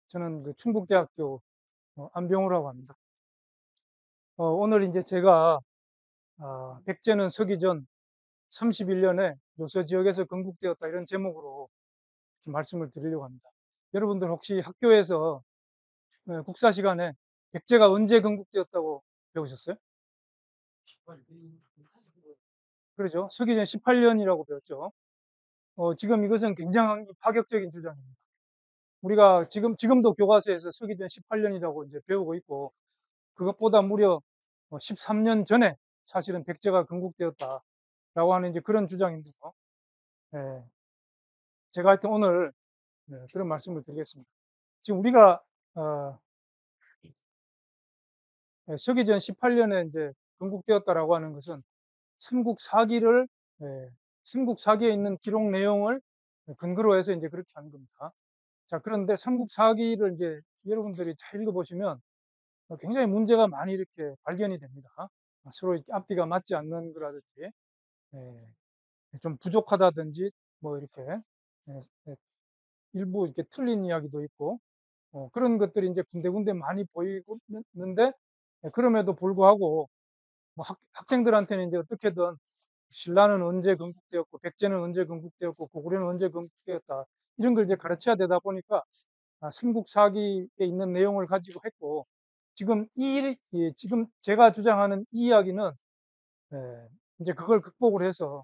저는 그 충북대학교 안병우라고 합니다. 오늘 이제 제가 백제는 서기 전 31년에 요서 지역에서 건국되었다 이런 제목으로 말씀을 드리려고 합니다. 여러분들 혹시 학교에서 국사 시간에 백제가 언제 건국되었다고 배우셨어요? 그러죠. 서기 전 18년이라고 배웠죠. 지금 이것은 굉장히 파격적인 주장입니다. 우리가 지금도 교과서에서 서기 전 18년이라고 이제 배우고 있고, 그것보다 무려 13년 전에 사실은 백제가 건국되었다라고 하는 이제 그런 주장인데요. 예, 제가 하여튼 오늘 그런 말씀을 드리겠습니다. 지금 우리가 어, 서기 전 18년에 이제 건국되었다라고 하는 것은 삼국 사기를 삼국 사기에 있는 기록 내용을 근거로 해서 이제 그렇게 하는 겁니다. 자, 그런데 삼국 사기를 이제 여러분들이 잘 읽어보시면 굉장히 문제가 많이 이렇게 발견이 됩니다. 서로 이렇게 앞뒤가 맞지 않는 거라든지, 좀 부족하다든지, 뭐 이렇게 예, 예, 일부 이렇게 틀린 이야기도 있고, 그런 것들이 이제 군데군데 많이 보이는데, 그럼에도 불구하고 뭐 학생들한테는 이제 어떻게든 신라는 언제 건국되었고, 백제는 언제 건국되었고, 고구려는 언제 건국되었다 이런 걸 이제 가르쳐야 되다 보니까 삼국사기에 있는 내용을 가지고 했고, 지금 제가 주장하는 이 이야기는 이제 그걸 극복을 해서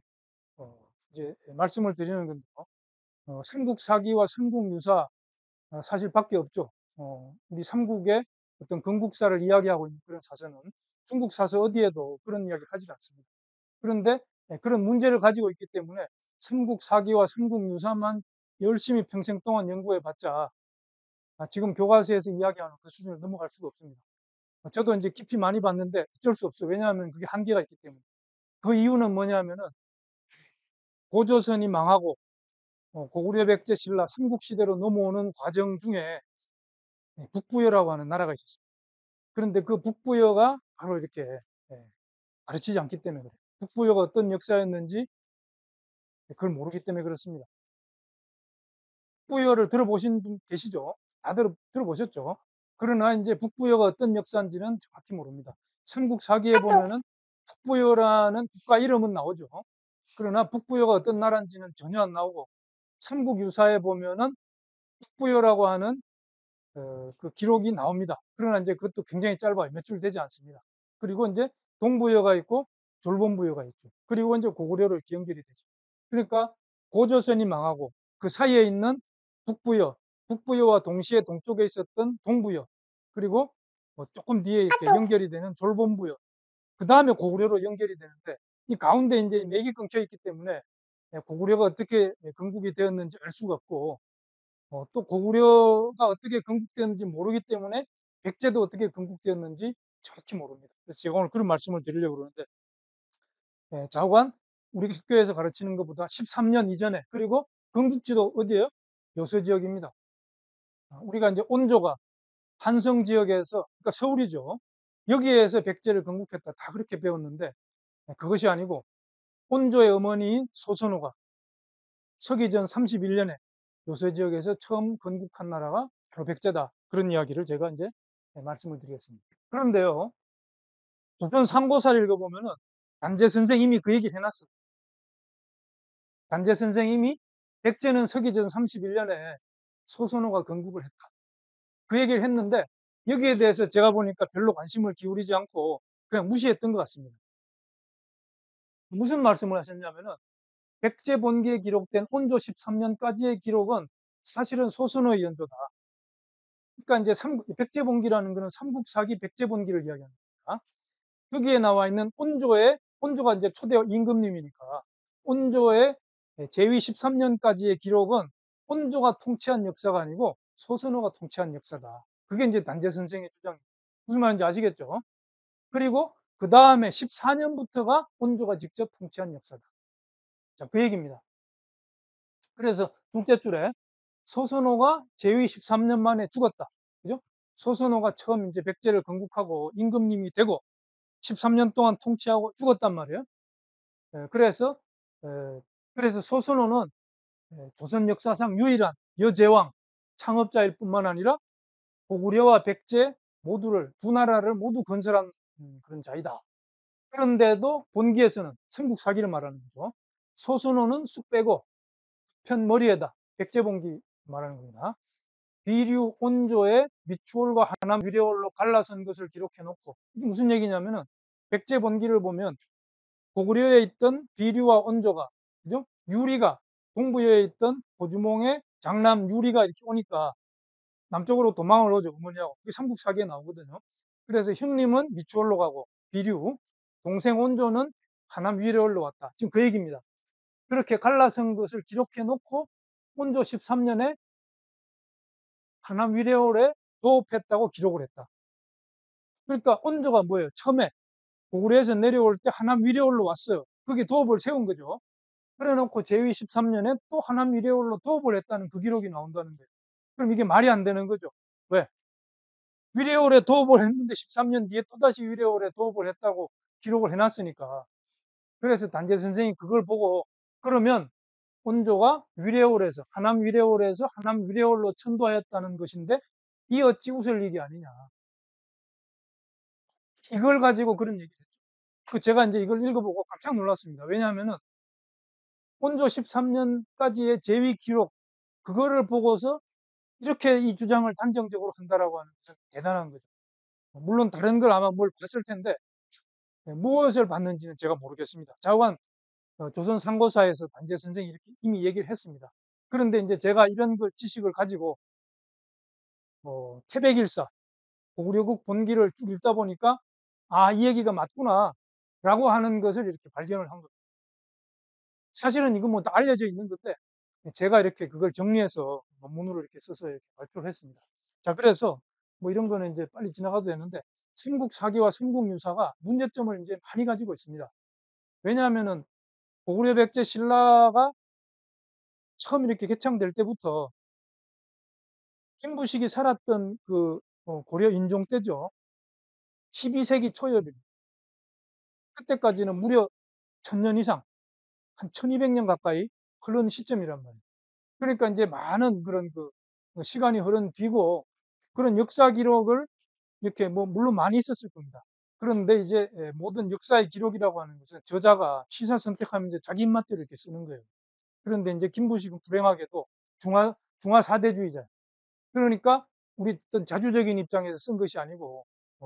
이제 말씀을 드리는 건데요. 삼국사기와 삼국유사 사실 밖에 없죠. 우리 삼국의 어떤 건국사를 이야기하고 있는 그런 사전은 중국 사서 어디에도 그런 이야기를 하지 않습니다. 그런데 그런 문제를 가지고 있기 때문에 삼국사기와 삼국유사만 열심히 평생 동안 연구해봤자 지금 교과서에서 이야기하는 그 수준을 넘어갈 수가 없습니다. 저도 이제 깊이 많이 봤는데 어쩔 수 없어요. 왜냐하면 그게 한계가 있기 때문에. 그 이유는 뭐냐면은 고조선이 망하고 고구려, 백제, 신라 삼국시대로 넘어오는 과정 중에 북부여라고 하는 나라가 있었습니다. 그런데 그 북부여가 바로 이렇게 가르치지 않기 때문에 그래요. 북부여가 어떤 역사였는지 그걸 모르기 때문에 그렇습니다. 북부여를 들어보신 분 계시죠? 다들 들어보셨죠? 그러나 이제 북부여가 어떤 역사인지는 정확히 모릅니다. 삼국사기에 보면은 북부여라는 국가 이름은 나오죠. 그러나 북부여가 어떤 나라인지는 전혀 안 나오고, 삼국유사에 보면은 북부여라고 하는 그 기록이 나옵니다. 그러나 이제 그것도 굉장히 짧아요. 몇 줄 되지 않습니다. 그리고 이제 동부여가 있고 졸본부여가 있죠. 그리고 이제 고구려로 이렇게 연결이 되죠. 그러니까 고조선이 망하고 그 사이에 있는 북부여, 북부여와 동시에 동쪽에 있었던 동부여, 그리고 뭐 조금 뒤에 이렇게 연결이 되는 졸본부여, 그 다음에 고구려로 연결이 되는데, 이 가운데 이제 맥이 끊겨 있기 때문에 고구려가 어떻게 건국이 되었는지 알 수가 없고, 또 고구려가 어떻게 건국되었는지 모르기 때문에 백제도 어떻게 건국되었는지 정확히 모릅니다. 그래서 제가 오늘 그런 말씀을 드리려고 그러는데, 좌우간 우리 학교에서 가르치는 것보다 13년 이전에, 그리고 건국지도 어디예요? 요서 지역입니다. 우리가 이제 온조가 한성 지역에서, 그러니까 서울이죠. 여기에서 백제를 건국했다 다 그렇게 배웠는데, 그것이 아니고 온조의 어머니인 소선호가 서기 전 31년에 요새 지역에서 처음 건국한 나라가 바로 백제다. 그런 이야기를 제가 이제 말씀을 드리겠습니다. 그런데요, 조선 삼고사를 읽어보면은 단재 선생님이 그 얘기를 해놨어요. 단재 선생님이 백제는 서기 전 31년에 소선호가 건국을 했다. 그 얘기를 했는데, 여기에 대해서 제가 보니까 별로 관심을 기울이지 않고 그냥 무시했던 것 같습니다. 무슨 말씀을 하셨냐면은, 백제본기에 기록된 온조 13년까지의 기록은 사실은 소선호의 연조다. 그러니까 이제 백제본기라는 것은 삼국사기 백제본기를 이야기합니다. 거기에 나와 있는 온조가 이제 초대 임금님이니까 온조의 제위 13년까지의 기록은 온조가 통치한 역사가 아니고 소선호가 통치한 역사다. 그게 이제 단재 선생의 주장입니다. 무슨 말인지 아시겠죠? 그리고 그 다음에 14년부터가 온조가 직접 통치한 역사다. 자, 그 얘기입니다. 그래서 둘째 줄에 소선호가 제위 13년 만에 죽었다. 그죠? 소선호가 처음 이제 백제를 건국하고 임금님이 되고 13년 동안 통치하고 죽었단 말이에요. 그래서 소선호는 조선 역사상 유일한 여제왕 창업자일 뿐만 아니라 고구려와 백제 모두를 두 나라를 모두 건설한 그런 자이다. 그런데도 본기에서는 삼국사기를 말하는 거죠. 소순호는 쑥 빼고 편 머리에다 백제봉기 말하는 겁니다. 비류 온조의 미추홀과 하남 위례홀로 갈라선 것을 기록해 놓고 이게 무슨 얘기냐면은 백제본기를 보면 고구려에 있던 비류와 온조가 그죠? 유리가 동부에 있던 고주몽의 장남 유리가 이렇게 오니까 남쪽으로 도망을 오죠. 어머니하고. 그게 삼국사기에 나오거든요. 그래서 형님은 미추홀로 가고 비류, 동생 온조는 하남 위례홀로 왔다. 지금 그 얘기입니다. 그렇게 갈라선 것을 기록해 놓고 온조 13년에 하남 위례홀에 도읍했다고 기록을 했다. 그러니까 온조가 뭐예요? 처음에 고구려에서 내려올 때 하남 위례홀로 왔어요. 그게 도읍을 세운 거죠. 그래 놓고 제위 13년에 또 하남 위례홀로 도읍을 했다는 그 기록이 나온다는 거예요. 그럼 이게 말이 안 되는 거죠. 왜? 위례홀에 도읍을 했는데 13년 뒤에 또다시 위례홀에 도읍을 했다고 기록을 해놨으니까. 그래서 단재 선생이 그걸 보고 그러면 온조가 위례홀에서 하남 위례홀에서 하남 위례홀로 천도하였다는 것인데 이 어찌 웃을 일이 아니냐. 이걸 가지고 그런 얘기를 했죠. 그 제가 이제 이걸 읽어보고 깜짝 놀랐습니다. 왜냐하면은 온조 13년까지의 제위 기록 그거를 보고서 이렇게 이 주장을 단정적으로 한다라고 하는 것은 대단한 거죠. 물론 다른 걸 아마 뭘 봤을 텐데 무엇을 봤는지는 제가 모르겠습니다. 자관 조선 상고사에서 단재 선생이 이렇게 이미 얘기를 했습니다. 그런데 이제 제가 이런 걸 지식을 가지고 태백일사 고구려국 본기를 쭉 읽다 보니까 아, 이 얘기가 맞구나 라고 하는 것을 이렇게 발견을 한 겁니다. 사실은 이건 뭐 다 알려져 있는 건데 제가 이렇게 그걸 정리해서 논문으로 이렇게 써서 이렇게 발표를 했습니다. 자, 그래서 뭐 이런 거는 이제 빨리 지나가도 되는데 삼국사기와 삼국유사가 문제점을 이제 많이 가지고 있습니다. 왜냐하면은 고구려 백제 신라가 처음 이렇게 개창될 때부터 김부식이 살았던 그 고려 인종 때죠. 12세기 초여입니다. 그때까지는 무려 1000년 이상, 한 1200년 가까이 흐른 시점이란 말이에요. 그러니까 이제 많은 그런 그 시간이 흐른 뒤고 그런 역사 기록을 이렇게 뭐 물론 많이 있었을 겁니다. 그런데 이제 모든 역사의 기록이라고 하는 것은 저자가 시사 선택하면 이제 자기 입맛대로 이렇게 쓰는 거예요. 그런데 이제 김부식은 불행하게도 중화 사대주의자예요. 그러니까 우리 어떤 자주적인 입장에서 쓴 것이 아니고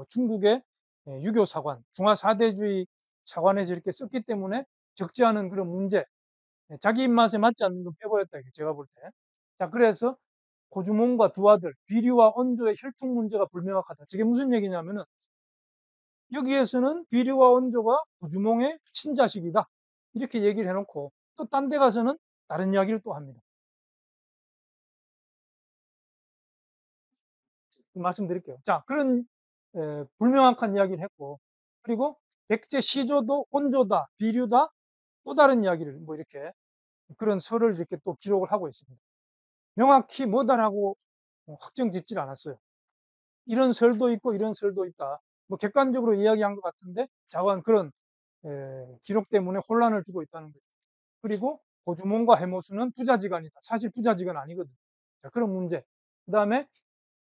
중국의 유교 사관, 중화 사대주의 사관에서 이렇게 썼기 때문에 적지 않은 그런 문제, 자기 입맛에 맞지 않는 건 빼버렸다. 제가 볼 때. 자, 그래서 고주몽과 두 아들, 비류와 온조의 혈통 문제가 불명확하다. 저게 무슨 얘기냐면은 여기에서는 비류와 온조가 고주몽의 친자식이다. 이렇게 얘기를 해놓고 또 딴 데 가서는 다른 이야기를 또 합니다. 말씀드릴게요. 자, 그런 불명확한 이야기를 했고 그리고 백제 시조도 온조다, 비류다 또 다른 이야기를 뭐 이렇게 그런 설을 이렇게 또 기록을 하고 있습니다. 명확히 뭐다라고 확정 짓질 않았어요. 이런 설도 있고 이런 설도 있다. 뭐 객관적으로 이야기한 것 같은데 자관 그런 기록 때문에 혼란을 주고 있다는 거죠. 그리고 고주몽과 해모수는 부자지간이다. 사실 부자지간 아니거든. 자, 그런 문제. 그 다음에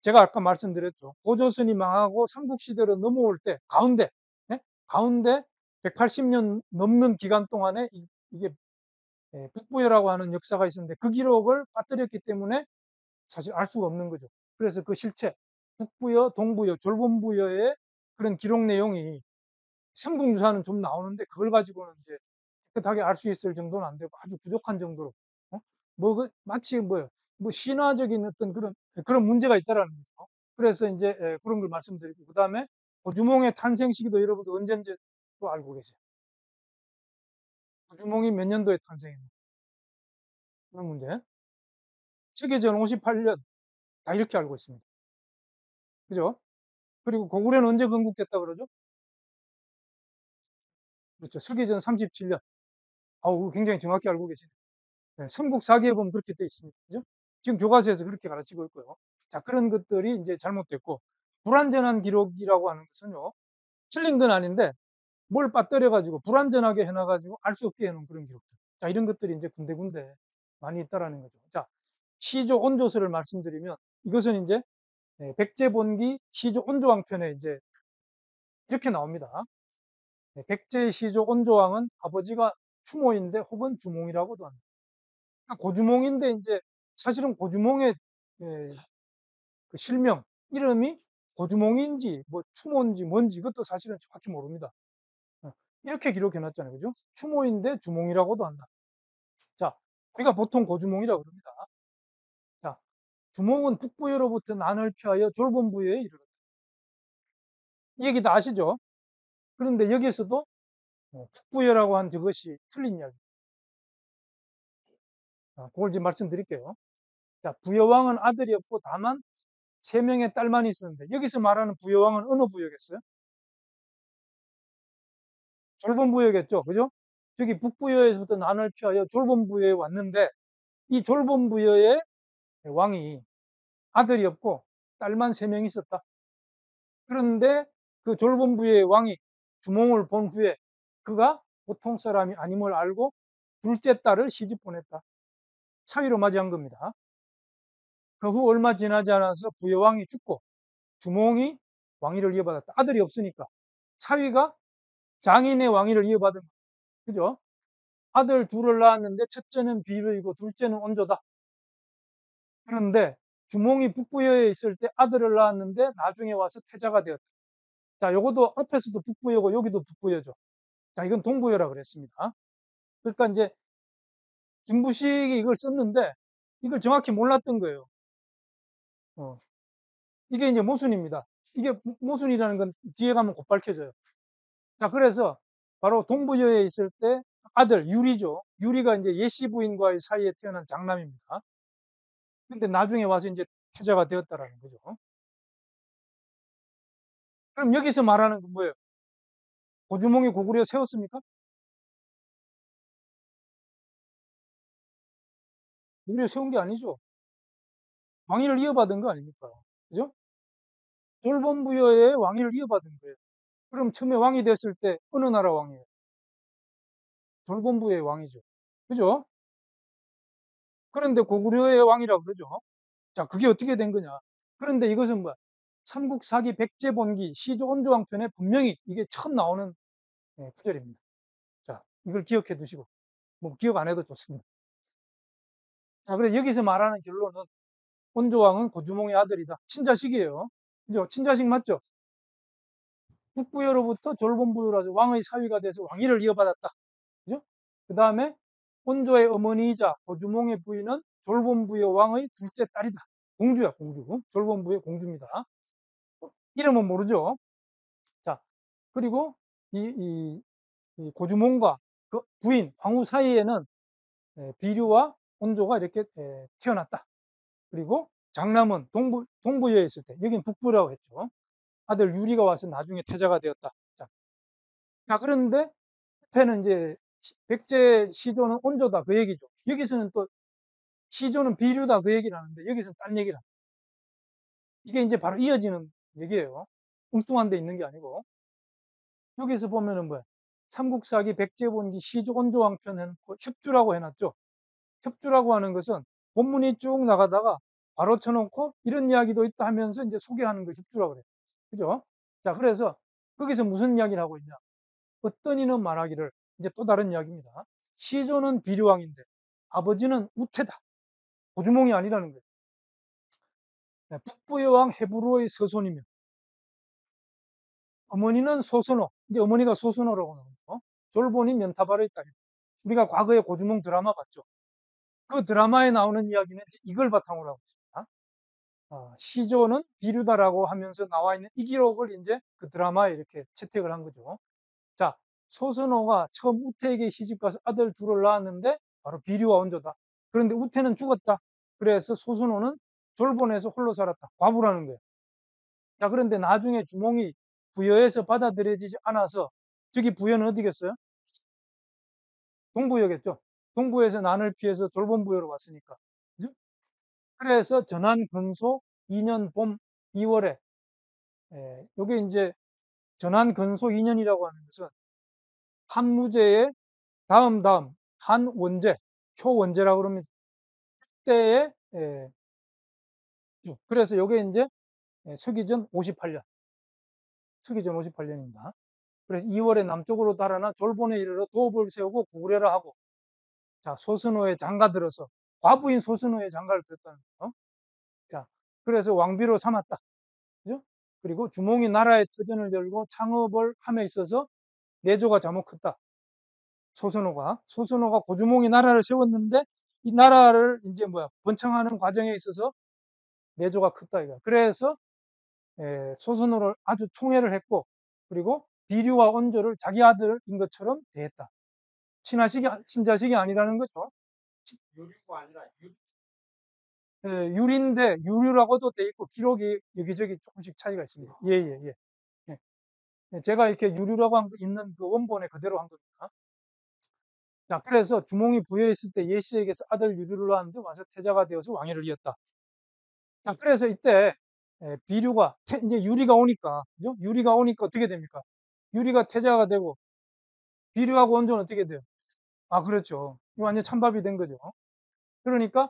제가 아까 말씀드렸죠. 고조선이 망하고 삼국시대로 넘어올 때 가운데 네? 가운데 180년 넘는 기간 동안에 이게 북부여라고 하는 역사가 있었는데 그 기록을 빠뜨렸기 때문에 사실 알 수가 없는 거죠. 그래서 그 실체 북부여, 동부여, 졸본부여의 그런 기록 내용이 삼국유사는 좀 나오는데 그걸 가지고는 이제 깨끗하게 알 수 있을 정도는 안 되고 아주 부족한 정도로 마치 뭐예요? 뭐 신화적인 어떤 그런 문제가 있다라는 거죠. 그래서 이제 그런 걸 말씀드리고 그다음에 고주몽의 탄생 시기도 여러분도 언제인지 또 알고 계세요. 고주몽이 몇 년도에 탄생했나? 그런 문제. 세계전 58년 다 이렇게 알고 있습니다. 그죠? 그리고 고구려는 언제 건국됐다 그러죠? 그렇죠. 서기전 37년. 아우, 굉장히 정확히 알고 계시네요. 네, 삼국사기에 보면 그렇게 돼 있습니다. 그죠? 지금 교과서에서 그렇게 가르치고 있고요. 자, 그런 것들이 이제 잘못됐고, 불완전한 기록이라고 하는 것은요, 틀린 건 아닌데, 뭘 빠뜨려가지고, 불완전하게 해놔가지고, 알 수 없게 해놓은 그런 기록들. 자, 이런 것들이 이제 군데군데 많이 있다라는 거죠. 자, 시조 온조서를 말씀드리면, 이것은 이제 백제본기 시조 온조왕 편에 이제 이렇게 나옵니다. 백제의 시조 온조왕은 아버지가 추모인데 혹은 주몽이라고도 합니다. 그러니까 고주몽인데 이제 사실은 고주몽의 그 실명, 이름이 고주몽인지 뭐 추모인지 뭔지 이것도 사실은 정확히 모릅니다. 이렇게 기록해 놨잖아요. 그죠? 추모인데 주몽이라고도 한다. 자, 우리가 보통 고주몽이라고 그럽니다. 자, 주몽은 북부여로부터 난을 피하여 졸본부여에 이르렀다. 이 얘기 다 아시죠? 그런데 여기서도 북부여라고 한 그것이 틀린 이야기. 그걸 지금 말씀드릴게요. 자, 부여왕은 아들이 없고 다만 3명의 딸만 있었는데 여기서 말하는 부여왕은 어느 부여겠어요? 졸본부여겠죠. 그죠? 저기 북부여에서부터 난을 피하여 졸본부여에 왔는데 이 졸본부여의 왕이 아들이 없고 딸만 3명 있었다. 그런데 그 졸본부여의 왕이 주몽을 본 후에 그가 보통 사람이 아님을 알고 둘째 딸을 시집 보냈다. 사위로 맞이한 겁니다. 그 후 얼마 지나지 않아서 부여왕이 죽고 주몽이 왕위를 이어받았다. 아들이 없으니까. 사위가 장인의 왕위를 이어받은 거죠. 그죠? 아들 둘을 낳았는데 첫째는 비루이고 둘째는 온조다. 그런데 주몽이 북부여에 있을 때 아들을 낳았는데 나중에 와서 태자가 되었다. 자, 요것도 앞에서도 북부여고 여기도 북부여죠. 자, 이건 동부여라 그랬습니다. 그러니까 이제 김부식이 이걸 썼는데 이걸 정확히 몰랐던 거예요. 이게 이제 모순입니다. 이게 모순이라는 건 뒤에 가면 곧 밝혀져요. 자, 그래서 바로 동부여에 있을 때 아들 유리죠. 유리가 이제 예시 부인과의 사이에 태어난 장남입니다. 근데 나중에 와서 이제 태자가 되었다라는 거죠. 그럼 여기서 말하는 건 뭐예요? 고주몽이 고구려 세웠습니까? 고구려 세운 게 아니죠. 왕위를 이어받은 거 아닙니까? 그죠? 졸본부여의 왕위를 이어받은 거예요. 그럼 처음에 왕이 됐을 때 어느 나라 왕이에요? 졸본부의 왕이죠. 그죠? 그런데 고구려의 왕이라고 그러죠. 자, 그게 어떻게 된 거냐? 그런데 이것은 뭐야? 삼국사기 백제본기 시조온조왕 편에 분명히 이게 처음 나오는 구절입니다. 자, 이걸 기억해 두시고, 뭐 기억 안 해도 좋습니다. 자, 그래서 여기서 말하는 결론은 온조왕은 고주몽의 아들이다. 친자식이에요. 그죠? 친자식 맞죠? 북부여로부터 졸본부여로 왕의 사위가 돼서 왕위를 이어받았다. 그죠? 그 다음에 온조의 어머니이자 고주몽의 부인은 졸본부여 왕의 둘째 딸이다. 공주야, 공주. 졸본부의 공주입니다. 이름은 모르죠. 자, 그리고 이 고주몽과 그 부인 황후 사이에는 비류와 온조가 이렇게 태어났다. 그리고 장남은 동부여에 있을 때, 여긴 북부라고 했죠. 아들 유리가 와서 나중에 태자가 되었다. 자, 그런데 옆에는 이제 백제 시조는 온조다 그 얘기죠. 여기서는 또 시조는 비류다 그 얘기를 하는데 여기서는 딴 얘기를 합니다. 이게 이제 바로 이어지는 얘기예요. 엉뚱한 데 있는 게 아니고. 여기서 보면은 뭐야? 삼국사기 백제본기 시조 온조왕 편은 협주라고 해놨죠. 협주라고 하는 것은 본문이 쭉 나가다가 바로 쳐놓고 이런 이야기도 있다 하면서 이제 소개하는 걸 협주라고 그래요. 그죠? 자, 그래서 거기서 무슨 이야기를 하고 있냐? 어떤 이는 말하기를 이제 또 다른 이야기입니다. 시조는 비류왕인데 아버지는 우태다. 고주몽이 아니라는 거예요. 북부여왕 헤브로의 서손이며 어머니는 소선호. 이제 어머니가 소선호라고 나오죠. 졸본이 면타바를 있다. 우리가 과거에 고주몽 드라마 봤죠. 그 드라마에 나오는 이야기는 이걸 바탕으로 하고 있습니다. 시조는 비류다라고 하면서 나와 있는 이 기록을 이제 그 드라마에 이렇게 채택을 한 거죠. 자, 소선호가 처음 우태에게 시집가서 아들 둘을 낳았는데 바로 비류와 온조다. 그런데 우태는 죽었다. 그래서 소선호는 졸본에서 홀로 살았다. 과부라는 거예요. 자, 그런데 나중에 주몽이 부여에서 받아들여지지 않아서 저기 부여는 어디겠어요? 동부여겠죠. 동부에서 난을 피해서 졸본부여로 왔으니까. 그죠? 그래서 전한 근소 2년 봄 2월에 요게 이제 전한 근소 2년이라고 하는 것은 한무제의 다음 한원제, 효원제라고 그럽니다. 그때에 그래서 요게 이제 서기전 58년. 서기전 58년입니다. 그래서 2월에 남쪽으로 달아나 졸본에 이르러 도읍을 세우고 고구려라 하고, 자, 소선호의 장가 들어서 과부인 소선호의 장가를 들었다는 거. 자, 그래서 왕비로 삼았다. 그죠? 그리고 주몽이 나라의 터전을 열고 창업을 함에 있어서 내조가 잘못 컸다. 소선호가 고주몽이 나라를 세웠는데 이 나라를 이제 번창하는 과정에 있어서 내조가 컸다 이거. 그래서 소선호를 아주 총애를 했고, 그리고 비류와 온조를 자기 아들인 것처럼 대했다. 친자식이 아니라는 거죠. 유리가 아니라 유리인데 유류라고도 돼 있고 기록이 여기저기 조금씩 차이가 있습니다. 예, 예, 예. 제가 이렇게 유류라고 있는 그 원본에 그대로 한 겁니다. 자, 그래서 주몽이 부여했을 때 예시에게서 아들 유류를 하는데 와서 태자가 되어서 왕위를 이었다. 자, 그래서 이때 비류가 이제 유리가 오니까, 그죠? 유리가 오니까 어떻게 됩니까? 유리가 태자가 되고 비류하고 원조는 어떻게 돼요? 아, 그렇죠. 이거 완전 찬밥이 된 거죠. 그러니까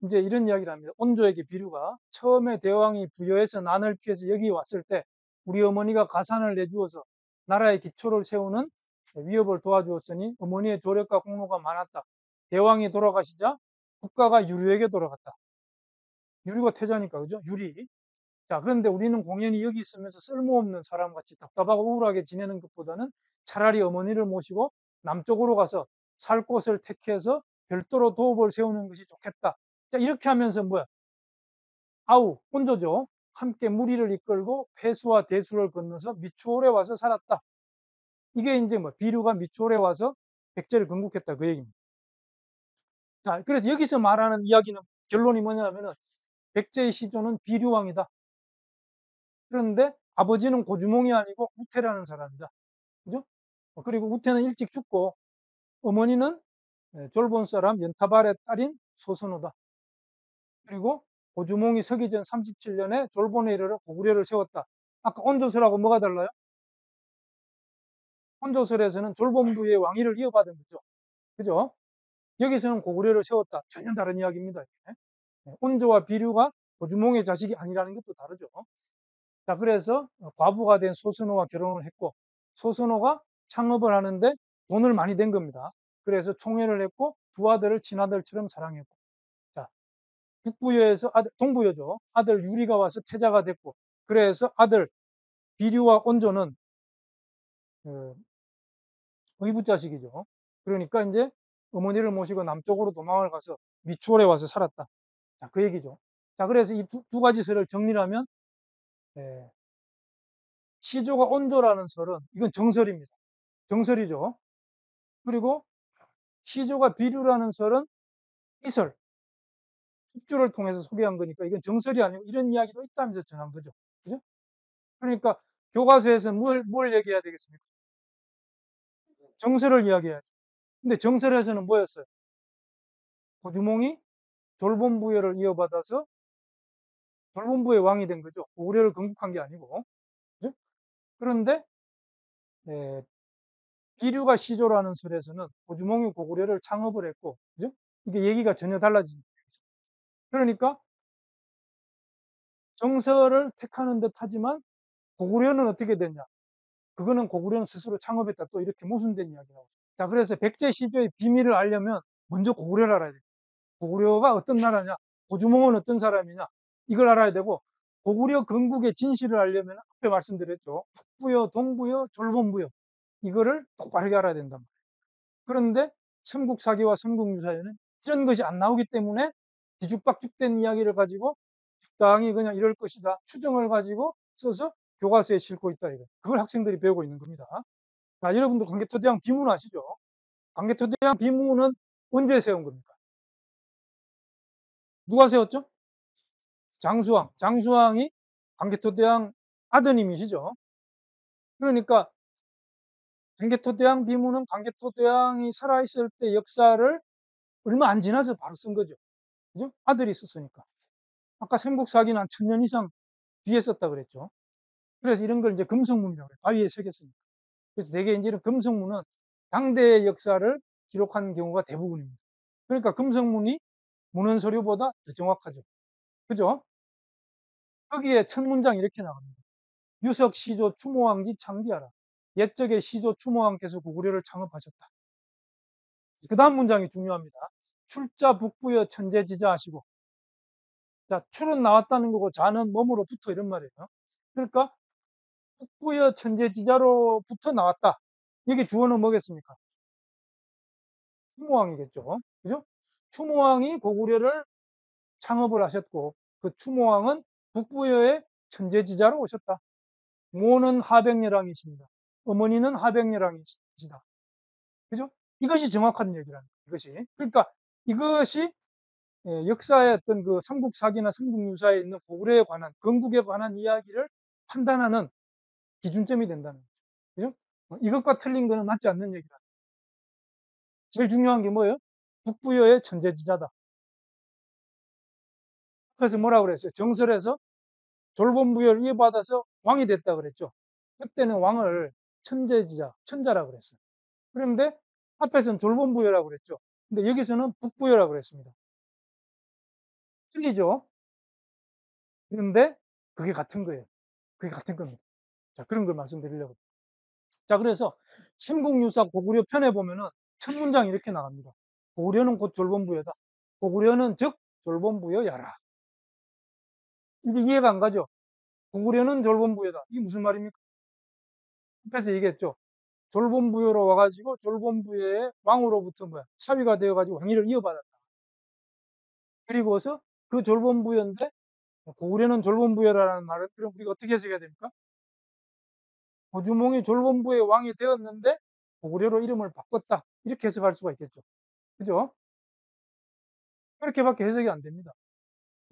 이제 이런 이야기를 합니다. 온조에게 비류가 처음에 대왕이 부여해서 난을 피해서 여기 왔을 때 우리 어머니가 가산을 내주어서 나라의 기초를 세우는 위협을 도와주었으니 어머니의 조력과 공로가 많았다. 대왕이 돌아가시자 국가가 유류에게 돌아갔다. 유류가 태자니까, 그죠? 유리. 자, 그런데 우리는 공연히 여기 있으면서 쓸모없는 사람같이 답답하고 우울하게 지내는 것보다는 차라리 어머니를 모시고 남쪽으로 가서 살 곳을 택해서 별도로 도읍을 세우는 것이 좋겠다. 자, 이렇게 하면서 아우, 혼조죠. 함께 무리를 이끌고 폐수와 대수를 건너서 미추홀에 와서 살았다. 이게 이제 비류가 미추홀에 와서 백제를 건국했다. 그 얘기입니다. 자, 그래서 여기서 말하는 이야기는 결론이 뭐냐면은 백제의 시조는 비류왕이다. 그런데 아버지는 고주몽이 아니고 우태라는 사람이다. 그죠? 그리고 우태는 일찍 죽고 어머니는 졸본 사람 연타발의 딸인 소선호다. 그리고 고주몽이 서기전 37년에 졸본에 이르러 고구려를 세웠다. 아까 온조설하고 뭐가 달라요? 온조설에서는 졸본부의 왕위를 이어받은 거죠. 그죠? 여기서는 고구려를 세웠다. 전혀 다른 이야기입니다. 온조와 비류가 고주몽의 자식이 아니라는 것도 다르죠. 자, 그래서 과부가 된 소선호와 결혼을 했고, 소선호가 창업을 하는데 돈을 많이 댄 겁니다. 그래서 총회를 했고 두 아들을 친아들처럼 사랑했고, 자, 북부여에서 동부여죠. 아들 유리가 와서 태자가 됐고, 그래서 아들 비류와 온조는 의붓자식이죠. 그러니까 이제 어머니를 모시고 남쪽으로 도망을 가서 미추홀에 와서 살았다. 자, 그 얘기죠. 자, 그래서 이 두 가지 설을 정리를 하면 시조가 온조라는 설은 이건 정설입니다. 정설이죠. 그리고 시조가 비류라는 설은 이설, 입주를 통해서 소개한 거니까 이건 정설이 아니고 이런 이야기도 있다면서 전한 거죠. 그죠? 그러니까 교과서에서 뭘 얘기해야 되겠습니까? 정설을 이야기해야죠. 근데 정설에서는 뭐였어요? 고주몽이 졸본부여를 이어받아서 졸본부의 왕이 된 거죠. 고구려를 건국한 게 아니고. 그죠? 그런데 비류가 시조라는 설에서는 고주몽이 고구려를 창업을 했고, 그죠? 이게 얘기가 전혀 달라집니다. 그러니까 정설을 택하는 듯 하지만 고구려는 어떻게 됐냐? 그거는 고구려는 스스로 창업했다. 또 이렇게 모순된 이야기라고. 자, 그래서 백제 시조의 비밀을 알려면 먼저 고구려를 알아야 돼요. 고구려가 어떤 나라냐? 고주몽은 어떤 사람이냐? 이걸 알아야 되고, 고구려 건국의 진실을 알려면 앞에 말씀드렸죠. 북부여, 동부여, 졸본부여. 이거를 똑바르게 알아야 된다. 그런데 삼국사기와 삼국유사에는 이런 것이 안 나오기 때문에 뒤죽박죽된 이야기를 가지고 적당히 그냥 이럴 것이다. 추정을 가지고 써서 교과서에 싣고 있다. 이거. 그걸 학생들이 배우고 있는 겁니다. 자, 여러분도 광개토대왕 비문 아시죠? 광개토대왕 비문은 언제 세운 겁니까? 누가 세웠죠? 장수왕. 장수왕이 광개토대왕 아드님이시죠. 그러니까 광개토대왕 비문은 광개토대왕이 살아있을 때 역사를 얼마 안 지나서 바로 쓴 거죠. 그죠? 아들이 썼으니까. 아까 삼국사기는 한 1000년 이상 뒤에 썼다 그랬죠. 그래서 이런 걸 이제 금성문이라고 해요. 바위에 새겼으니까. 그래서 대개 이제 이런 금성문은 당대의 역사를 기록한 경우가 대부분입니다. 그러니까 금성문이 문헌서류보다 더 정확하죠. 그죠? 거기에 첫 문장이 이렇게 나갑니다. 유석 시조 추모왕지 창기하라. 옛적에 시조 추모왕께서 고구려를 창업하셨다. 그 다음 문장이 중요합니다. 출자 북부여 천재지자하시고. 자, 출은 나왔다는 거고 자는 몸으로 붙어 이런 말이에요. 그러니까 북부여 천재지자로부터 나왔다. 여기 주어는 뭐겠습니까? 추모왕이겠죠. 그죠? 추모왕이 고구려를 창업을 하셨고 그 추모왕은 북부여의 천재지자로 오셨다. 모는 하백여랑이십니다. 어머니는 하백여랑이시다. 그죠? 이것이 정확한 얘기라는 거예요. 이것이. 그러니까 이것이 역사의 어떤 그 삼국사기나 삼국유사에 있는 고구려에 관한, 건국에 관한 이야기를 판단하는 기준점이 된다는 거죠. 그죠? 이것과 틀린 거는 맞지 않는 얘기다. 제일 중요한 게 뭐예요? 북부여의 천재지자다. 그래서 뭐라고 그랬어요? 정설에서 졸본부여를 이어받아서 왕이 됐다 그랬죠. 그때는 왕을 천재지자, 천자라고 그랬어요. 그런데 앞에서는 졸본부여라고 그랬죠. 근데 여기서는 북부여라고 그랬습니다. 틀리죠? 그런데 그게 같은 거예요. 그게 같은 겁니다. 자, 그런 걸 말씀드리려고. 자, 그래서 삼국유사 고구려 편에 보면은 첫 문장이 이렇게 나갑니다. 고구려는 곧 졸본부여다. 고구려는 즉 졸본부여야라. 이게 이해가 안 가죠? 고구려는 졸본부여다. 이게 무슨 말입니까? 앞에서 얘기했죠. 졸본부여로 와가지고 졸본부여의 왕으로부터 뭐야? 차위가 되어가지고 왕위를 이어받았다. 그리고서 그 졸본부여인데 고구려는 졸본부여라는 말은 그럼 우리가 어떻게 해석해야 됩니까? 고주몽이 졸본부의 왕이 되었는데 고구려로 이름을 바꿨다. 이렇게 해석할 수가 있겠죠. 그죠? 그렇게밖에 해석이 안 됩니다.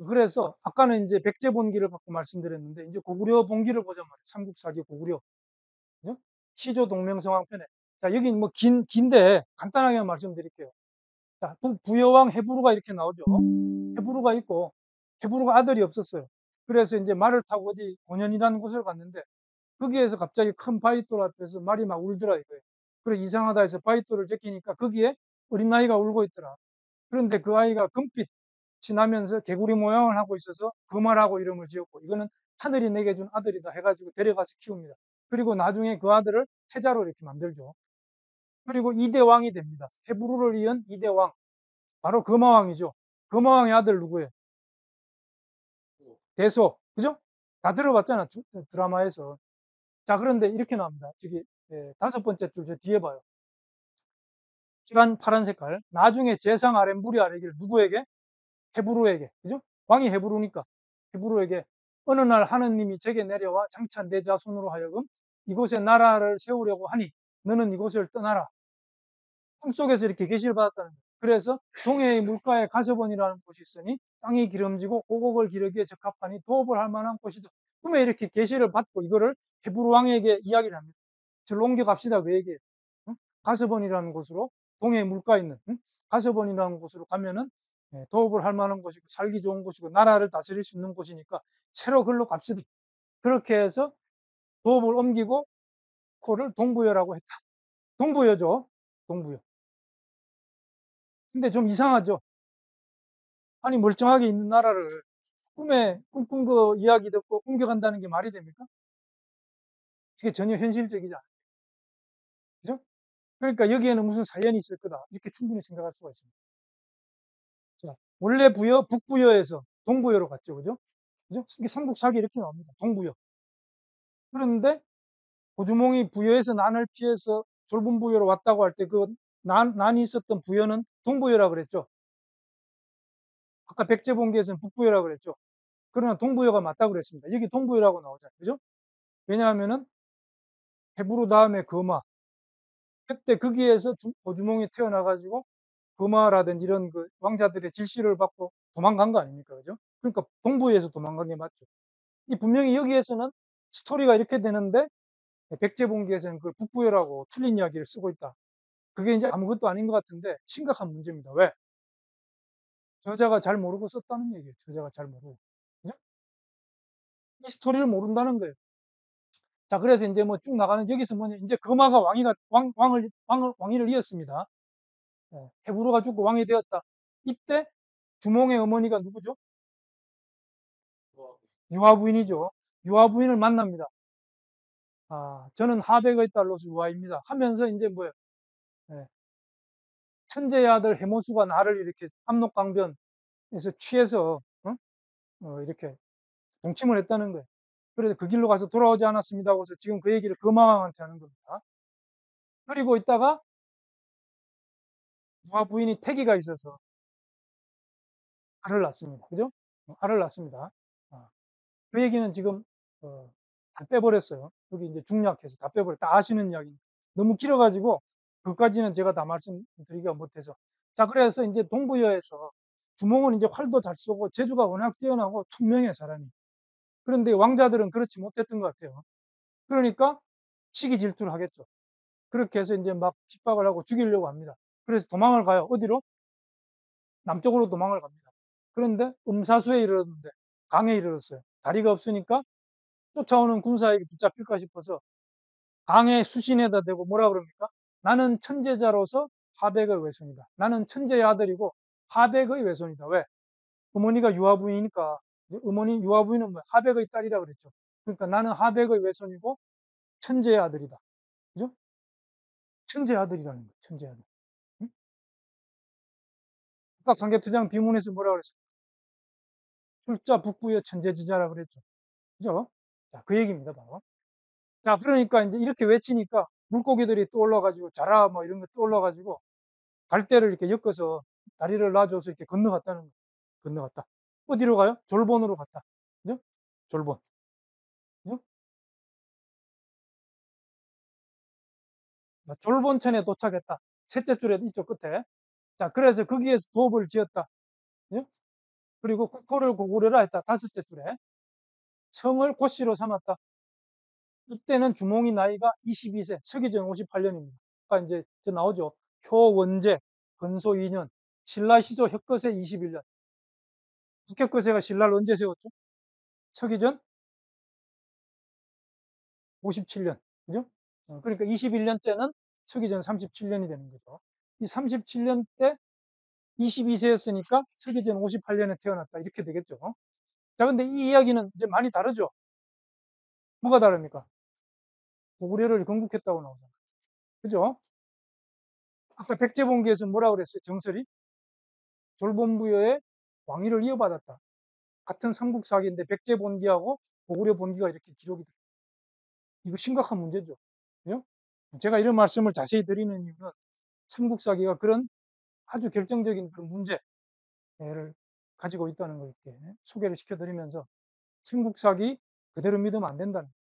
그래서 아까는 이제 백제본기를 갖고 말씀드렸는데 이제 고구려 본기를 보자 말이에요. 삼국사기 고구려. 그죠? 시조 동명성왕 편에. 자, 여기 뭐 긴데 간단하게 말씀드릴게요. 자, 부여왕 헤부루가 이렇게 나오죠. 헤부루가 있고 헤부루가 아들이 없었어요. 그래서 이제 말을 타고 어디 고년이라는 곳을 갔는데 거기에서 갑자기 큰 바위돌 앞에서 말이 막 울더라 이거예요. 그래서 이상하다 해서 바위돌을 제끼니까 거기에 어린 아이가 울고 있더라. 그런데 그 아이가 금빛 지나면서 개구리 모양을 하고 있어서 금화라고 이름을 지었고 이거는 하늘이 내게 준 아들이다 해가지고 데려가서 키웁니다. 그리고 나중에 그 아들을 태자로 이렇게 만들죠. 그리고 2대 왕이 됩니다. 헤브루를 이은 2대 왕. 바로 금화왕이죠. 금화왕의 아들 누구예요? 대소. 그죠? 다 들어봤잖아. 드라마에서. 자, 그런데 이렇게 나옵니다. 저기, 다섯 번째 줄, 저 뒤에 봐요. 기란 파란 색깔. 나중에 재상 아래 무리 아래기를 누구에게? 헤브루에게. 그죠? 왕이 헤브루니까. 헤브루에게 어느 날 하느님이 제게 내려와 장차 내 자손으로 하여금 이곳에 나라를 세우려고 하니 너는 이곳을 떠나라. 꿈속에서 이렇게 계시를 받았다는 거예요. 그래서 동해의 물가에 가서번이라는 곳이 있으니 땅이 기름지고 오곡을 기르기에 적합하니 도업을 할 만한 곳이다. 꿈에 이렇게 계시를 받고 이거를 헤브루 왕에게 이야기를 합니다. 저를 옮겨갑시다. 그 얘기예요. 응? 가서번이라는 곳으로 동해의 물가에 있는 가서번이라는 곳으로 가면은 도업을 할 만한 곳이고 살기 좋은 곳이고 나라를 다스릴 수 있는 곳이니까 새로 글로 갑시다. 그렇게 해서 도업을 옮기고 코를 동부여라고 했다. 동부여죠. 동부여. 근데 좀 이상하죠. 아니 멀쩡하게 있는 나라를 꿈에 꿈꾼 거 이야기 듣고 옮겨간다는 게 말이 됩니까? 이게 전혀 현실적이지 않아요. 그죠? 그러니까 여기에는 무슨 사연이 있을 거다. 이렇게 충분히 생각할 수가 있습니다. 자, 원래 부여, 북부여에서 동부여로 갔죠. 그죠? 그죠? 이게 삼국사기 이렇게 나옵니다. 동부여. 그런데 고주몽이 부여에서 난을 피해서 졸분부여로 왔다고 할 때 그 난이 있었던 부여는 동부여라 그랬죠. 아까 백제본기에서는 북부여라 그랬죠. 그러나 동부여가 맞다고 그랬습니다. 여기 동부여라고 나오잖아요. 그죠? 왜냐하면은 헤브루 다음에 거마. 그때 거기에서 고주몽이 태어나가지고 거마라든지 이런 그 왕자들의 질시를 받고 도망간 거 아닙니까? 그죠? 그러니까 동부에서 도망간 게 맞죠. 이 분명히 여기에서는 스토리가 이렇게 되는데 백제본기에서는 그걸 북부여라고 틀린 이야기를 쓰고 있다. 그게 이제 아무것도 아닌 것 같은데 심각한 문제입니다. 왜? 저자가 잘 모르고 썼다는 얘기예요. 저자가 잘 모르고. 그죠? 이 스토리를 모른다는 거예요. 자, 그래서 이제 뭐 쭉 나가는 여기서 뭐냐 이제 거마가 왕위를 이었습니다. 헤브루가 죽고 왕이 되었다. 이때 주몽의 어머니가 누구죠? 유아부인이죠. 유아부인을 만납니다. 저는 하백의 딸 노수유아입니다. 하면서 이제 뭐예요? 예, 천재의 아들 해모수가 나를 이렇게 압록강변에서 취해서 이렇게 동침을 했다는 거예요. 그래서 그 길로 가서 돌아오지 않았습니다 하고서 지금 그 얘기를 금마왕한테 하는 겁니다. 그리고 있다가 유아부인이 태기가 있어서 알을 낳습니다. 그죠? 알을 낳습니다. 아, 그 얘기는 지금 다 빼버렸어요. 여기 이제 중략해서 다 빼버렸다. 다 아시는 이야기. 너무 길어가지고 그까지는 제가 다 말씀드리기가 못해서. 자, 그래서 이제 동부여에서 주몽은 이제 활도 잘 쏘고 재주가 워낙 뛰어나고 총명해 사람이. 그런데 왕자들은 그렇지 못했던 것 같아요. 그러니까 시기 질투를 하겠죠. 그렇게 해서 이제 막 핍박을 하고 죽이려고 합니다. 그래서 도망을 가요. 어디로? 남쪽으로 도망을 갑니다. 그런데 음사수에 이르렀는데 강에 이르렀어요. 다리가 없으니까 쫓아오는 군사에게 붙잡힐까 싶어서 강의 수신에다 대고 뭐라 그럽니까? 나는 천재자로서 하백의 외손이다. 나는 천재의 아들이고 하백의 외손이다. 왜? 어머니가 유아부인이니까 어머니 유아부인은 뭐 하백의 딸이라 그랬죠. 그러니까 나는 하백의 외손이고 천재의 아들이다. 그죠? 천재의 아들이라는 거예요. 천재의 아들. 응? 아까 강개투장 비문에서 뭐라 그랬어요? 술자 북부의 천재지자라 그랬죠. 그죠? 자, 그 얘기입니다. 바로. 자, 그러니까 이제 이렇게 외치니까 물고기들이 떠올라가지고 자라 뭐 이런 거 떠올라가지고 갈대를 이렇게 엮어서 다리를 놔줘서 이렇게 건너갔다는 거예요. 건너갔다. 어디로 가요? 졸본으로 갔다. 그죠? 졸본. 그죠? 졸본천에 도착했다. 셋째 줄에 이쪽 끝에. 자, 그래서 거기에서 도읍을 지었다. 그죠? 그리고 국호를 고구려라 했다. 다섯째 줄에. 성을 고시로 삼았다. 이때는 주몽이 나이가 22세, 서기전 58년입니다. 그러니까 이제 나오죠. 효원제, 건소 2년, 신라시조 혁거세 21년. 북혁거세가 신라를 언제 세웠죠? 서기전 57년. 그죠? 그러니까 21년째는 서기전 37년이 되는 거죠. 이 37년 때 22세였으니까 서기전 58년에 태어났다. 이렇게 되겠죠. 자, 근데 이 이야기는 이제 많이 다르죠? 뭐가 다릅니까? 고구려를 건국했다고 나오잖아요. 그죠? 아까 백제본기에서 뭐라 그랬어요? 정설이? 졸본부여의 왕위를 이어받았다. 같은 삼국사기인데 백제본기하고 고구려 본기가 이렇게 기록이 돼요. 이거 심각한 문제죠. 그죠? 제가 이런 말씀을 자세히 드리는 이유는 삼국사기가 그런 아주 결정적인 그런 문제를 가지고 있다는 걸 이렇게 소개를 시켜드리면서 삼국사기 그대로 믿으면 안 된다는 거예요.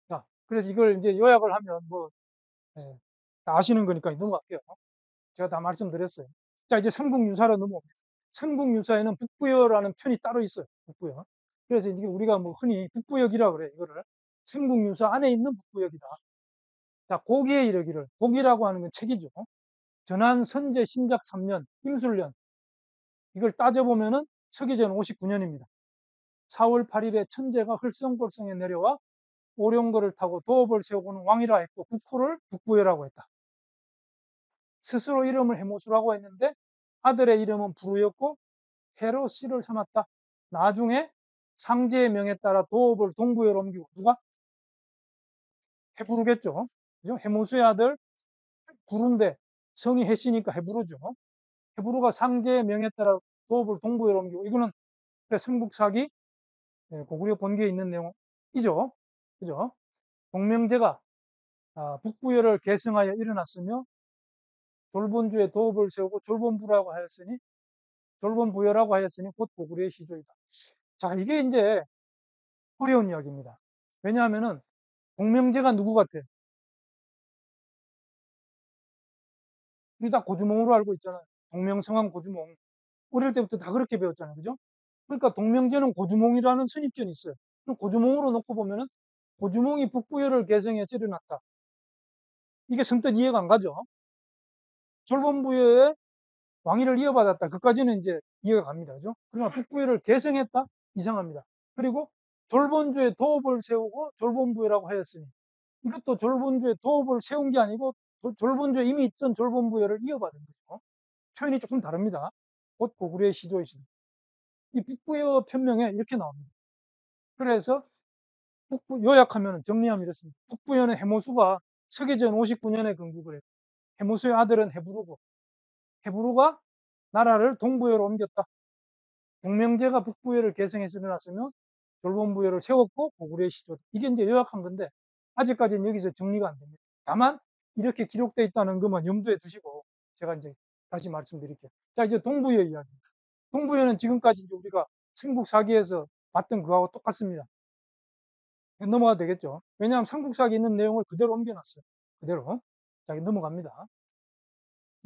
자, 그래서 이걸 이제 요약을 하면 뭐 예, 다 아시는 거니까 넘어갈게요. 제가 다 말씀드렸어요. 자, 이제 삼국유사로 넘어옵니다. 삼국유사에는 북부여라는 편이 따로 있어요. 북부여. 그래서 이게 우리가 뭐 흔히 북부역이라고 그래요. 이거를. 삼국유사 안에 있는 북부역이다. 자, 고기에 이르기를. 고기라고 하는 건 책이죠. 전한 선제 신작 3년, 임술년. 이걸 따져보면은 서기전 59년입니다. 4월 8일에 천재가 흘성골성에 내려와 오룡거를 타고 도읍을 세우고는 왕이라 했고 국호를 북부여라고 했다. 스스로 이름을 해모수라고 했는데 아들의 이름은 부루였고 해로 씨를 삼았다. 나중에 상제의 명에 따라 도읍을 동부여로 옮기고 누가? 해부르겠죠. 그죠? 해모수의 아들 부루인데 성이 해씨니까 해부르죠. 해부르가 상제의 명에 따라 도읍을 동부여로 옮기고 이거는 삼국사기 고구려 본기에 있는 내용이죠. 그죠? 동명제가 북부여를 계승하여 일어났으며 졸본주에 도읍을 세우고 졸본부여라고 하였으니 곧 고구려의 시조이다. 자, 이게 이제 어려운 이야기입니다. 왜냐하면은 동명제가 누구 같아요? 우리 다 고주몽으로 알고 있잖아요. 동명성왕 고주몽. 어릴 때부터 다 그렇게 배웠잖아요. 그죠? 그러니까 동명제는 고주몽이라는 선입견이 있어요. 그럼 고주몽으로 놓고 보면은 고주몽이 북부여를 계승해서 일어났다. 이게 선뜻 이해가 안 가죠? 졸본부여의 왕위를 이어받았다. 그까지는 이제 이해가 갑니다. 그죠? 그러나 북부여를 계승했다? 이상합니다. 그리고 졸본주에 도읍을 세우고 졸본부여라고 하였으니 이것도 졸본주에 도읍을 세운 게 아니고 졸본주에 이미 있던 졸본부여를 이어받은 거죠. 표현이 조금 다릅니다. 곧 고구려의 시조이십니다. 이 북부여 편명에 이렇게 나옵니다. 그래서 요약하면 정리하면 이렇습니다. 북부여는 해모수가 서기전 59년에 건국을 했고 해모수의 아들은 헤브루고 헤브루가 나라를 동부여로 옮겼다. 동명제가 북부여를 계승해서 일어났으면 졸본부여를 세웠고 고구려의 시조다. 이게 이제 요약한 건데 아직까지는 여기서 정리가 안 됩니다. 다만 이렇게 기록되어 있다는 것만 염두에 두시고 제가 이제 다시 말씀드릴게요. 자, 이제 동부여 이야기입니다. 동부여는 지금까지 이제 우리가 삼국사기에서 봤던 그거하고 똑같습니다. 넘어가도 되겠죠. 왜냐하면 삼국사기에 있는 내용을 그대로 옮겨놨어요. 그대로. 자, 넘어갑니다.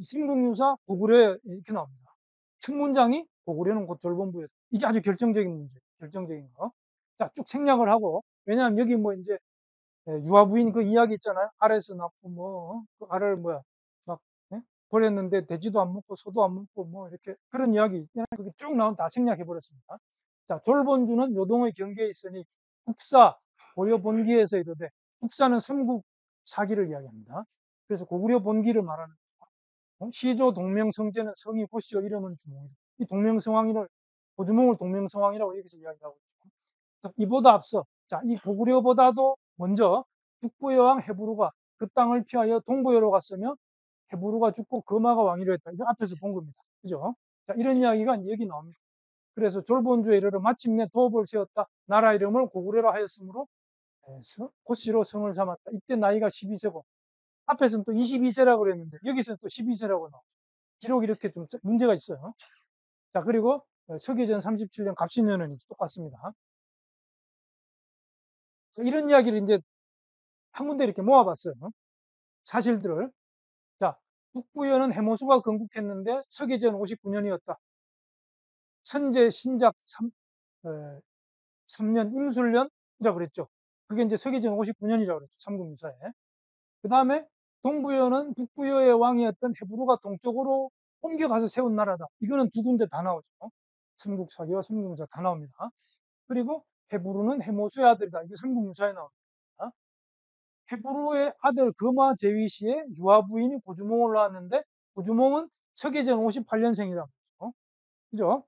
신국유사 고구려 이렇게 나옵니다. 첫 문장이 고구려는 곧 졸본부였다. 이게 아주 결정적인 문제, 결정적인 거. 자, 쭉 생략을 하고, 왜냐하면 여기 뭐 이제 유아부인 그 이야기 있잖아요. 알에서 낳고 뭐, 그 알을 뭐야, 막, 예? 버렸는데 돼지도 안 먹고 소도 안 먹고 뭐 이렇게 그런 이야기, 그냥 그게 쭉 나온 다 생략해버렸습니다. 자, 졸본주는 요동의 경계에 있으니 국사, 고려 본기에서 이르되, 국사는 삼국 사기를 이야기합니다. 그래서 고구려 본기를 말하는 시조 동명성제는 성이 고시오 이름은 주몽이다. 이 동명성왕이를 고주몽을 동명성왕이라고 여기서 이야기하고 있죠. 이보다 앞서 이 고구려보다도 먼저 북부여왕 헤부루가 그 땅을 피하여 동부여로 갔으며 헤부루가 죽고 거마가 왕위로 했다. 이거 앞에서 본 겁니다. 그죠? 자, 이런 이야기가 이제 여기 나옵니다. 그래서 졸본주에 이르러 마침내 도읍을 세웠다. 나라 이름을 고구려라 하였으므로 고시로 성을 삼았다. 이때 나이가 12세고 앞에서는 또 22세라고 그랬는데 여기서는 또 12세라고 나와요. 기록이 이렇게 좀 문제가 있어요. 자, 그리고 서기전 37년 갑신년은 똑같습니다. 이런 이야기를 이제 한 군데 이렇게 모아봤어요. 사실들을. 자, 북부여는 해모수가 건국했는데 서기전 59년이었다. 선제 신작 3년 임술년이라고 그랬죠. 그게 이제 서기전 59년이라고 그랬죠. 삼국유사에. 그 다음에 동부여는 북부여의 왕이었던 헤브루가 동쪽으로 옮겨가서 세운 나라다. 이거는 두 군데 다 나오죠. 삼국사기와 삼국유사 다 나옵니다. 그리고 헤브루는 해모수의 아들이다. 이게 삼국유사에 나옵니다. 헤브루의 아들 거마 제위시에 유아 부인이 고주몽을 낳았는데 고주몽은 서기전 58년생이라고 그죠? 그죠?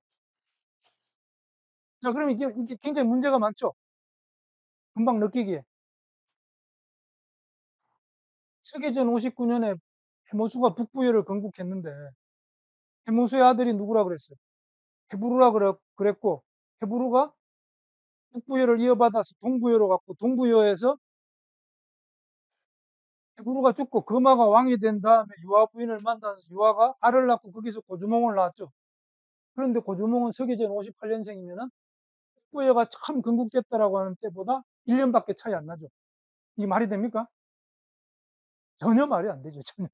자, 그럼 이게 굉장히 문제가 많죠? 금방 느끼기에. 서기전 59년에 해모수가 북부여를 건국했는데 해모수의 아들이 누구라 그랬어요? 헤브루라 그랬고 헤브루가 북부여를 이어받아서 동부여로 갔고 동부여에서 헤브루가 죽고 거마가 왕이 된 다음에 유아 부인을 만나서 유아가 알을 낳고 거기서 고주몽을 낳았죠. 그런데 고주몽은 서기전 58년생이면은 북부여가 참 건국됐다라고 하는 때보다 1년밖에 차이 안 나죠. 이게 말이 됩니까? 전혀 말이 안 되죠. 전혀.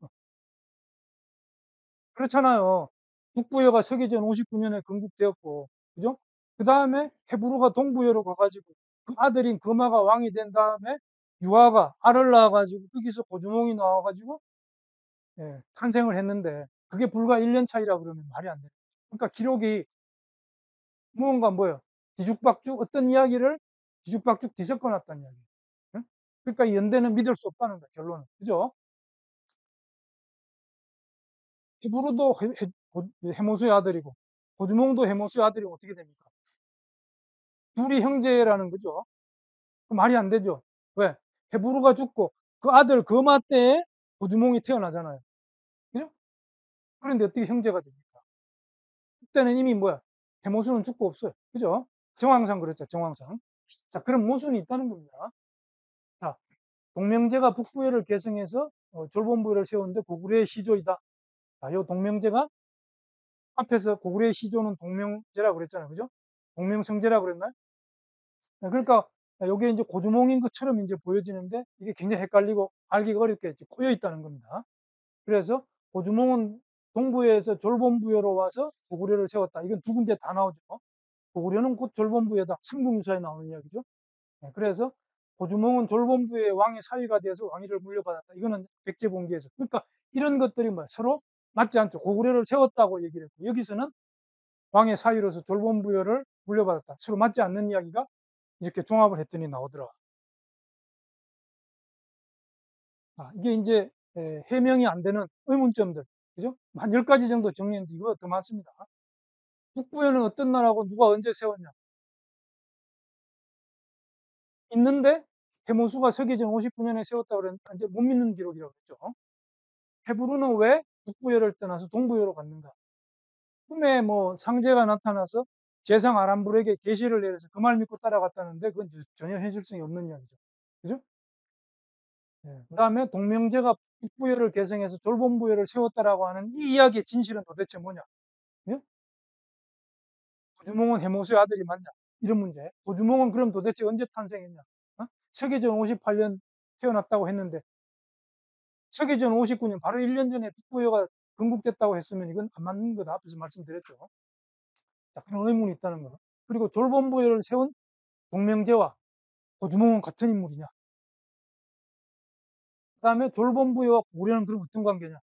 그렇잖아요. 북부여가 서기전 59년에 건국되었고, 그죠? 그 다음에 헤브루가 동부여로 가가지고 그 아들인 거마가 왕이 된 다음에 유아가 알을 낳아가지고 거기서 고주몽이 나와가지고 탄생을 했는데 그게 불과 1년 차이라 그러면 말이 안 돼요. 그러니까 기록이 무언가 뭐예요? 뒤죽박죽 어떤 이야기를 뒤죽박죽 뒤섞어 놨다는 이야기예요. 응? 그러니까 이 연대는 믿을 수 없다는 거예요. 결론은. 그죠? 히브루도 해모수의 아들이고 고주몽도 해모수의 아들이고 어떻게 됩니까? 둘이 형제라는 거죠. 말이 안 되죠. 왜? 헤브루가 죽고 그 아들 거마 때에 고주몽이 태어나잖아요. 그죠? 그런데 어떻게 형제가 됩니까? 그때는 이미 뭐야? 해모수는 죽고 없어요. 그죠? 정황상 그렇죠. 정황상. 자, 그런 모순이 있다는 겁니다. 자, 동명제가 북부여를 계승해서 졸본부여를 세웠는데 고구려의 시조이다. 자, 이 동명제가 앞에서 고구려의 시조는 동명제라고 그랬잖아요. 그죠? 동명성제라고 그랬나요? 네, 그러니까 이게 이제 고주몽인 것처럼 이제 보여지는데 이게 굉장히 헷갈리고 알기가 어렵게 꼬여 있다는 겁니다. 그래서 고주몽은 동부여에서 졸본부여로 와서 고구려를 세웠다. 이건 두 군데 다 나오죠. 고구려는 곧 졸본부여다. 삼국유사에 나오는 이야기죠. 네, 그래서 고주몽은 졸본부의 왕의 사위가 되어서 왕위를 물려받았다. 이거는 백제본기에서. 그러니까 이런 것들이 뭐야? 서로 맞지 않죠. 고구려를 세웠다고 얘기를 했고 여기서는 왕의 사위로서 졸본부여를 물려받았다. 서로 맞지 않는 이야기가 이렇게 종합을 했더니 나오더라. 이게 이제 해명이 안 되는 의문점들. 그죠? 한 10가지 정도 정리했는데 이거 더 많습니다. 북부여는 어떤 나라고 누가 언제 세웠냐? 있는데 해모수가 서기전 59년에 세웠다고 그러니까 이제 못 믿는 기록이라고 했죠. 헤브론은 왜 북부여를 떠나서 동부여로 갔는가? 꿈에 뭐 상제가 나타나서 재상 아람불에게 계시를 내려서 그 말 믿고 따라갔다는데 그건 전혀 현실성이 없는 이야기죠. 그죠? 그 다음에 동명제가 북부여를 계승해서 졸본부여를 세웠다라고 하는 이 이야기의 진실은 도대체 뭐냐? 예? 고주몽은 해모수의 아들이 맞냐? 이런 문제. 고주몽은 그럼 도대체 언제 탄생했냐? 어? 서기전 58년 태어났다고 했는데 서기전 59년 바로 1년 전에 북부여가 건국됐다고 했으면 이건 안 맞는 거다. 앞에서 말씀드렸죠. 자, 그런 의문이 있다는 거. 그리고 졸본부여를 세운 동명제와 고주몽은 같은 인물이냐? 그 다음에 졸본부여와 고려는 그럼 어떤 관계냐?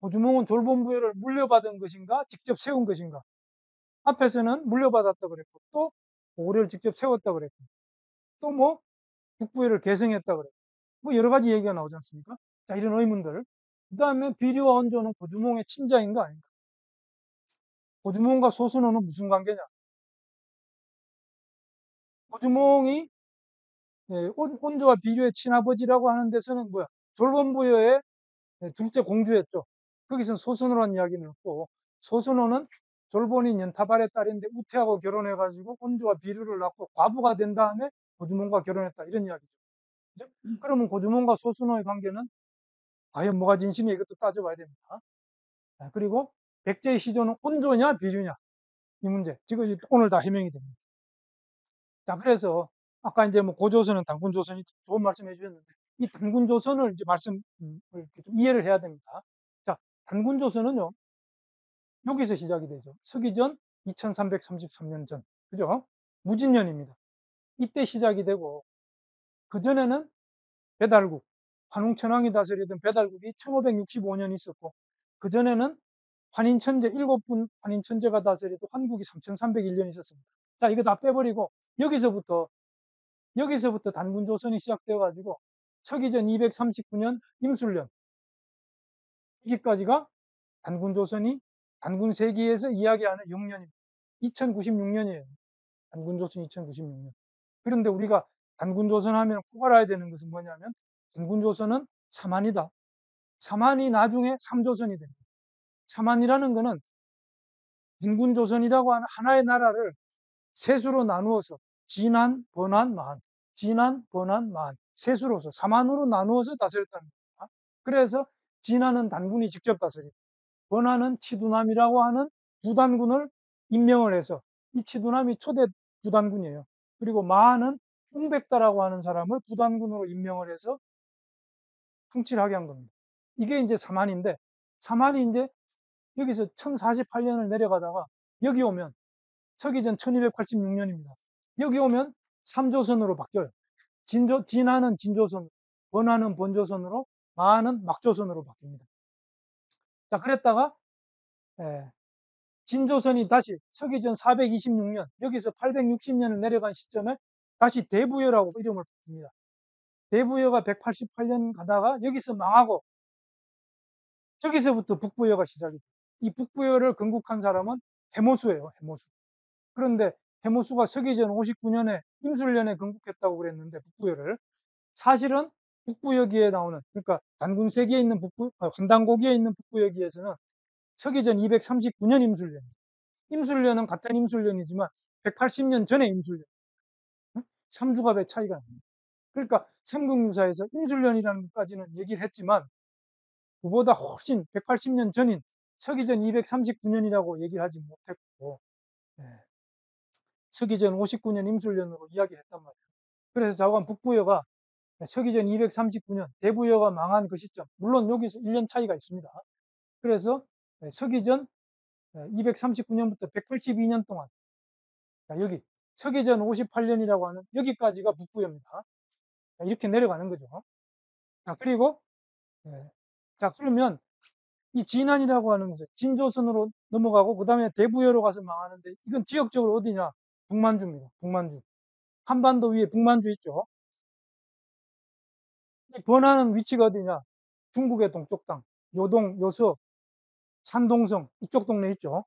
고주몽은 졸본부여를 물려받은 것인가? 직접 세운 것인가? 앞에서는 물려받았다 그랬고, 또 고려를 직접 세웠다 그랬고, 또 뭐 북부여를 계승했다 그랬고, 뭐 여러 가지 얘기가 나오지 않습니까? 자, 이런 의문들. 그 다음에 비류와 원조는 고주몽의 친자인가 아닌가? 고주몽과 소순호는 무슨 관계냐? 고주몽이 온조와 비류의 친아버지라고 하는 데서는 뭐야? 졸본부여의 둘째 공주였죠. 거기서는 소순호라는 이야기는 없고, 소순호는 졸본인 연타발의 딸인데 우태하고 결혼해가지고 온조와 비류를 낳고 과부가 된 다음에 고주몽과 결혼했다. 이런 이야기죠. 그죠? 그러면 고주몽과 소순호의 관계는 과연 뭐가 진실이냐 이것도 따져봐야 됩니다. 그리고 백제의 시조는 온조냐 비류냐 이 문제 지금 오늘 다 해명이 됩니다. 자, 그래서 아까 이제 뭐 고조선은 단군조선이 좋은 말씀 해주셨는데 이 단군조선을 이제 이렇게 좀 이해를 해야 됩니다. 자, 단군조선은요 여기서 시작이 되죠. 서기전 2333년 전, 그죠? 무진년입니다. 이때 시작이 되고 그 전에는 배달국, 환웅천왕이 다스리던 배달국이 1565년 있었고 그 전에는 환인천재, 7분 환인천재가 다스리던 환국이 3301년 있었습니다. 자, 이거 다 빼버리고 여기서부터 단군조선이 시작되어가지고 서기전 239년 임술년 여기까지가 단군조선이 단군세기에서 이야기하는 6년입니다. 2096년이에요. 단군조선 2096년. 그런데 우리가 단군조선 하면 꼭 알아야 되는 것은 뭐냐면 단군조선은 사만이다. 사만이 나중에 삼조선이 됩니다. 사만이라는 것은 단군조선이라고 하는 하나의 나라를 세수로 나누어서 진한, 번한, 마한, 진한, 번한, 마한 세수로서 사만으로 나누어서 다스렸다는 겁니다. 그래서 진한은 단군이 직접 다스리고 번한은 치두남이라고 하는 부단군을 임명을 해서 이 치두남이 초대 부단군이에요. 그리고 마한은 홍백다라고 하는 사람을 부단군으로 임명을 해서 통치를 하게 한 겁니다. 이게 이제 사만인데 사만이 이제 여기서 1048년을 내려가다가 여기 오면 서기전 1286년입니다. 여기 오면 3조선으로 바뀌어요. 진하는 진조선, 번하는 번조선으로, 마하는 막조선으로 바뀝니다. 자, 그랬다가 진조선이 다시 서기전 426년, 여기서 860년을 내려간 시점에 다시 대부여라고 이름을 바꿉니다. 대부여가 188년 가다가 여기서 망하고 저기서부터 북부여가 시작이 돼요. 이 북부여를 건국한 사람은 해모수예요. 해모수. 그런데 해모수가 서기전 59년에 임술년에 건국했다고 그랬는데 북부여를 사실은 북부여기에 나오는 그러니까 단군세기에 있는 환단고기에 있는 북부여기에서는 서기전 239년 임술년 임술년은 같은 임술년이지만 180년 전에 임술년 3주갑의 차이가 납니다. 그러니까 삼국유사에서 임술년이라는 것까지는 얘기를 했지만 그보다 훨씬 180년 전인 서기전 239년이라고 얘기를 하지 못했고 서기전 59년 임술년으로 이야기를 했단 말이에요. 그래서 자관 북부여가 서기전 239년 대부여가 망한 그 시점 물론 여기서 1년 차이가 있습니다. 그래서 서기전 239년부터 182년 동안 여기 서기전 58년이라고 하는 여기까지가 북부여입니다. 이렇게 내려가는 거죠. 자, 그리고 자, 그러면 이 진안이라고 하는 것은 진조선으로 넘어가고 그 다음에 대부여로 가서 망하는데 이건 지역적으로 어디냐? 북만주입니다. 북만주. 한반도 위에 북만주 있죠. 이 번화는 위치가 어디냐? 중국의 동쪽 땅, 요동, 요서, 산동성 이쪽 동네 있죠.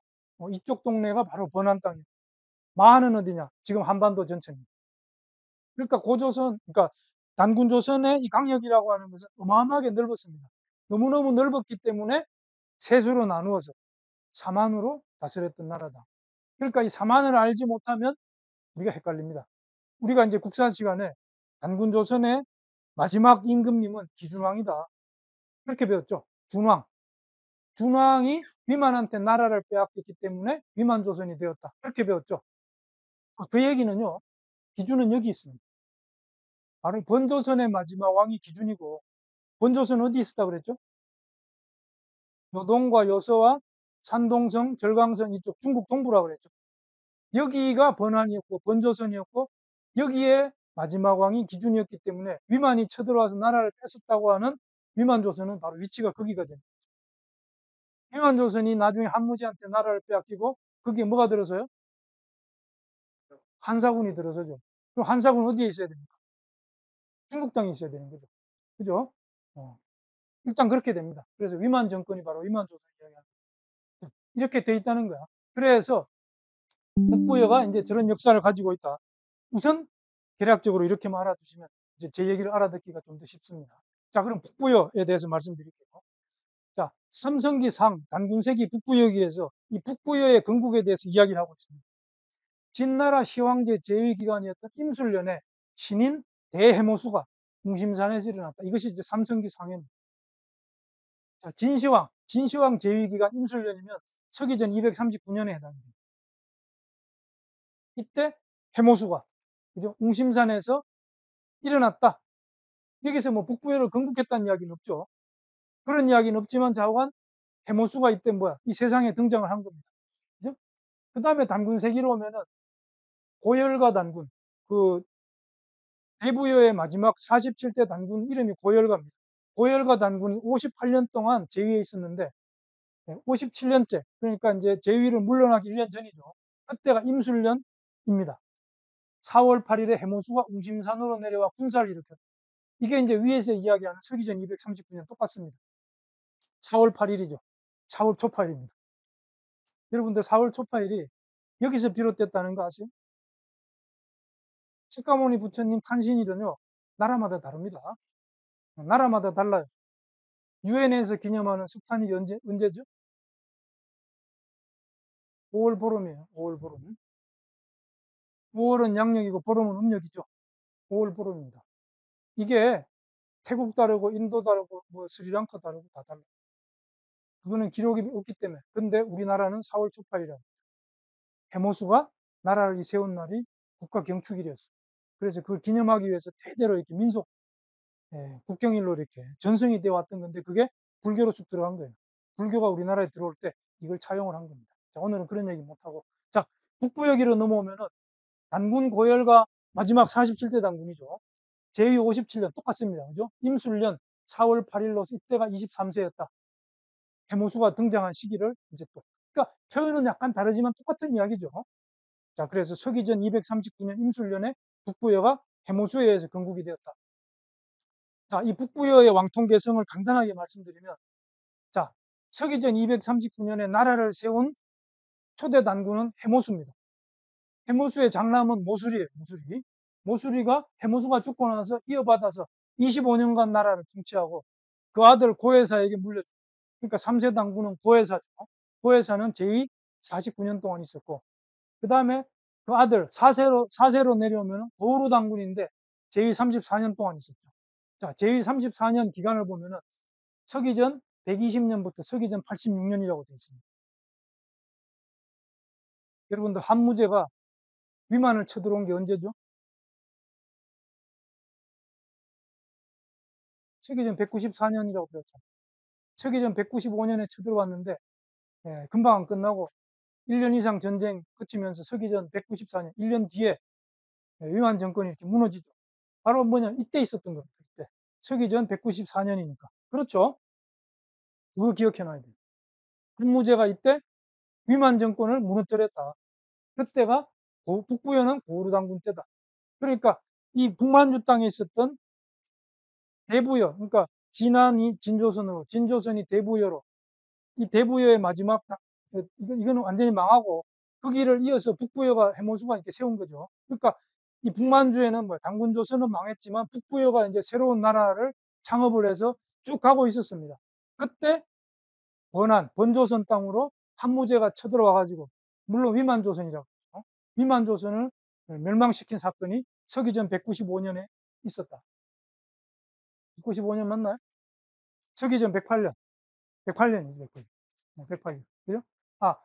이쪽 동네가 바로 번안 땅이에요. 마하는 어디냐? 지금 한반도 전체입니다. 그러니까 고조선, 그러니까 단군조선의 이 강역이라고 하는 것은 어마어마하게 넓었습니다. 너무너무 넓었기 때문에 세수로 나누어서 사만으로 다스렸던 나라다. 그러니까 이 사만을 알지 못하면 우리가 헷갈립니다. 우리가 이제 국사 시간에 단군조선의 마지막 임금님은 기준왕이다. 그렇게 배웠죠. 준왕. 준왕이 위만한테 나라를 빼앗겼기 때문에 위만조선이 되었다. 그렇게 배웠죠. 그 얘기는요. 기준은 여기 있습니다. 바로 번조선의 마지막 왕이 기준이고, 번조선 어디 있었다 그랬죠? 요동과 요서와 산동성, 절강성 이쪽 중국 동부라고 그랬죠. 여기가 번안이었고 번조선이었고 여기에 마지막 왕이 기준이었기 때문에 위만이 쳐들어와서 나라를 뺏었다고 하는 위만조선은 바로 위치가 거기가 됩니다. 위만조선이 나중에 한무지한테 나라를 빼앗기고 거기에 뭐가 들어서요? 한사군이 들어서죠. 그럼 한사군 어디에 있어야 됩니까? 중국 땅에 있어야 되는 거죠. 그죠? 일단 그렇게 됩니다. 그래서 위만 정권이 바로 위만조선 이야기합니다. 이렇게 돼 있다는 거야. 그래서 북부여가 이제 저런 역사를 가지고 있다. 우선 대략적으로 이렇게만 알아두시면 이제 제 얘기를 알아듣기가 좀 더 쉽습니다. 자, 그럼 북부여에 대해서 말씀드릴게요. 자, 삼성기 상 단군세기 북부여기에서 이 북부여의 건국에 대해서 이야기를 하고 있습니다. 진나라 시황제 제위 기간이었던 임술년에 신인 대해모수가 웅심산에서 일어났다. 이것이 이제 삼성기 상해입니다. 자, 진시황 제위 기간 임술년이면 서기전 239년에 해당됩니다. 이때 해모수가 그죠? 웅심산에서 일어났다. 여기서 뭐 북부여를 건국했다는 이야기는 없죠. 그런 이야기는 없지만 좌우간 해모수가 이때 뭐야? 이 세상에 등장을 한 겁니다. 그죠? 그 다음에 단군세기로 오면은 고열가 단군, 그 대부여의 마지막 47대 단군 이름이 고열가입니다. 고열가 단군이 58년 동안 제위에 있었는데 57년째, 그러니까 이제 제위를 물러나기 1년 전이죠. 그때가 임술년입니다. 4월 8일에 해모수가 웅심산으로 내려와 군사를 일으켰다. 이게 이제 위에서 이야기하는 서기전 239년 똑같습니다. 4월 8일이죠. 4월 초파일입니다. 여러분들 4월 초파일이 여기서 비롯됐다는 거 아세요? 석가모니 부처님 탄신일은요, 나라마다 다릅니다. 나라마다 달라요. 유엔에서 기념하는 석탄일이 언제죠? 5월 보름이에요. 5월 보름. 5월은 양력이고 보름은 음력이죠. 5월 보름입니다. 이게 태국 다르고 인도 다르고 뭐 스리랑카 다르고 다 달라요. 그거는 기록이 없기 때문에. 근데 우리나라는 4월 초파일이라고. 해모수가 나라를 세운 날이 국가 경축일이었어요. 그래서 그걸 기념하기 위해서 대대로 이렇게 민속 국경일로 이렇게 전승이 되어 왔던 건데 그게 불교로 쑥 들어간 거예요. 불교가 우리나라에 들어올 때 이걸 차용을 한 겁니다. 자, 오늘은 그런 얘기 못하고. 자, 북부여기로 넘어오면은 단군 고열과 마지막 47대 단군이죠. 제2 57년 똑같습니다. 그죠? 임술년 4월 8일로서 이때가 23세였다. 해모수가 등장한 시기를 이제 또. 그러니까 표현은 약간 다르지만 똑같은 이야기죠. 자, 그래서 서기전 239년 임술년에 북부여가 해모수에 의해서 건국이 되었다. 자, 이 북부여의 왕통 개성을 간단하게 말씀드리면, 자, 서기전 239년에 나라를 세운 초대 단군은 해모수입니다. 해모수의 장남은 모수리예요, 모수리. 모수리가 해모수가 죽고 나서 이어받아서 25년간 나라를 통치하고 그 아들 고해사에게 물려줍니다. 그러니까 3세 단군은 고해사죠. 고해사는 제2 49년 동안 있었고, 그 다음에 그 아들 4세로 내려오면 고우루 단군인데 제2 34년 동안 있었죠. 자, 제2 34년 기간을 보면은 서기전 120년부터 서기전 86년이라고 되어 있습니다. 여러분들 한무제가 위만을 쳐들어온 게 언제죠? 서기전 194년이라고 배웠죠. 서기전 195년에 쳐들어왔는데 금방 안 끝나고 1년 이상 전쟁 그치면서 서기전 194년, 1년 뒤에 위만 정권이 이렇게 무너지죠. 바로 뭐냐, 이때 있었던 겁니다. 이때. 서기전 194년이니까. 그렇죠? 그거 기억해놔야 돼요. 한무제가 이때 위만 정권을 무너뜨렸다. 그때가 북부여는 고르 당군 때다. 그러니까 이 북만주 땅에 있었던 대부여, 그러니까 진안이 진조선으로, 진조선이 대부여로, 이 대부여의 마지막 이거는 완전히 망하고 그 길을 이어서 북부여가 해모수가 이렇게 세운 거죠. 그러니까 이 북만주에는 뭐 당군조선은 망했지만 북부여가 이제 새로운 나라를 창업을 해서 쭉 가고 있었습니다. 그때 번조선 땅으로 한무제가 쳐들어와 가지고, 물론 위만조선이라고 그러죠. 위만조선을 멸망시킨 사건이 서기전 195년에 있었다. 195년 맞나요? 서기전 108년. 108년이죠, 108년. 108년. 그죠? 아,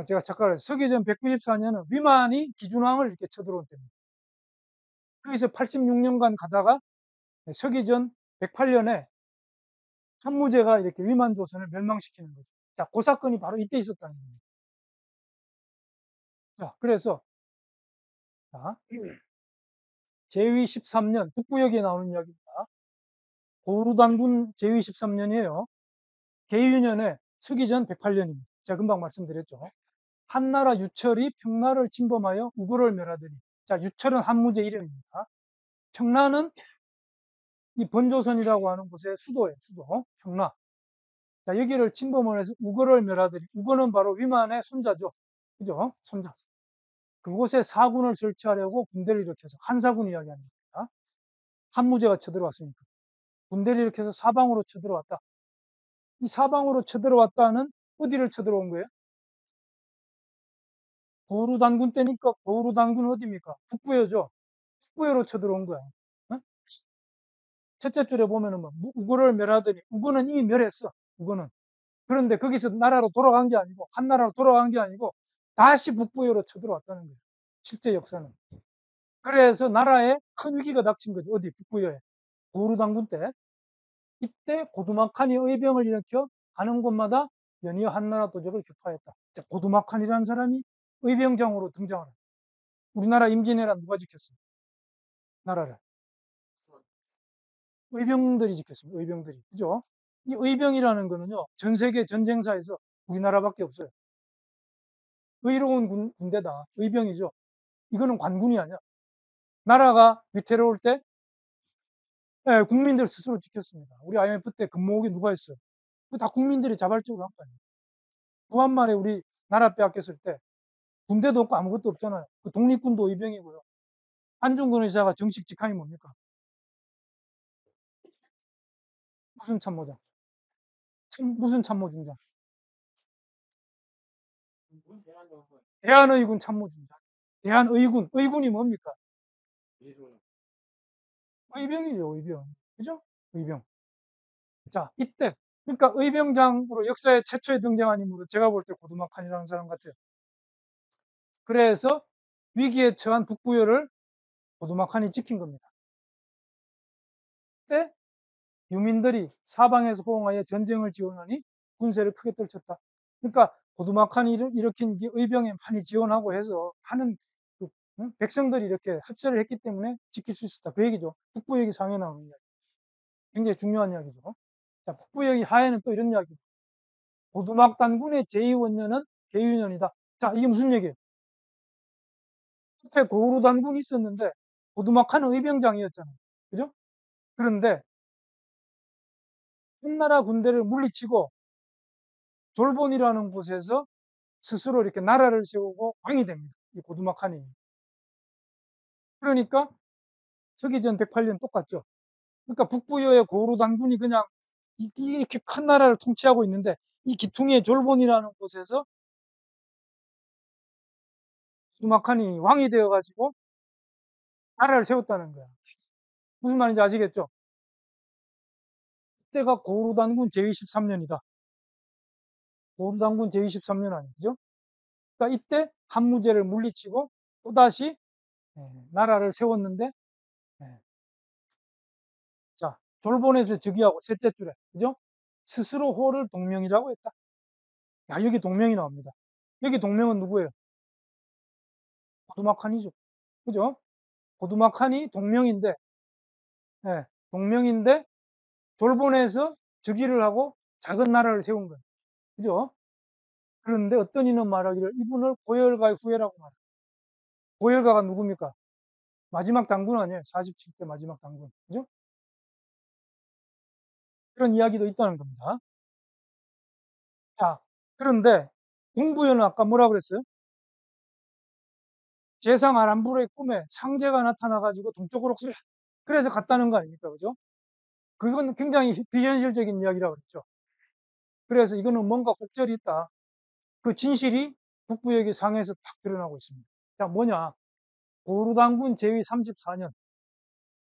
제가 착각을 했어요. 서기전 194년은 위만이 기준왕을 이렇게 쳐들어온 때입니다. 거기서 86년간 가다가 서기전 108년에 한무제가 이렇게 위만조선을 멸망시키는 거죠. 자, 그 사건이 바로 이때 있었다는 겁니다. 자, 그래서, 자, 제위 13년, 북부역에 나오는 이야기입니다. 고루단군 제위 13년이에요. 계유년에 서기전 108년입니다. 제가 금방 말씀드렸죠. 한나라 유철이 평나를 침범하여 우고를 멸하더니, 자, 유철은 한무제 이름입니다. 평나는 이 번조선이라고 하는 곳의 수도예요, 수도. 평나. 자, 여기를 침범을 해서 우거를 멸하더니, 우거는 바로 위만의 손자죠. 그죠? 손자. 그곳에 사군을 설치하려고 군대를 일으켜서, 한사군 이야기합니다. 한무제가 쳐들어왔으니까. 군대를 일으켜서 사방으로 쳐들어왔다. 이 사방으로 쳐들어왔다는 어디를 쳐들어온 거예요? 고루단군 때니까 고루단군 어디입니까? 북부여죠. 북부여로 쳐들어온 거야. 어? 첫째 줄에 보면은 뭐 우거를 멸하더니, 우거는 이미 멸했어. 우거는. 그런데 거기서 나라로 돌아간 게 아니고, 한 나라로 돌아간 게 아니고 다시 북부여로 쳐들어왔다는 거예요. 실제 역사는. 그래서 나라에 큰 위기가 닥친 거죠. 어디? 북부여에. 고루단군 때. 이때 고두막한이 의병을 일으켜 가는 곳마다 연이어 한나라 도적을 격파했다. 자, 고두막한이라는 사람이 의병장으로 등장을 합니다. 우리나라 임진왜란 누가 지켰어요? 나라를. 의병들이 지켰습니다. 의병들이. 그죠? 이 의병이라는 거는요, 전 세계 전쟁사에서 우리나라밖에 없어요. 의로운 군대다. 의병이죠. 이거는 관군이 아니야. 나라가 위태로울 때 예, 국민들 스스로 지켰습니다. 우리 IMF 때 근무옥이 누가 했어요? 그 다 국민들이 자발적으로 한 거예요. 구한말에 우리 나라 빼앗겼을 때 군대도 없고 아무것도 없잖아요. 그 독립군도 의병이고요. 안중근 의사가 정식 직함이 뭡니까? 무슨 참모장? 무슨 참모중장? 대한의군 참모중장. 대한의군. 의군이 뭡니까? 의병이죠, 의병. 그죠? 의병. 자, 이때. 그러니까 의병장으로 역사에 최초에 등장한 인물은 제가 볼 때 고두막한이라는 사람 같아요. 그래서 위기에 처한 북부여를 고두막한이 지킨 겁니다. 그때 유민들이 사방에서 호응하여 전쟁을 지원하니 군세를 크게 떨쳤다. 그러니까 고두막한이 일으킨 의병에 많이 지원하고 해서 많은 백성들이 이렇게 합세를 했기 때문에 지킬 수 있었다. 그 얘기죠. 북부역이 상에 나오는 이야기. 굉장히 중요한 이야기죠. 자, 북부역이 하에는 또 이런 이야기. 고두막 단군의 제2원년은 계유년이다. 자, 이게 무슨 얘기예요? 끝에 고루 단군이 있었는데 고두막한은 의병장이었잖아요. 그죠? 그런데 한나라 군대를 물리치고 졸본이라는 곳에서 스스로 이렇게 나라를 세우고 왕이 됩니다. 이 고두막한이. 그러니까 서기전 108년 똑같죠. 그러니까 북부여의 고루 단군이 그냥 이렇게 큰 나라를 통치하고 있는데 이 기퉁의 졸본이라는 곳에서 고두막한이 왕이 되어가지고 나라를 세웠다는 거야. 무슨 말인지 아시겠죠? 그때가 고루단군 제23년이다. 고루단군 제23년 아니죠? 그러니까 이때 한무제를 물리치고 또다시 나라를 세웠는데, 자, 졸본에서 즉위하고 셋째 줄에, 그죠? 스스로 호를 동명이라고 했다. 야, 여기 동명이 나옵니다. 여기 동명은 누구예요? 고두막한이죠. 그죠? 고두막한이 동명인데, 동명인데 졸본에서 즉위를 하고 작은 나라를 세운 거예요. 그죠? 그런데 어떤 이는 말하기를 이분을 고열가의 후예라고 말해요. 고열가가 누굽니까? 마지막 당군 아니에요? 47대 마지막 당군. 그죠? 그런 이야기도 있다는 겁니다. 자, 그런데 동부여는 아까 뭐라 그랬어요? 재상 아람불의 꿈에 상제가 나타나가지고 동쪽으로 그래. 그래서 갔다는 거 아닙니까? 그죠? 그건 굉장히 비현실적인 이야기라고 그랬죠. 그래서 이거는 뭔가 곡절이 있다. 그 진실이 북부역의 상에서 딱 드러나고 있습니다. 자, 뭐냐? 고루당군 제위 34년,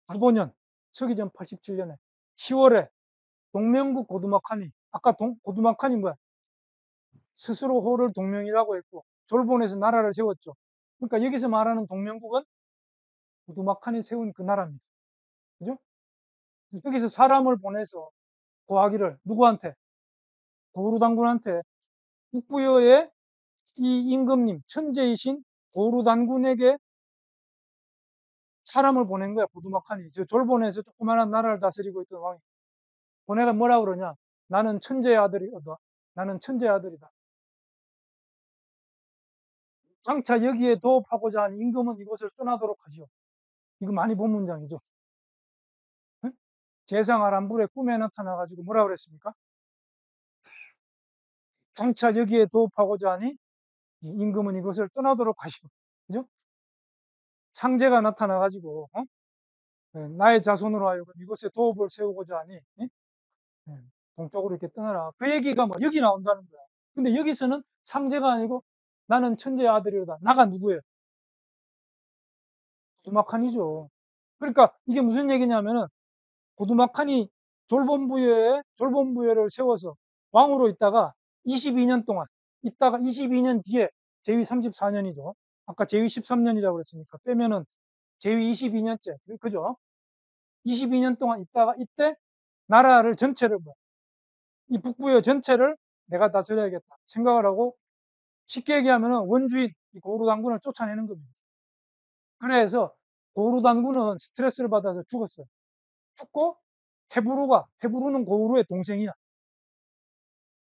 15년, 서기전 87년에 10월에 동명국 고두막하니, 아까 고두막하니 뭐야? 스스로 호를 동명이라고 했고, 졸본에서 나라를 세웠죠. 그러니까 여기서 말하는 동명국은 고두막하니 세운 그 나라입니다. 그죠? 거기서 사람을 보내서 고하기를 누구한테? 고루당군한테 북부여의 이 임금님, 천재이신 고루당군에게 사람을 보낸 거야, 고두막하니. 저 졸본에서 조그마한 나라를 다스리고 있던 왕이. 보내가 뭐라 그러냐? 나는 천재의 아들이다. 나는 천재의 아들이다. 장차 여기에 도읍하고자 하는 임금은 이곳을 떠나도록 하시오. 이거 많이 본 문장이죠. 응? 재상 아람불의 꿈에 나타나가지고 뭐라 그랬습니까? 장차 여기에 도읍하고자 하니 임금은 이것을 떠나도록 하시오. 그죠? 상제가 나타나가지고 나의 자손으로 하여금 이곳에 도읍을 세우고자 하니 동쪽으로 이렇게 떠나라. 그 얘기가 뭐 여기 나온다는 거야. 근데 여기서는 상제가 아니고 나는 천재의 아들이로다. 나가 누구예요? 고두막한이죠. 그러니까 이게 무슨 얘기냐면은 고두막한이 졸본부여를 세워서 왕으로 있다가 22년 동안 있다가 22년 뒤에 제위 34년이죠. 아까 제위 13년이라고 그랬으니까 빼면은 제위 22년째. 그죠? 22년 동안 있다가 이때 나라를 전체를 이 북부여 전체를 내가 다스려야겠다 생각을 하고 쉽게 얘기하면은 원주인 이 고루당군을 쫓아내는 겁니다. 그래서 고루당군은 스트레스를 받아서 죽었어요. 죽고 헤브루는 고루의 동생이야.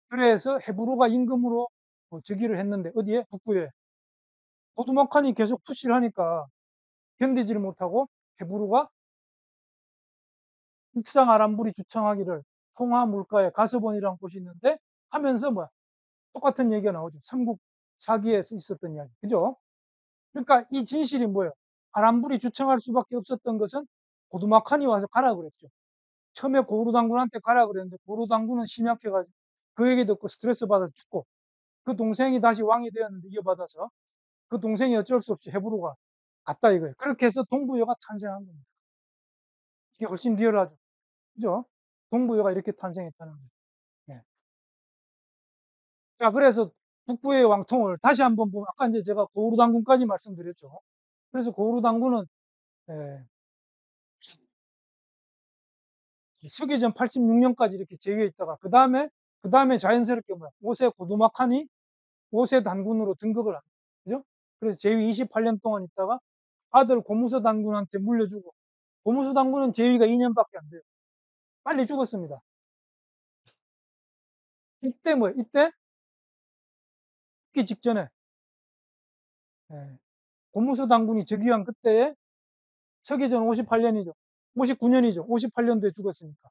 그래서 헤브루가 임금으로 즉위를 했는데 어디에? 북부에. 고두막한이 계속 푸시를 하니까 견디지를 못하고 헤브루가 육상 아람불이 주청하기를 통화 물가에 가서본이라는 곳이 있는데 하면서 뭐야? 똑같은 얘기가 나오죠. 삼국 사기에서 있었던 이야기. 그죠? 그러니까 이 진실이 뭐예요? 아람불이 주청할 수밖에 없었던 것은 고두막한이 와서 가라 그랬죠. 처음에 고루당군한테 가라 그랬는데 고루당군은 심약해가지고 그 얘기 듣고 스트레스 받아서 죽고 그 동생이 다시 왕이 되었는데 이어받아서 그 동생이 어쩔 수 없이 헤브루가 갔다 이거예요. 그렇게 해서 동부여가 탄생한 겁니다. 이게 훨씬 리얼하죠. 그죠? 동부여가 이렇게 탄생했다는 거예요. 네. 자, 그래서 북부의 왕통을 다시 한번 보면 아까 이제 제가 고루당군까지 말씀드렸죠. 그래서 고루당군은 서기전 86년까지 이렇게 제위해 있다가 그 다음에 자연스럽게 뭐야? 5세 고두막하니 5세 단군으로 등극을 합니다. 그죠? 그래서 제위 28년 동안 있다가 아들 고무서 단군한테 물려주고 고무서 단군은 제위가 2년밖에 안 돼요. 빨리 죽었습니다. 이때 뭐예요? 이때 죽기 직전에 고무서 단군이 즉위한 그때에 서기전 58년이죠. 59년이죠. 58년도에 죽었으니까.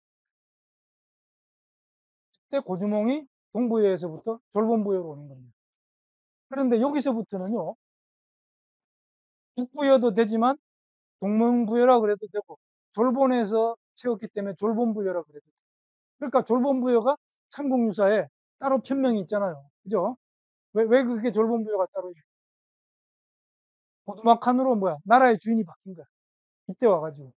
그때 고주몽이 동부여에서부터 졸본부여로 오는 겁니다. 그런데 여기서부터는요. 북부여도 되지만 동문부여라 그래도 되고 졸본에서 세웠기 때문에 졸본부여라 그래도 돼요. 그러니까 졸본부여가 삼국유사에 따로 편명이 있잖아요. 그죠? 왜 그게 졸본부여가 따로 있어요? 고두막한으로 뭐야? 나라의 주인이 바뀐 거야. 이때 와가지고.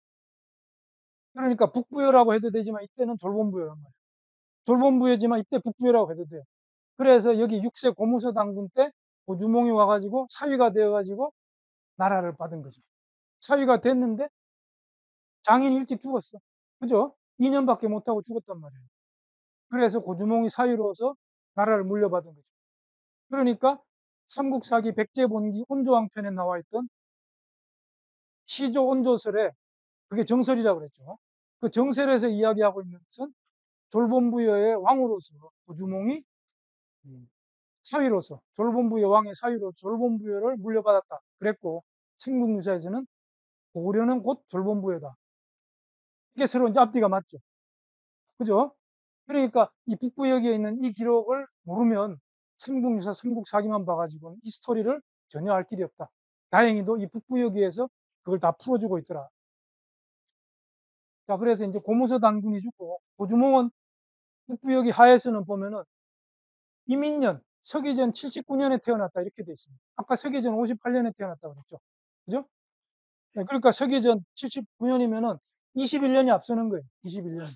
그러니까 북부여라고 해도 되지만 이때는 졸본부여란 말이야. 졸본부여지만 이때 북부여라고 해도 돼요. 그래서 여기 6세 고무서 당군 때 고주몽이 와가지고 사위가 되어가지고 나라를 받은 거죠. 사위가 됐는데 장인 일찍 죽었어. 그죠? 2년밖에 못하고 죽었단 말이에요. 그래서 고주몽이 사위로서 나라를 물려받은 거죠. 그러니까 삼국사기 백제본기 온조왕편에 나와 있던 시조 온조설에 그게 정설이라고 그랬죠. 그 정설에서 이야기하고 있는 것은 졸본부여의 왕으로서 고주몽이 사위로서 졸본부여 왕의 사위로서 졸본부여를 물려받았다 그랬고 삼국유사에서는 고려는 곧 졸본부여다. 이게 서로 이제 앞뒤가 맞죠. 그죠? 그러니까 이 북부역에 있는 이 기록을 모르면 삼국유사, 삼국사기만 봐가지고 이 스토리를 전혀 알 길이 없다. 다행히도 이 북부여기에서 그걸 다 풀어주고 있더라. 자, 그래서 이제 고무서 단군이 죽고, 고주몽은 북부여기 하에서는 보면은 이민년, 서기전 79년에 태어났다 이렇게 돼 있습니다. 아까 서기전 58년에 태어났다 그랬죠. 그죠? 네, 그러니까 서기전 79년이면은 21년이 앞서는 거예요. 21년.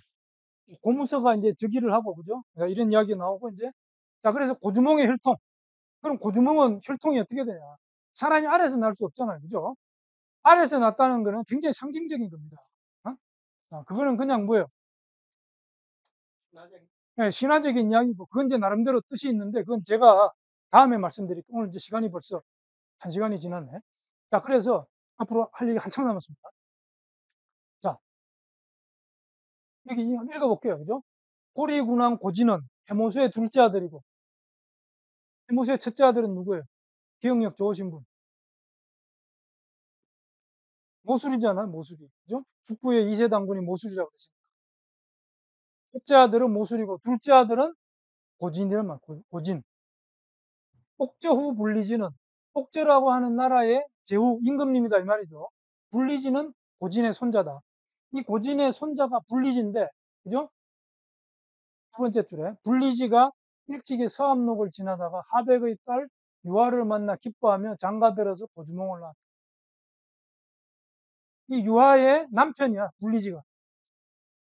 고무서가 이제 즉위를 하고, 그죠? 그러니까 이런 이야기 나오고, 이제. 자, 그래서 고주몽의 혈통. 그럼 고주몽은 혈통이 어떻게 되냐? 사람이 알에서 날 수 없잖아요. 그죠? 알에서 났다는 거는 굉장히 상징적인 겁니다. 어? 그거는 그냥 뭐예요? 나중에 네, 신화적인 이야기고, 그건 이제 나름대로 뜻이 있는데, 그건 제가 다음에 말씀드릴게요. 오늘 이제 시간이 벌써 1시간이 지났네. 자, 그래서 앞으로 할 얘기 한참 남았습니다. 자, 여기 읽어볼게요. 그죠? 고리군왕 고진은 해모수의 둘째 아들이고, 해모수의 첫째 아들은 누구예요? 기억력 좋으신 분. 모술이잖아요, 모술이. 그죠? 북부의 2세 당군이 모술이라고 그랬습니다. 첫째 아들은 모술이고, 둘째 아들은 고진이란 고진. 옥저후 불리지는, 옥저라고 하는 나라의 제후 임금님이다 이 말이죠. 불리지는 고진의 손자다. 이 고진의 손자가 불리지인데, 그죠? 두 번째 줄에 불리지가 일찍이 서암록을 지나다가 하백의 딸 유아를 만나 기뻐하며 장가들어서 고주몽을 낳았다. 이 유아의 남편이야, 불리지가.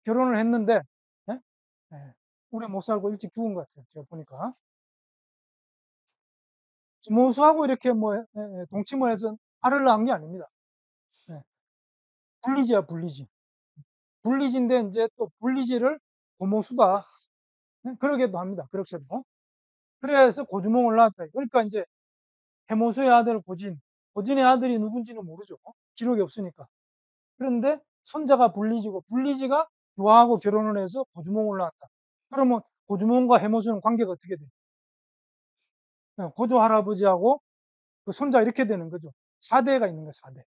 결혼을 했는데, 예? 예. 오래 못 살고 일찍 죽은 것 같아요. 제가 보니까. 김호수하고 이렇게 뭐, 동침을 해서 알을 낳은 게 아닙니다. 예. 불리지야, 불리지. 불리지인데, 이제 또 불리지를 고모수다. 예? 그러기도 합니다. 그렇게도. 그래서 고주몽을 낳았다. 그러니까 이제 해모수의 아들 고진. 고진의 아들이 누군지는 모르죠. 기록이 없으니까. 그런데 손자가 불리지고, 불리지가 유아하고 결혼을 해서 고주몽을 낳았다. 그러면 고주몽과 해모수는 관계가 어떻게 돼요? 고조 할아버지하고 그 손자 이렇게 되는 거죠. 4대가 있는 거예요, 4대.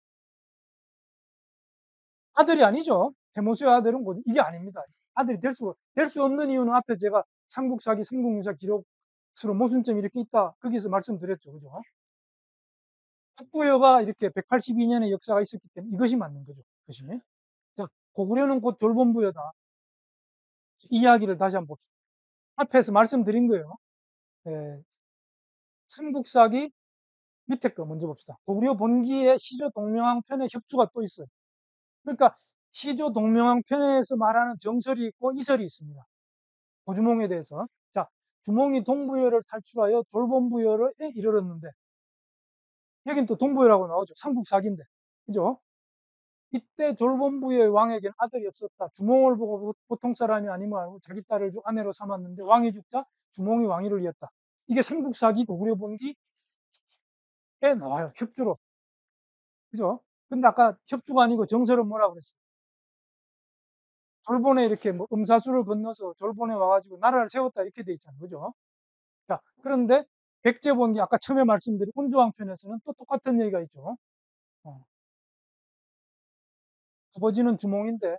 아들이 아니죠. 해모수의 아들은 이게 아닙니다. 아들이 될 수 없는 이유는 앞에 제가 삼국사기, 삼국유사 기록수로 모순점이 이렇게 있다. 거기서 말씀드렸죠. 그죠? 북부여가 이렇게 182년의 역사가 있었기 때문에 이것이 맞는 거죠. 그것이. 자, 고구려는 곧 졸본부여다. 이 이야기를 다시 한번 봅시다. 앞에서 말씀드린 거예요. 예, 삼국사기 밑에 거 먼저 봅시다. 고구려 본기의 시조 동명왕 편의 협주가 또 있어요. 그러니까 시조 동명왕 편에서 말하는 정설이 있고 이설이 있습니다. 고주몽에 대해서. 자, 주몽이 동부여를 탈출하여 졸본부여에 이르렀는데, 여긴 또 동부여라고 나오죠. 삼국사기인데. 그죠? 이때 졸본부여의 왕에게는 아들이 없었다. 주몽을 보고 보통 사람이 아니면 알고 자기 딸을 아내로 삼았는데, 왕이 죽자 주몽이 왕위를 이었다. 이게 삼국사기 고구려 본기에 나와요. 협주로. 그죠? 근데 아까 협주가 아니고 정설은 뭐라고 그랬어요? 졸본에 이렇게 뭐 음사수를 건너서 졸본에 와가지고 나라를 세웠다 이렇게 돼 있잖아요. 그죠? 자, 그런데 백제본기 아까 처음에 말씀드린 운주왕 편에서는 또 똑같은 얘기가 있죠. 아버지는 주몽인데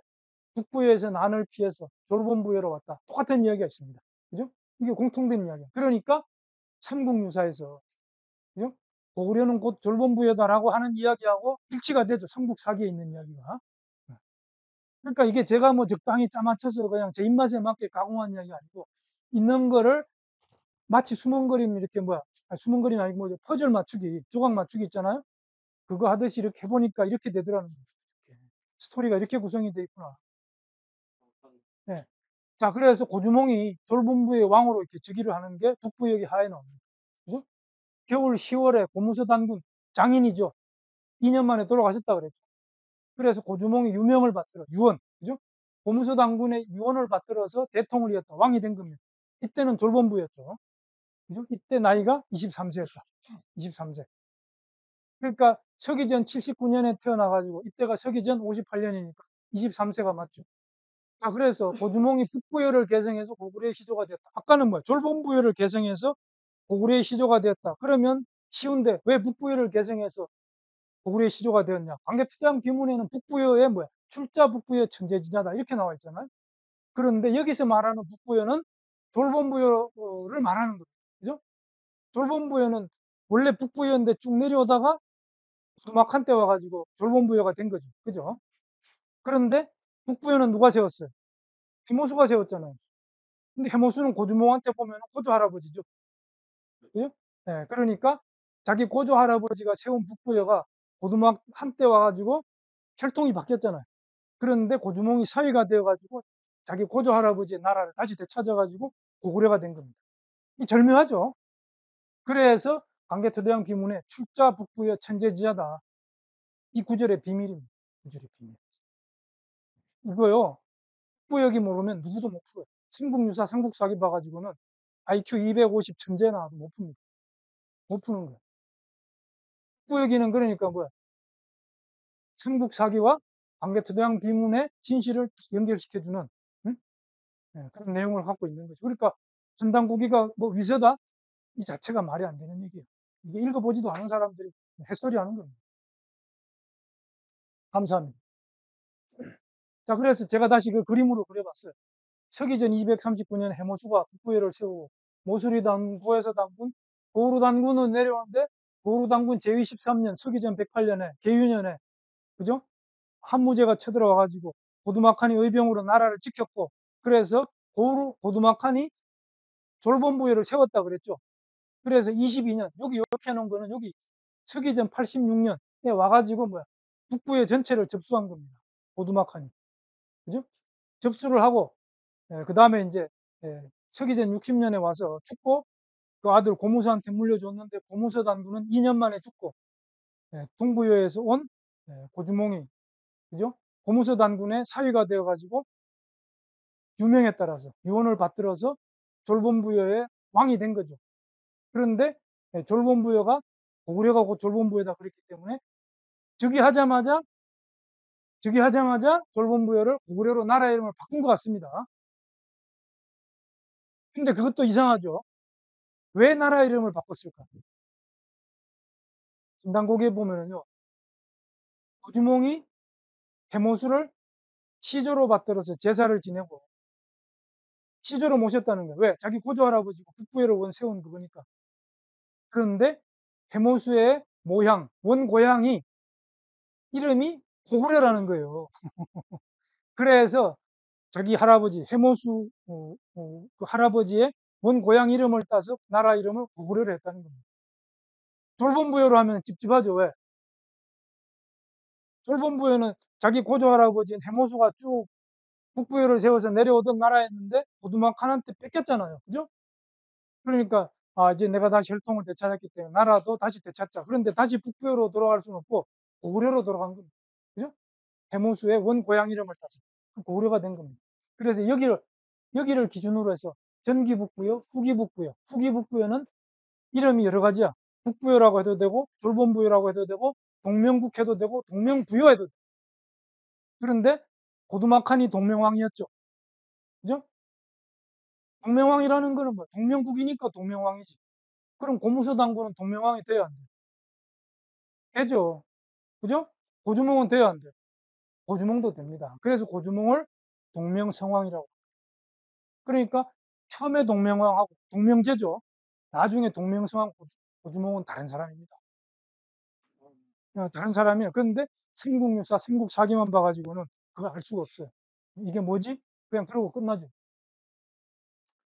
북부에서 난을 피해서 졸본부여로 왔다. 똑같은 이야기가 있습니다. 그죠? 이게 공통된 이야기야. 그러니까 삼국유사에서, 그죠? 고구려는 곧 졸본부여다라고 하는 이야기하고 일치가 되죠. 삼국사기에 있는 이야기가. 그러니까 이게 제가 뭐 적당히 짜맞춰서 그냥 제 입맛에 맞게 가공한 이야기가 아니고, 있는 거를 마치 수문그림 이렇게 뭐야, 아니, 수문그림 아니고 뭐 퍼즐 맞추기, 조각 맞추기 있잖아요. 그거 하듯이 이렇게 해보니까 이렇게 되더라는 거예요. 스토리가 이렇게 구성이 돼 있구나. 네. 자, 그래서 고주몽이 졸본부의 왕으로 이렇게 즉위를 하는 게 북부여기 하에 나옵니다. 그죠? 겨울 10월에 고무서 단군 장인이죠. 2년 만에 돌아가셨다 그랬죠. 그래서 고주몽이 유명을 받들어 유언, 그죠? 고무서 단군의 유언을 받들어서 대통을 이었다. 왕이 된 겁니다. 이때는 졸본부였죠. 그죠? 이때 나이가 23세였다. 23세. 그러니까 서기전 79년에 태어나가지고 이때가 서기전 58년이니까 23세가 맞죠. 자, 그래서 고주몽이 북부여를 개성해서 고구려의 시조가 되었다. 아까는 뭐야? 졸본부여를 개성해서 고구려의 시조가 되었다. 그러면 쉬운데 왜 북부여를 개성해서 고구려의 시조가 되었냐? 관계투자한 비문에는 북부여의 뭐야? 출자 북부여 천재지자다 이렇게 나와 있잖아요. 그런데 여기서 말하는 북부여는 졸본부여를 말하는 거예요. 그죠? 졸본부여는 원래 북부여인데 쭉 내려오다가 고두막한 때 와가지고 졸본부여가 된 거죠. 그죠? 그런데 북부여는 누가 세웠어요? 해모수가 세웠잖아요. 근데 해모수는 고주몽한테 보면 고조 할아버지죠. 그죠? 예, 그러니까 자기 고조 할아버지가 세운 북부여가 고두막 한때 와가지고 혈통이 바뀌었잖아요. 그런데 고주몽이 사위가 되어가지고 자기 고조 할아버지의 나라를 다시 되찾아가지고 고구려가 된 겁니다. 이 절묘하죠. 그래서 광개토대왕 비문에 출자 북부여 천재지하다. 이 구절의 비밀입니다. 구절의 비밀. 이거요. 북부역이 모르면 누구도 못 풀어요. 삼국유사, 삼국사기 봐가지고는 IQ 250 천재 나와도 못 풉니다. 못 푸는 거예요. 북부역이는 그러니까 뭐야? 삼국사기와 광개토대왕 비문의 진실을 연결시켜주는 응? 네, 그런 내용을 갖고 있는 거죠. 그러니까 전당고기가 뭐 위서다? 이 자체가 말이 안 되는 얘기예요. 이게 읽어보지도 않은 사람들이 햇소리 하는 겁니다. 감사합니다. 자, 그래서 제가 다시 그 그림으로 그려봤어요. 서기전 239년 해모수가 북부여를 세우고 모수리 단구에서 단군, 고루 단군은 내려오는데 고루 단군 제2 13년 서기전 108년에 계유년에 그죠? 한무제가 쳐들어와가지고 고두막한이 의병으로 나라를 지켰고 그래서 고두막한이 졸본부여를 세웠다 그랬죠. 그래서 22년 여기 이렇게 해놓은 거는 여기 서기전 86년에 와가지고 뭐야 북부여 전체를 접수한 겁니다. 고두막한이 그죠? 접수를 하고 그 다음에 이제 서기전 60년에 와서 죽고 그 아들 고무서한테 물려줬는데 고무서 단군은 2년 만에 죽고 동부여에서 온 고주몽이 그죠? 고무서 단군의 사위가 되어가지고 유명에 따라서 유언을 받들어서 졸본부여의 왕이 된 거죠. 그런데 졸본부여가 고구려가 곧 졸본부여다 그랬기 때문에 즉위하자마자 졸본부여를 고구려로 나라 이름을 바꾼 것 같습니다. 근데 그것도 이상하죠. 왜 나라 이름을 바꿨을까? 김단곡에 보면은요, 고주몽이 해모수를 시조로 받들어서 제사를 지내고 시조로 모셨다는 거예요. 왜? 자기 고조 할아버지고 북부여를 원 세운 그거니까. 그런데 해모수의 모향, 원 고향이 이름이 고구려라는 거예요. 그래서 자기 할아버지 해모수 그 할아버지의 원 고향 이름을 따서 나라 이름을 고구려로 했다는 겁니다. 졸본부여로 하면 찝찝하죠. 왜? 졸본부여는 자기 고조 할아버지인 해모수가 쭉 북부여를 세워서 내려오던 나라였는데 고두막한한테 뺏겼잖아요. 그죠? 그러니까 이제 내가 다시 혈통을 되찾았기 때문에 나라도 다시 되찾자. 그런데 다시 북부여로 돌아갈 수는 없고 고구려로 돌아간 겁니다. 그죠? 해모수의 원 고향 이름을 따서 고구려가 된 겁니다. 그래서 여기를 기준으로 해서 전기북부여, 후기북부여. 후기북부여는 이름이 여러 가지야. 북부여라고 해도 되고 졸본부여라고 해도 되고 동명국 해도 되고 동명부여 해도 되고. 그런데 고두막한이 동명왕이었죠. 그죠? 동명왕이라는 거는 뭐 동명국이니까 동명왕이지. 그럼 고무서 당군은 동명왕이 돼야 안 돼. 되죠. 그죠? 고주몽은 돼야 안 돼. 고주몽도 됩니다. 그래서 고주몽을 동명성왕이라고. 그러니까 처음에 동명왕하고 동명제죠. 나중에 동명성왕 고주몽은 다른 사람입니다. 다른 사람이에요. 그런데 삼국유사, 삼국사기만 봐가지고는 그걸 알 수가 없어요. 이게 뭐지? 그냥 그러고 끝나죠.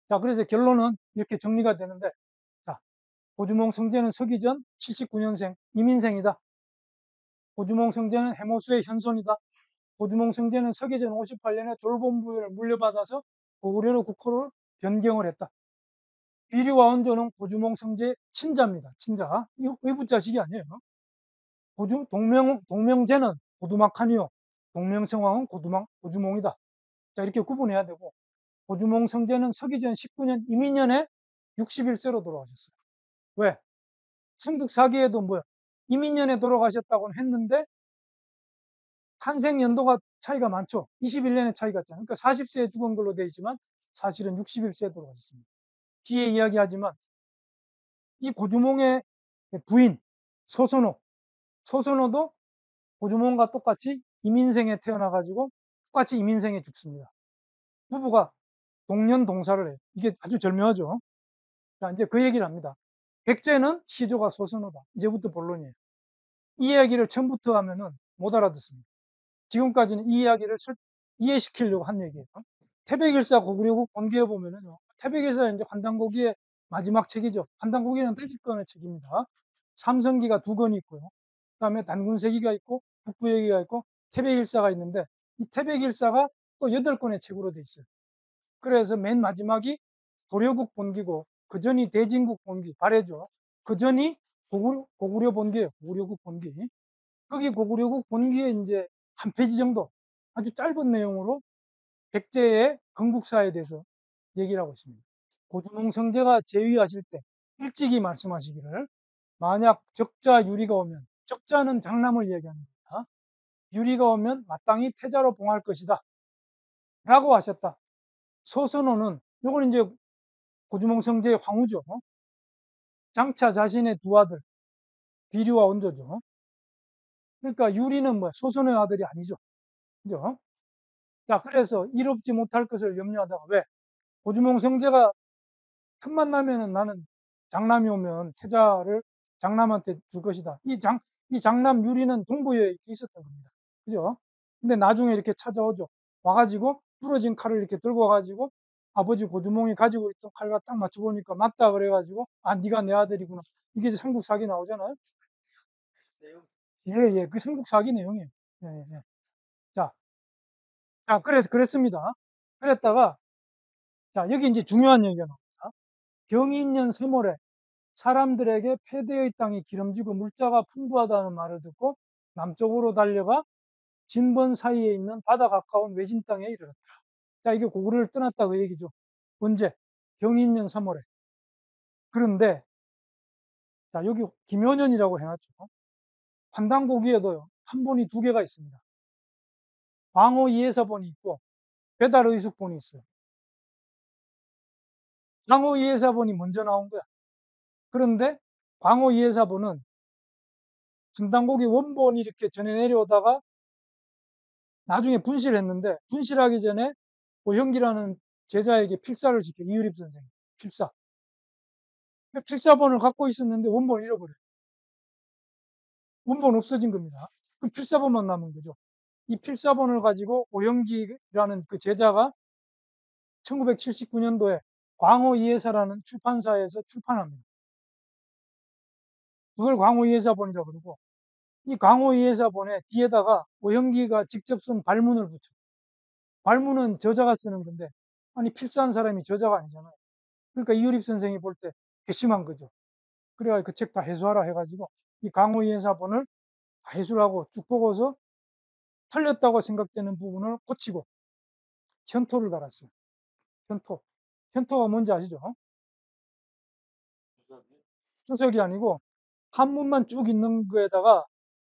자, 그래서 결론은 이렇게 정리가 되는데, 자, 고주몽 성제는 서기전 79년생 이민생이다. 고주몽 성제는 해모수의 현손이다. 고주몽 성제는 서기전 58년에 졸본부여를 물려받아서 고구려로 국호를 변경을 했다. 비류와 원조는 고주몽 성제 친자입니다. 친자. 이 의붓자식이 아니에요. 동명제는 고두막한이요. 동명성왕은 고주몽이다. 자, 이렇게 구분해야 되고, 고주몽 성제는 서기전 19년 이민년에 61세로 돌아가셨어요. 왜? 삼국사기에도 뭐야? 이민년에 돌아가셨다고는 했는데, 탄생 연도가 차이가 많죠. 21년의 차이가 있잖아요. 그러니까 40세에 죽은 걸로 되어 있지만, 사실은 61세에 돌아가셨습니다. 뒤에 이야기하지만, 이 고주몽의 부인, 소선호도 고주몽과 똑같이 이민생에 태어나가지고 똑같이 이민생에 죽습니다. 부부가 동년 동사를 해요. 이게 아주 절묘하죠. 자, 이제 그 얘기를 합니다. 백제는 시조가 소선어다. 이제부터 본론이에요. 이 이야기를 처음부터 하면은 못 알아듣습니다. 지금까지는 이 이야기를 이해시키려고 한 얘기예요. 태백일사 고구려국 본기에 보면은요, 태백일사 이제 환단고기의 마지막 책이죠. 환단고기는 5권의 책입니다. 삼성기가 2권이 있고요. 그 다음에 단군세기가 있고, 북부여기가 있고, 태백일사가 있는데, 이 태백일사가 또 8권의 책으로 돼 있어요. 그래서 맨 마지막이 고려국 본기고, 그 전이 대진국 본기, 발해죠. 그 전이 고구려 본기예요. 고구려국 본기. 거기 고구려국 본기에 이제 한 페이지 정도 아주 짧은 내용으로 백제의 건국사에 대해서 얘기를 하고 있습니다. 고주몽 성제가 제위하실 때 일찍이 말씀하시기를 만약 적자 유리가 오면, 적자는 장남을 얘기합니다. 유리가 오면 마땅히 태자로 봉할 것이다 라고 하셨다. 소선호는 요건 이제 고주몽 성제의 황후죠. 장차 자신의 두 아들 비류와 온조죠. 그러니까 유리는 뭐 소선의 아들이 아니죠. 그죠? 자, 그래서 이롭지 못할 것을 염려하다가 왜? 고주몽 성제가 틈만 나면은 나는 장남이 오면 태자를 장남한테 줄 것이다. 이 장남 유리는 동부에 있었던 겁니다. 그죠? 근데 나중에 이렇게 찾아오죠. 와가지고 부러진 칼을 이렇게 들고 와가지고 아버지 고주몽이 가지고 있던 칼과 딱 맞춰보니까 맞다 그래가지고 아, 네가 내 아들이구나. 이게 이제 삼국사기 나오잖아요. 내용 예, 예. 그 삼국사기 내용이에요. 예, 예. 자, 그래서 그랬습니다. 그랬다가 자, 여기 이제 중요한 얘기가 나옵니다. 경인년 3월에 사람들에게 폐대의 땅이 기름지고 물자가 풍부하다는 말을 듣고 남쪽으로 달려가 진번 사이에 있는 바다 가까운 외진 땅에 이르렀다. 자, 이게 고구려를 떠났다 그 얘기죠. 언제? 경인년 3월에. 그런데 자, 여기 김효년이라고 해놨죠. 환단고기에도요. 판본이 2개가 있습니다. 광호 이해사본이 있고 배달의숙본이 있어요. 광호 이해사본이 먼저 나온 거야. 그런데 광호 이해사본은 환단고기 원본이 이렇게 전해 내려오다가 나중에 분실을 했는데 분실하기 전에 고형기라는 제자에게 필사를 시켜 이유립 선생이 필사. 필사본을 갖고 있었는데 원본을 잃어버려요. 원본 없어진 겁니다. 그럼 필사본만 남은 거죠. 이 필사본을 가지고 고형기라는 그 제자가 1979년도에 광호 이해사라는 출판사에서 출판합니다. 그걸 광호 이해사본이라고 그러고 이 광호 이해사본에 뒤에다가 고형기가 직접 쓴 발문을 붙여. 발문은 저자가 쓰는 건데 아니 필사한 사람이 저자가 아니잖아요. 그러니까 이유립 선생이 볼 때 괘씸한 거죠. 그래가지고 그 책 다 해수하라 해가지고 이 강호 이해사본을 다 해수를 하고 쭉 보고서 틀렸다고 생각되는 부분을 고치고 현토를 달았어요. 현토. 현토가 뭔지 아시죠? 주석이 주석이 아니고 한문만 쭉 있는 거에다가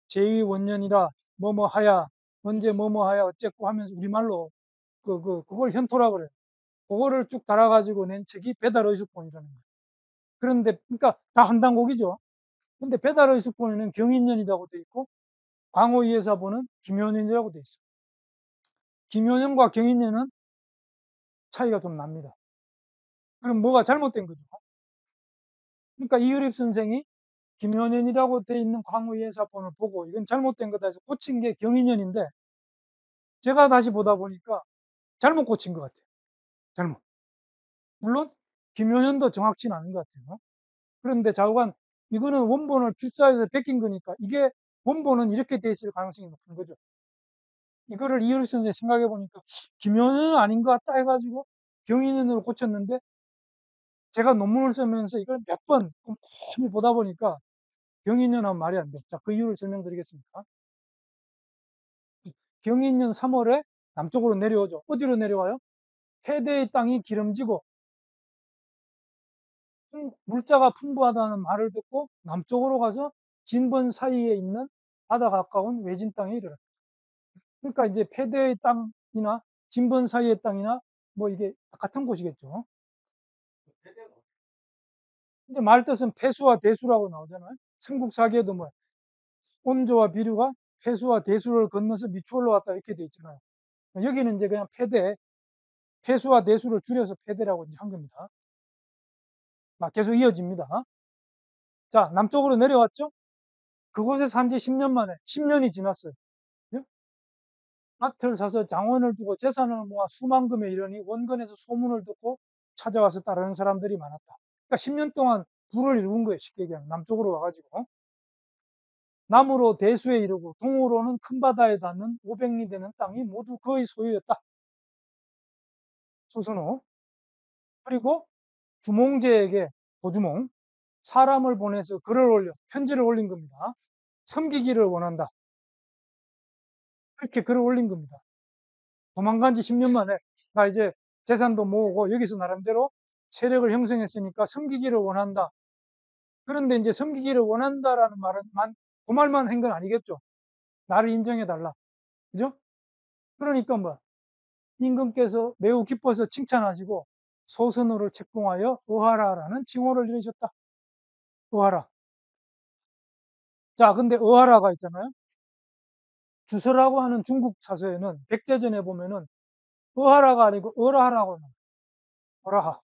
제2원년이라 뭐뭐 하야 언제 뭐뭐 하야 어쨌고 하면서 우리말로 그걸 현토라 그래요. 그거를 쭉 달아가지고 낸 책이 배달의숙본이라는 거예요. 그런데 그러니까 다 한단곡이죠. 근데 배달의숙본에는 경인년이라고 돼 있고 광호 이해사본은 김효년이라고 돼 있어요. 김효년과 경인년은 차이가 좀 납니다. 그럼 뭐가 잘못된 거죠? 그러니까 이유립 선생이 김효년이라고 돼 있는 광호 이해사본을 보고 이건 잘못된 거다 해서 고친 게 경인년인데 제가 다시 보다 보니까 잘못 고친 것 같아요. 잘못. 물론 김효년도 정확치는 않은 것 같아요. 그런데 좌우간 이거는 원본을 필사해서 베낀 거니까 이게 원본은 이렇게 돼 있을 가능성이 높은 거죠. 이거를 이효리 선생이 생각해 보니까 김효년은 아닌 것 같다 해가지고 경인년으로 고쳤는데 제가 논문을 쓰면서 이걸 몇 번 꼼꼼히 보다 보니까 경인년하면 말이 안 돼. 자, 그 이유를 설명드리겠습니다. 경인년 3월에 남쪽으로 내려오죠. 어디로 내려와요? 해대의 땅이 기름지고 물자가 풍부하다는 말을 듣고 남쪽으로 가서 진번 사이에 있는 바다 가까운 외진 땅에 이르렀다. 그러니까 이제 폐대의 땅이나 진번 사이의 땅이나 뭐 이게 같은 곳이겠죠. 패대가 이제 말 뜻은 폐수와 대수라고 나오잖아요. 삼국사기에도 뭐 온조와 비류가 폐수와 대수를 건너서 밑으로 올라왔다 이렇게 돼 있잖아요. 여기는 이제 그냥 폐대, 폐수와 대수를 줄여서 폐대라고 이제 한 겁니다. 막 계속 이어집니다. 자, 남쪽으로 내려왔죠? 그곳에서 산 지 10년 만에, 10년이 지났어요. 예? 마트를 사서 장원을 두고 재산을 모아 수만금에 이르니 원건에서 소문을 듣고 찾아와서 따르는 사람들이 많았다. 그러니까 10년 동안 부를 이룬 거예요. 쉽게 얘기하면. 남쪽으로 와가지고. 남으로 대수에 이르고 동으로는 큰 바다에 닿는 500리 되는 땅이 모두 그의 소유였다. 소선호. 그리고 주몽제에게 고주몽 사람을 보내서 글을 올려 편지를 올린 겁니다. 섬기기를 원한다. 이렇게 글을 올린 겁니다. 도망간 지 10년 만에 나 이제 재산도 모으고 여기서 나름대로 세력을 형성했으니까 섬기기를 원한다. 그런데 이제 섬기기를 원한다라는 그 말만 한 건 아니겠죠. 나를 인정해달라. 그죠? 그러니까 뭐 임금께서 매우 기뻐서 칭찬하시고 소선호를 책봉하여 의하라라는 칭호를 이루셨다. 의하라. 자, 근데 의하라가 있잖아요. 주서라고 하는 중국 사서에는 백제전에 보면은 의하라가 아니고 어라하라고 나와요. 어라하.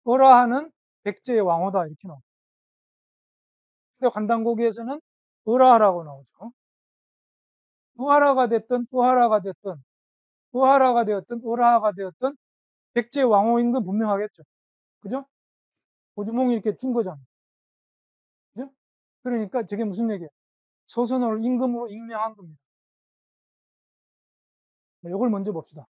어라하는 백제의 왕호다 이렇게 나와요. 근데 환단고기에서는 어라하라고 나오죠. 의하라가 됐든 의하라가 됐든 의하라가 되었든 어라하가 되었든 백제 왕호인 건 분명하겠죠. 그죠? 고주몽이 이렇게 준 거잖아요. 그죠? 그러니까 저게 무슨 얘기예요? 소선호를 임금으로 임명한 겁니다. 이걸 먼저 봅시다.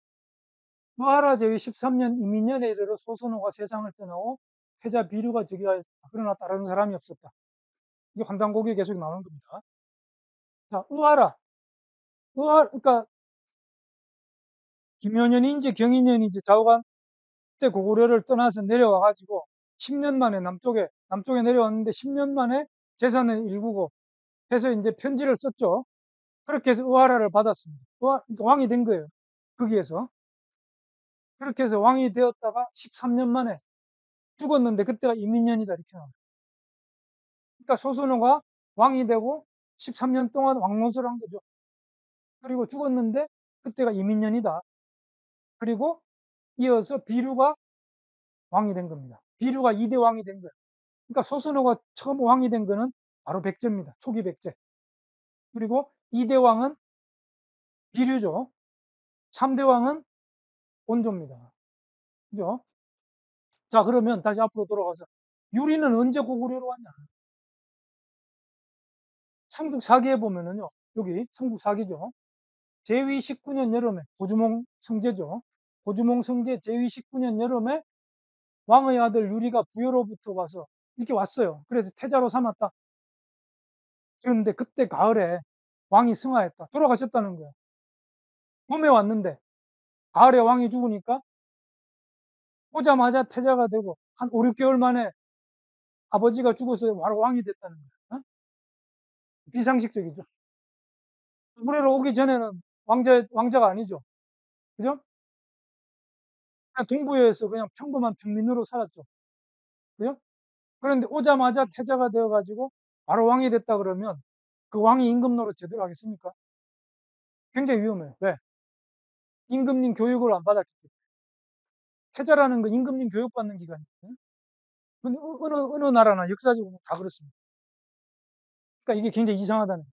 의하라 제위 13년 이민년에 이르러 소선호가 세상을 떠나고 태자 비류가 즉위하였다. 그러나 다른 사람이 없었다. 이게 환단고기에 계속 나오는 겁니다. 자, 의하라. 그러니까 김효년인지 경인년인지 좌우간 때 고구려를 떠나서 내려와가지고 10년 만에 남쪽에 내려왔는데 10년 만에 재산을 일구고 해서 이제 편지를 썼죠. 그렇게 해서 의하라를 받았습니다. 그러니까 왕이 된 거예요. 거기에서. 그렇게 해서 왕이 되었다가 13년 만에 죽었는데 그때가 이민년이다 이렇게 나와요. 그러니까 소선호가 왕이 되고 13년 동안 왕노릇을 한 거죠. 그리고 죽었는데 그때가 이민년이다. 그리고 이어서 비류가 왕이 된 겁니다. 비류가 2대 왕이 된 거예요. 그러니까 소선호가 처음 왕이 된 거는 바로 백제입니다. 초기 백제. 그리고 2대 왕은 비류죠. 3대 왕은 온조입니다. 그죠? 자, 그러면 다시 앞으로 돌아가서 유리는 언제 고구려로 왔냐? 삼국 사기에 보면은요. 여기 삼국 사기죠. 제위 19년 여름에 고주몽 성제죠. 고주몽 성제 제위 19년 여름에 왕의 아들 유리가 부여로부터 와서 이렇게 왔어요. 그래서 태자로 삼았다. 그런데 그때 가을에 왕이 승하했다. 돌아가셨다는 거예요. 봄에 왔는데 가을에 왕이 죽으니까 오자마자 태자가 되고 한 5, 6개월 만에 아버지가 죽어서 바로 왕이 됐다는 거예요. 어? 비상식적이죠. 고구려로 오기 전에는 왕자가 아니죠. 그죠? 그냥 동부에서 그냥 평범한 평민으로 살았죠. 그죠? 그런데 오자마자 태자가 되어가지고 바로 왕이 됐다 그러면 그 왕이 임금 노릇 제대로 하겠습니까? 굉장히 위험해요. 왜? 임금님 교육을 안 받았기 때문에. 태자라는 건 임금님 교육받는 기관이거든요. 근데 어느 나라나 역사적으로 다 그렇습니다. 그러니까 이게 굉장히 이상하다는 거예요.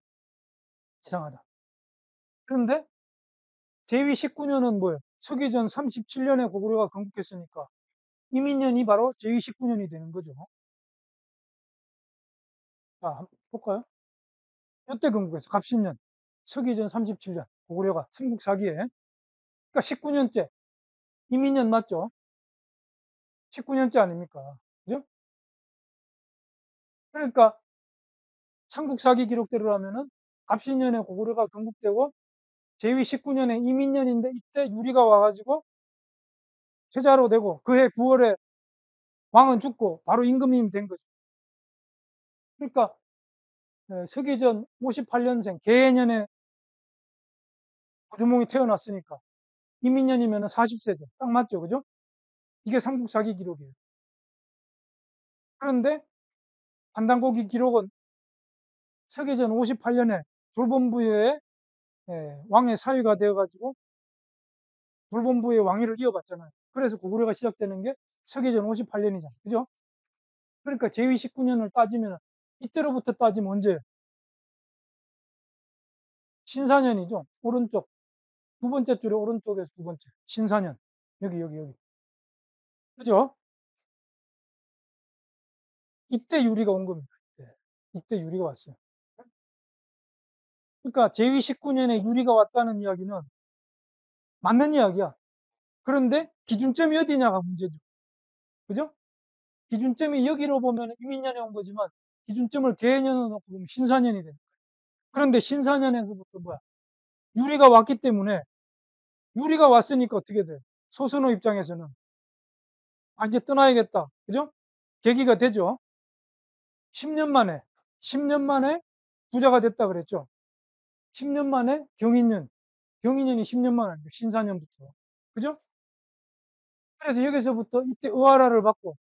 이상하다. 그런데 제위 19년은 뭐예요? 서기전 37년에 고구려가 건국했으니까 이민년이 바로 제위 19년이 되는 거죠. 자, 한번 볼까요? 이때 건국했어. 갑신년. 서기전 37년. 고구려가 삼국 4기에. 그러니까 19년째. 이민년 맞죠? 19년째 아닙니까? 그죠? 그러니까 삼국 4기 기록대로라면은 갑신년에 고구려가 건국되고 제위 19년에 이민년인데 이때 유리가 와가지고 태자로 되고 그해 9월에 왕은 죽고 바로 임금님이 된 거죠. 그러니까 서기전 58년생 계해년에 고주몽이 태어났으니까 이민년이면 40세죠. 딱 맞죠. 그죠? 이게 삼국 4기 기록이에요. 그런데 한단고기 기록은 서기전 58년에 졸본부의 왕의 사위가 되어가지고 졸본부의 왕위를 이어받잖아요. 그래서 고구려가 시작되는 게 서기전 58년이잖아요. 그죠? 그러니까 제위 19년을 따지면 이때로부터 따지면 언제? 신사년이죠. 오른쪽. 두 번째 줄에 오른쪽에서 두 번째. 신사년. 여기. 그죠? 이때 유리가 온 겁니다. 이때 유리가 왔어요. 그러니까 제위 19년에 유리가 왔다는 이야기는 맞는 이야기야. 그런데 기준점이 어디냐가 문제죠. 그죠? 기준점이 여기로 보면 이민년에 온 거지만 기준점을 개년으로 놓고 보면 신사년이 됩니다. 그런데 신사년에서부터 뭐야? 유리가 왔기 때문에 유리가 왔으니까 어떻게 돼? 소선호 입장에서는 이제 떠나야겠다. 그죠? 계기가 되죠. 10년 만에 부자가 됐다 그랬죠. 10년 만에 경인년이 10년 만에 아니고 신사년부터. 그죠? 그래서 여기서부터 이때 의아라를 받고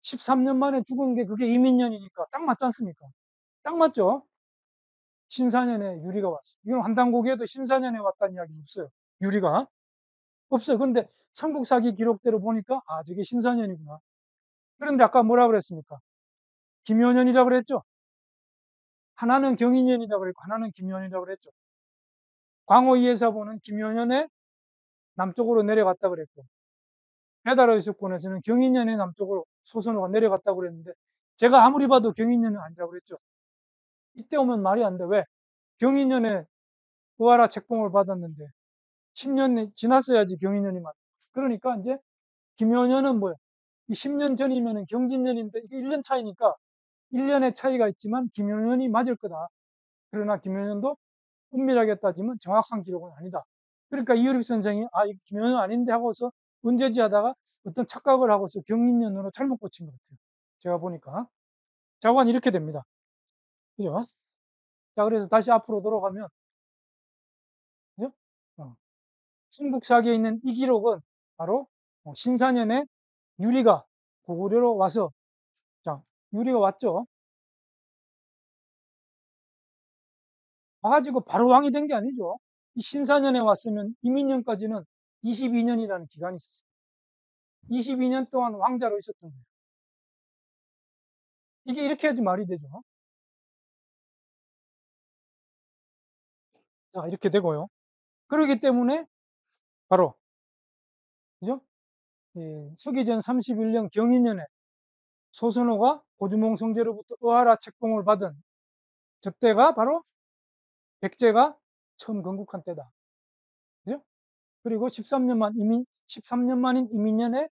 13년 만에 죽은 게 그게 이민년이니까 딱 맞지 않습니까? 딱 맞죠? 신사년에 유리가 왔어. 이건 한당고개에도 신사년에 왔다는 이야기 없어요. 유리가. 없어요. 근데 삼국사기 기록대로 보니까 저게 신사년이구나. 그런데 아까 뭐라 그랬습니까? 김효년이라고 그랬죠? 하나는 경인년이라고 그랬고 하나는 김효년이라고 그랬죠. 광호2에서 보는 김효년의 남쪽으로 내려갔다 그랬고 배달의 수권에서는 경인년의 남쪽으로 소선호가 내려갔다고 그랬는데 제가 아무리 봐도 경인년은 아니라고 그랬죠. 이때 오면 말이 안 돼. 왜? 경인년에 의아라 책봉을 받았는데 10년이 지났어야지 경인년이 맞. 그러니까 이제 김효년은 뭐예요? 이 10년 전이면 경진년인데 이게 1년 차이니까 1년의 차이가 있지만 김효년이 맞을 거다. 그러나 김효년도 은밀하게 따지면 정확한 기록은 아니다. 그러니까 이효립 선생이 이거 김효년 아닌데 하고서 문제지 하다가 어떤 착각을 하고서 경인년으로 잘못 고친 것 같아요. 제가 보니까. 자관 이렇게 됩니다. 그죠? 자, 그래서 다시 앞으로 돌아가면, 그죠? 충북사기에 있는 이 기록은 바로 신사년에 유리가 고구려로 와서, 자, 유리가 왔죠? 와가지고 바로 왕이 된 게 아니죠. 이 신사년에 왔으면 이민년까지는 22년이라는 기간이 있었어요. 22년 동안 왕자로 있었던 거예요. 이게 이렇게 해야지 말이 되죠. 자, 이렇게 되고요. 그렇기 때문에 바로, 그죠? 서기전 31년 경인년에 소선호가 고주몽 성제로부터 의하라 책봉을 받은 저때가 바로 백제가 처음 건국한 때다. 그죠? 그리고 13년 만인 이민년에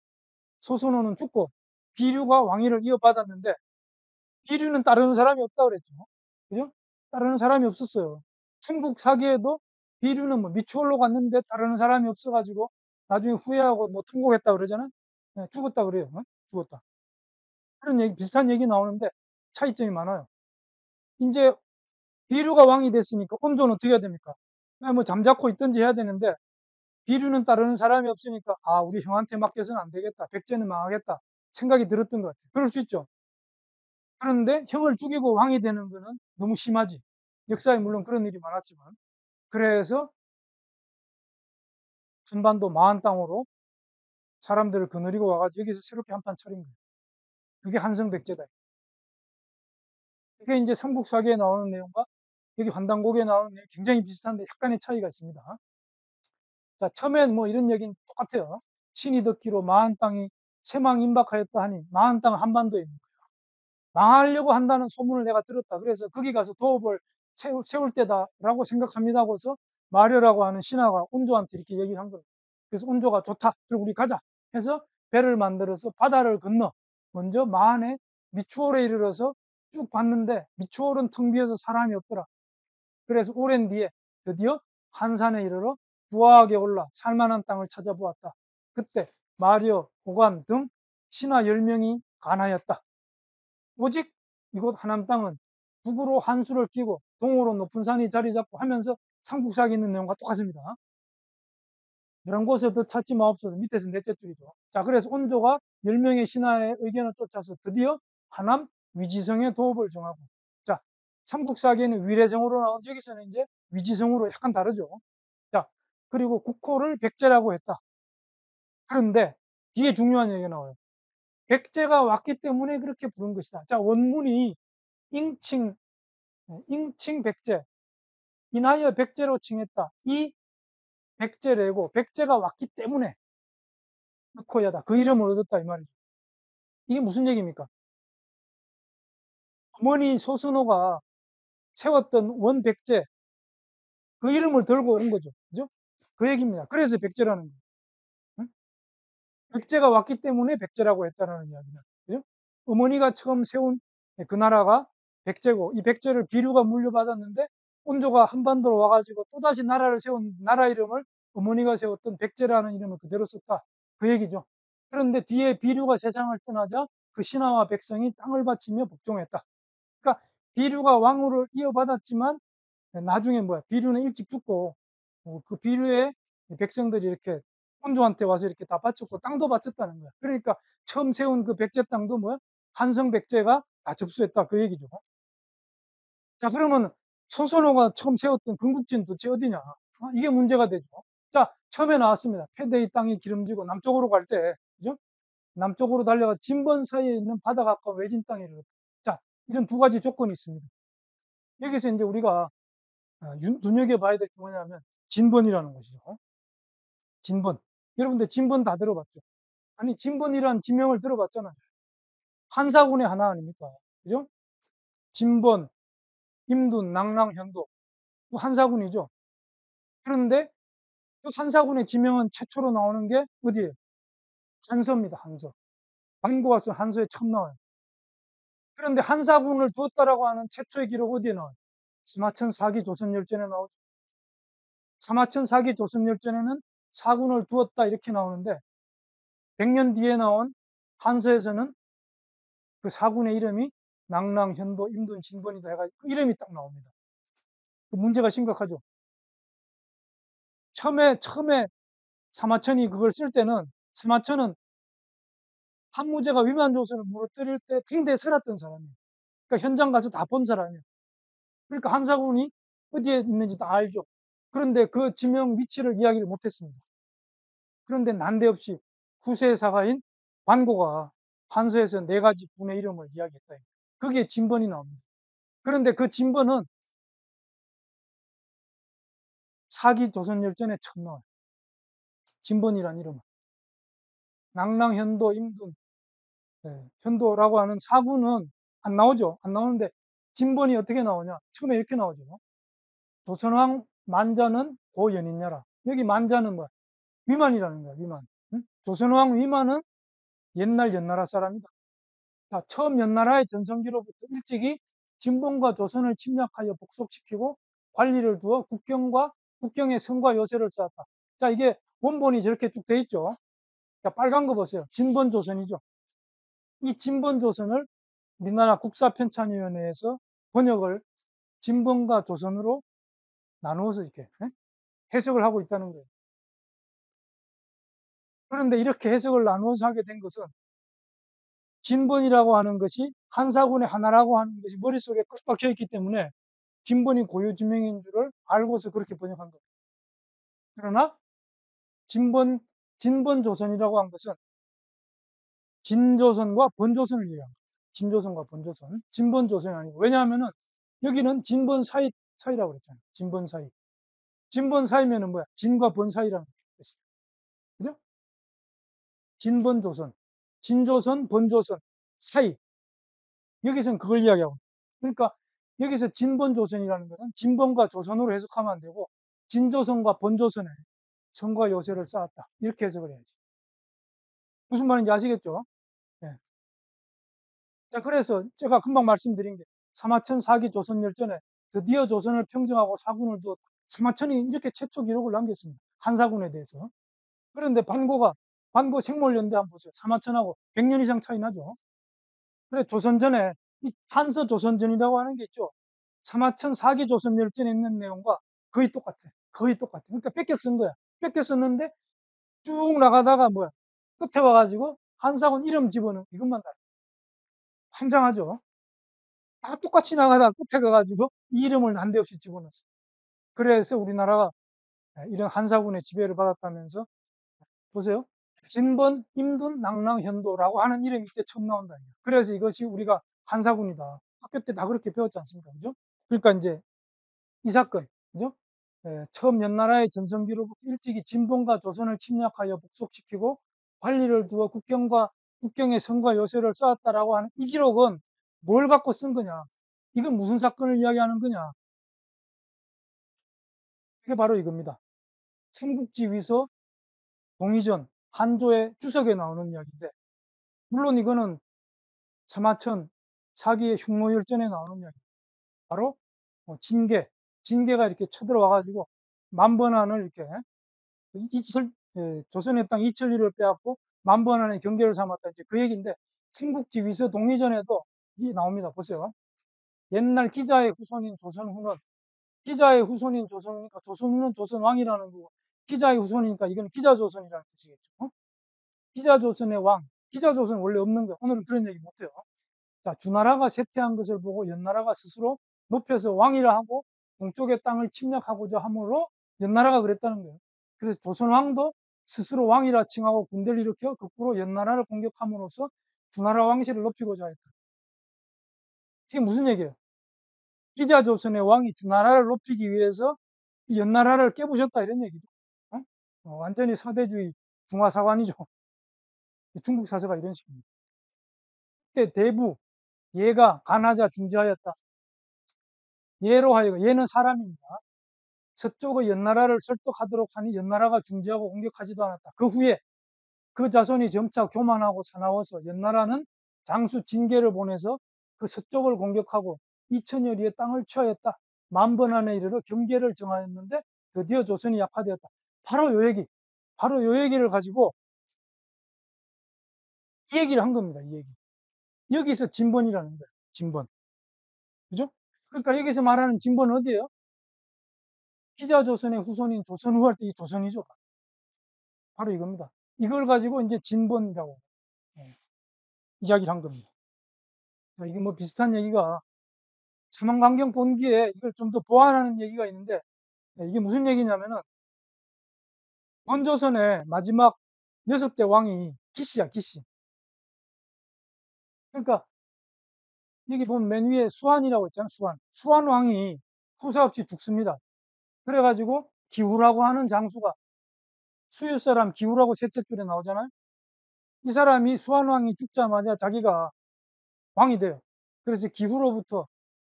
소선호는 죽고 비류가 왕위를 이어받았는데 비류는 따르는 사람이 없다 그랬죠. 그죠? 따르는 사람이 없었어요. 천국 사기에도 비류는 뭐 미추홀로 갔는데 따르는 사람이 없어가지고 나중에 후회하고 뭐 통곡했다 그러잖아. 네, 죽었다 그래요. 죽었다. 그런 얘기, 비슷한 얘기 나오는데 차이점이 많아요. 이제 비류가 왕이 됐으니까 온조는 어떻게 해야 됩니까? 뭐 잠자코 있든지 해야 되는데 비류는 따르는 사람이 없으니까 우리 형한테 맡겨서는 안 되겠다. 백제는 망하겠다. 생각이 들었던 것 같아요. 그럴 수 있죠. 그런데 형을 죽이고 왕이 되는 거는 너무 심하지. 역사에 물론 그런 일이 많았지만. 그래서 한반도 마한 땅으로 사람들을 거느리고 와가지고 여기서 새롭게 한판 차린 거예요. 그게 한성백제다. 그게 이제 삼국사기에 나오는 내용과 여기 환단곡에 나오는 내용이 굉장히 비슷한데 약간의 차이가 있습니다. 자, 처음엔 뭐 이런 얘기는 똑같아요. 신이 듣기로 마한 땅이 새망임박하였다 하니 마한 땅은 한반도에 있는 거예요. 망하려고 한다는 소문을 내가 들었다. 그래서 거기 가서 도읍을 세울 때다라고 생각합니다 하고서 마려라고 하는 신하가 온조한테 이렇게 얘기를 한 거예요. 그래서 온조가 좋다. 그럼 우리 가자 해서 배를 만들어서 바다를 건너 먼저 마한에 미추홀에 이르러서 쭉 봤는데 미추홀은 텅 비어서 사람이 없더라. 그래서 오랜 뒤에 드디어 한산에 이르러 부하하게 올라 살만한 땅을 찾아보았다. 그때 마려, 고관 등 신하 10명이 간하였다. 오직 이곳 하남 땅은 북으로 한수를 끼고 동으로 높은 산이 자리 잡고 하면서 삼국사기 있는 내용과 똑같습니다. 이런 곳에 더 찾지 마옵소서. 밑에서 넷째 줄이죠. 자, 그래서 온조가 10명의 신하의 의견을 쫓아서 드디어 하남 위지성의 도읍을 정하고, 자, 삼국사기에는 위례성으로 나온, 여기서는 이제 위지성으로 약간 다르죠. 자, 그리고 국호를 백제라고 했다. 그런데 이게 중요한 얘기가 나와요. 백제가 왔기 때문에 그렇게 부른 것이다. 자, 원문이 잉칭, 잉칭백제, 인하여 백제로 칭했다. 이 백제래고 백제가 왔기 때문에 코야다. 그 이름을 얻었다 이 말이죠. 이게 무슨 얘기입니까? 어머니 소순호가 세웠던 원백제 그 이름을 들고 온 거죠. 그죠? 그 얘기입니다. 그래서 백제라는 거예요. 응? 백제가 왔기 때문에 백제라고 했다라는 이야기다. 그죠? 어머니가 처음 세운 그 나라가 백제고 이 백제를 비류가 물려받았는데 온조가 한반도로 와가지고 또다시 나라를 세운 나라 이름을 어머니가 세웠던 백제라는 이름을 그대로 썼다. 그 얘기죠. 그런데 뒤에 비류가 세상을 떠나자 그 신하와 백성이 땅을 바치며 복종했다. 그러니까 비류가 왕후를 이어받았지만 나중에 뭐야 비류는 일찍 죽고 그 비류의 백성들이 이렇게 혼주한테 와서 이렇게 다 바쳤고 땅도 바쳤다는 거야. 그러니까 처음 세운 그 백제 땅도 뭐야 한성 백제가 다 접수했다 그 얘기죠. 자 그러면 소선호가 처음 세웠던 건국지는 도대체 어디냐? 이게 문제가 되죠. 자 처음에 나왔습니다. 패대의 땅이 기름지고 남쪽으로 갈 때 그죠? 남쪽으로 달려가 진번 사이에 있는 바다 가까운 외진 땅에 이르렀다. 자 이런 두 가지 조건이 있습니다. 여기서 이제 우리가 눈여겨봐야 될 게 뭐냐면 진번이라는 것이죠. 진번. 여러분들 진번 다 들어봤죠? 아니 진번이라는 지명을 들어봤잖아요. 한사군의 하나 아닙니까? 그죠? 진번, 임둔, 낭랑, 현도 그 한사군이죠. 그런데 그 한사군의 지명은 최초로 나오는 게 어디예요? 한서입니다. 한서. 반고가 쓴 한서에 처음 나와요. 그런데 한사군을 두었다라고 하는 최초의 기록 어디에 나와요? 사마천 사기 조선열전에 나오죠. 사마천 사기 조선열전에는 사군을 두었다 이렇게 나오는데 100년 뒤에 나온 한서에서는 그 사군의 이름이 낭랑, 현도, 임둔, 진번이다 해가지고 그 이름이 딱 나옵니다. 그 문제가 심각하죠. 처음에 사마천이 그걸 쓸 때는 사마천은 한무제가 위만조선을 무너뜨릴 때 굉대에 살았던 사람이에요. 그러니까 현장 가서 다 본 사람이에요. 그러니까 한사군이 어디에 있는지 다 알죠. 그런데 그 지명 위치를 이야기를 못했습니다. 그런데 난데없이 후세 사가인 관고가 한서에서 4가지 군의 이름을 이야기했다. 그게 진번이 나옵니다. 그런데 그 진번은 사기 조선열전에 처음 나와요. 진번이란 이름은. 낭랑, 현도, 임둔, 현도라고 하는 사군은 안 나오죠. 안 나오는데 진번이 어떻게 나오냐? 처음에 이렇게 나오죠. 조선왕 만자는 고연인야라. 여기 만자는 뭐야? 위만이라는 거야. 위만. 응? 조선왕 위만은 옛날 연나라 사람이다. 자, 처음 연나라의 전성기로부터 일찍이 진본과 조선을 침략하여 복속시키고 관리를 두어 국경에 성과 요새를 쌓았다. 자, 이게 원본이 저렇게 쭉 돼 있죠. 자, 빨간 거 보세요. 진본조선이죠. 이 진본조선을 우리나라 국사편찬위원회에서 번역을 진본과 조선으로 나누어서 이렇게 해석을 하고 있다는 거예요. 그런데 이렇게 해석을 나누어서 하게 된 것은 진본이라고 하는 것이 한사군의 하나라고 하는 것이 머릿속에 꽉 박혀 있기 때문에 진본이 고유 지명인 줄을 알고서 그렇게 번역한 겁니다. 그러나 진본조선이라고 한 것은 진조선과 번조선을 이해합니다. 진조선과 번조선, 진번조선이 아니고. 왜냐하면은 여기는 진번 사이라고 그랬잖아요. 진번 사이. 진번 사이면은 뭐야? 진과 번 사이라는 뜻이죠. 그죠? 진번조선, 진조선, 번조선 사이. 여기서는 그걸 이야기하고. 그러니까 여기서 진번조선이라는 것은 진번과 조선으로 해석하면 안 되고 진조선과 번조선에 성과 요새를 쌓았다. 이렇게 해석을 해야지. 무슨 말인지 아시겠죠? 예. 자, 그래서 제가 금방 말씀드린 게 사마천 사기 조선열전에 드디어 조선을 평정하고 사군을 두었다. 사마천이 이렇게 최초 기록을 남겼습니다. 한사군에 대해서. 그런데 반고 생물연대 한번 보세요. 사마천하고 100년 이상 차이 나죠. 그래 조선전에 이 한서 조선전이라고 하는 게 있죠. 사마천 사기 조선열전에 있는 내용과 거의 똑같아. 거의 똑같아. 그러니까 뺏겨 쓴 거야. 뺏겨 썼는데 쭉 나가다가 뭐야 끝에 와가지고 한사군 이름 집어넣은 이것만 달라. 환장하죠. 다 똑같이 나가다가 끝에 가가지고 이 이름을 난데없이 집어넣었어. 그래서 우리나라가 이런 한사군의 지배를 받았다면서 보세요. 진번, 임둔, 낭랑, 현도라고 하는 이름이 이때 처음 나온다. 그래서 이것이 우리가 한사군이다. 학교 때 다 그렇게 배웠지 않습니까? 그죠? 그러니까 이제 이 사건, 그죠? 처음 연나라의 전성기로부터 일찍이 진본과 조선을 침략하여 복속시키고 관리를 두어 국경의 성과 요새를 쌓았다라고 하는 이 기록은 뭘 갖고 쓴 거냐? 이건 무슨 사건을 이야기하는 거냐? 그게 바로 이겁니다. 삼국지 위서 동의전 한조의 주석에 나오는 이야기인데, 물론 이거는 사마천 사기의 흉노열전에 나오는 이야기. 바로 진계가 이렇게 쳐들어와가지고 만번한을 이렇게 조선의 땅 이천리를 빼앗고 만번한의 경계를 삼았다. 이제 그 얘기인데, 삼국지 위서 동의전에도 이게 나옵니다. 보세요. 옛날 기자의 후손인 조선후는, 기자의 후손인 조선이니까 조선후는 조선왕이라는 거고, 기자의 후손이니까 이건 기자조선이라는 뜻이겠죠. 기자조선의 왕, 기자조선은 원래 없는 거예요. 오늘은 그런 얘기 못해요. 자, 주나라가 쇠퇴한 것을 보고 연나라가 스스로 높여서 왕이라 하고 동쪽의 땅을 침략하고자 함으로 연나라가 그랬다는 거예요. 그래서 조선왕도 스스로 왕이라 칭하고 군대를 일으켜 거꾸로 연나라를 공격함으로써 주나라 왕실을 높이고자 했다. 이게 무슨 얘기예요? 기자조선의 왕이 주나라를 높이기 위해서 연나라를 깨부셨다 이런 얘기죠. 완전히 사대주의 중화사관이죠. 중국 사서가 이런 식입니다. 그때 대부 얘가 간하자 중지하였다. 얘로 하여금 얘는 사람입니다. 서쪽의 연나라를 설득하도록 하니 연나라가 중지하고 공격하지도 않았다. 그 후에 그 자손이 점차 교만하고 사나워서 연나라는 장수 진계를 보내서 그 서쪽을 공격하고 2000여리의 땅을 취하였다. 만번 안에 이르러 경계를 정하였는데 드디어 조선이 약화되었다. 바로 요 얘기. 바로 요 얘기를 가지고 이 얘기를 한 겁니다. 이 얘기. 여기서 진번이라는 거예요. 진번. 그죠? 그러니까 여기서 말하는 진번은 어디예요? 기자조선의 후손인 조선후 할 때 이 조선이죠. 바로 이겁니다. 이걸 가지고 이제 진번이라고 이야기를 한 겁니다. 이게 뭐 비슷한 얘기가 사망강경 본기에 이걸 좀 더 보완하는 얘기가 있는데, 이게 무슨 얘기냐면은 원조선의 마지막 6대 왕이 기씨야, 기씨. 그러니까 여기 보면 맨 위에 수한이라고 있잖아요. 수한 왕이 후사 없이 죽습니다. 그래가지고 기후라고 하는 장수가, 수유 사람 기후라고 셋째 줄에 나오잖아요. 이 사람이 수한 왕이 죽자마자 자기가 왕이 돼요. 그래서 기후로부터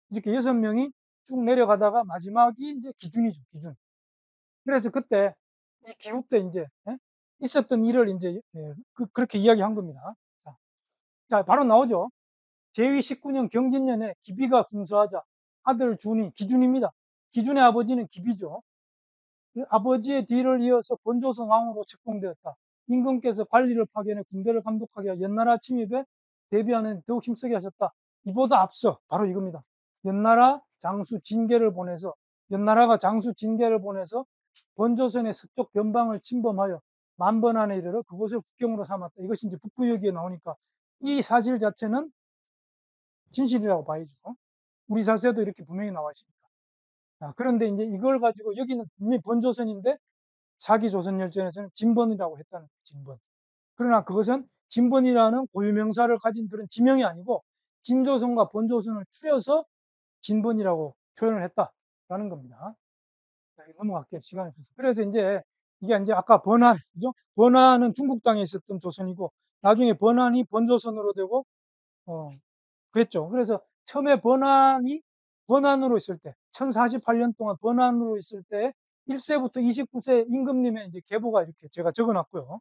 이렇게 6명이 쭉 내려가다가 마지막이 이제 기준이죠, 기준. 그래서 그때 이 기후 때 이제 있었던 일을 이제 그렇게 이야기한 겁니다. 자, 바로 나오죠. 제위 19년 경진년에 기비가 fun서하자 아들 준이 기준입니다. 기준의 아버지는 기비죠. 그 아버지의 뒤를 이어서 본조선 왕으로 책봉되었다. 임금께서 관리를 파견해 군대를 감독하게 하여 연나라 침입에 대비하는 더욱 힘쓰게 하셨다. 이보다 앞서 바로 이겁니다. 연나라 장수 진계를 보내서 연나라가 장수 진계를 보내서 본조선의 서쪽 변방을 침범하여 만번 안에 이르러 그곳을 국경으로 삼았다. 이것이 이제 북부여기에 나오니까 이 사실 자체는 진실이라고 봐야죠. 우리 사세도 이렇게 분명히 나와 있습니다. 그런데 이제 이걸 가지고 여기는 분명히 본조선인데 사기조선열전에서는 진번이라고 했다는 거예요. 진번. 그러나 그것은 진번이라는 고유명사를 가진 그런 지명이 아니고 진조선과 본조선을 추려서 진번이라고 표현을 했다라는 겁니다. 넘어갈게요. 시간이 없어서. 그래서 이게 이제 아까 번안, 그죠? 번안은 중국 땅에 있었던 조선이고 나중에 번안이 본조선으로 되고 그랬죠. 그래서 처음에 번안으로 있을 때 1048년 동안 번안으로 있을 때 1세부터 29세 임금님의 이제 계보가 이렇게 제가 적어놨고요.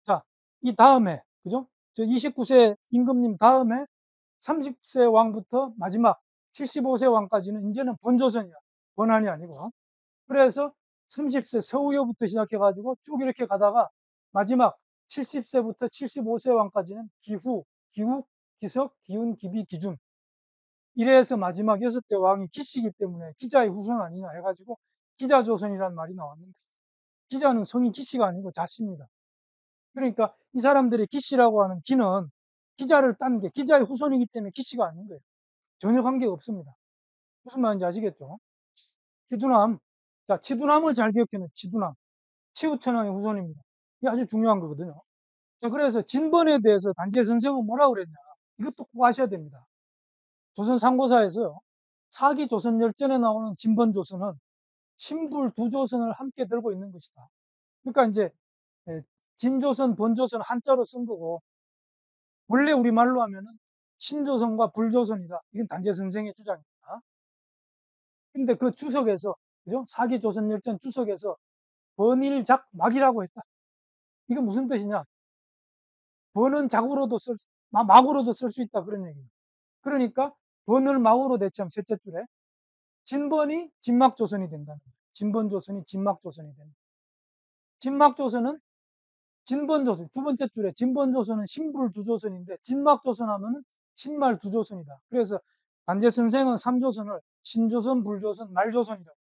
자, 이 다음에 그죠? 저 29세 임금님 다음에 30세 왕부터 마지막 75세 왕까지는 이제는 본조선이야. 번안이 아니고. 그래서 30세 서우여부터 시작해가지고 쭉 이렇게 가다가 마지막 70세부터 75세 왕까지는 기후, 기석, 기운, 기비, 기준. 이래서 마지막 6대 왕이 기씨이기 때문에 기자의 후손 아니냐 해가지고 기자조선이라는 말이 나왔는데 기자는 성이 기씨가 아니고 자씨입니다. 그러니까 이 사람들이 기씨라고 하는 기는 기자를 딴 게 기자의 후손이기 때문에 기씨가 아닌 거예요. 전혀 관계가 없습니다. 무슨 말인지 아시겠죠? 치두남. 자, 치두남을 잘 기억해요. 치두남. 치우천왕의 후손입니다. 이게 아주 중요한 거거든요. 자, 그래서 진번에 대해서 단재 선생은 뭐라고 그랬냐. 이것도 꼭 아셔야 됩니다. 조선 상고사에서요. 사기 조선 열전에 나오는 진번조선은 신불 두 조선을 함께 들고 있는 것이다. 그러니까 이제 예, 진조선, 번조선 한자로 쓴 거고 원래 우리말로 하면은 신조선과 불조선이다. 이건 단재 선생의 주장입니다. 근데 그 주석에서 그죠? 사기 조선 열전 주석에서 번일작막이라고 했다. 이건 무슨 뜻이냐? 번은 작으로도 막으로도 쓸 수 있다 그런 얘기예요. 그러니까 번을 막으로 대체하면 셋째 줄에 진번이 진막조선이 된다는 거예요. 진번조선이 진막조선이 된다. 진막조선은 진번조선 두 번째 줄에 진번조선은 신불두조선인데 진막조선 하면은 신말두조선이다. 그래서 단재 선생은 3조선을 신조선, 불조선, 말조선이라고.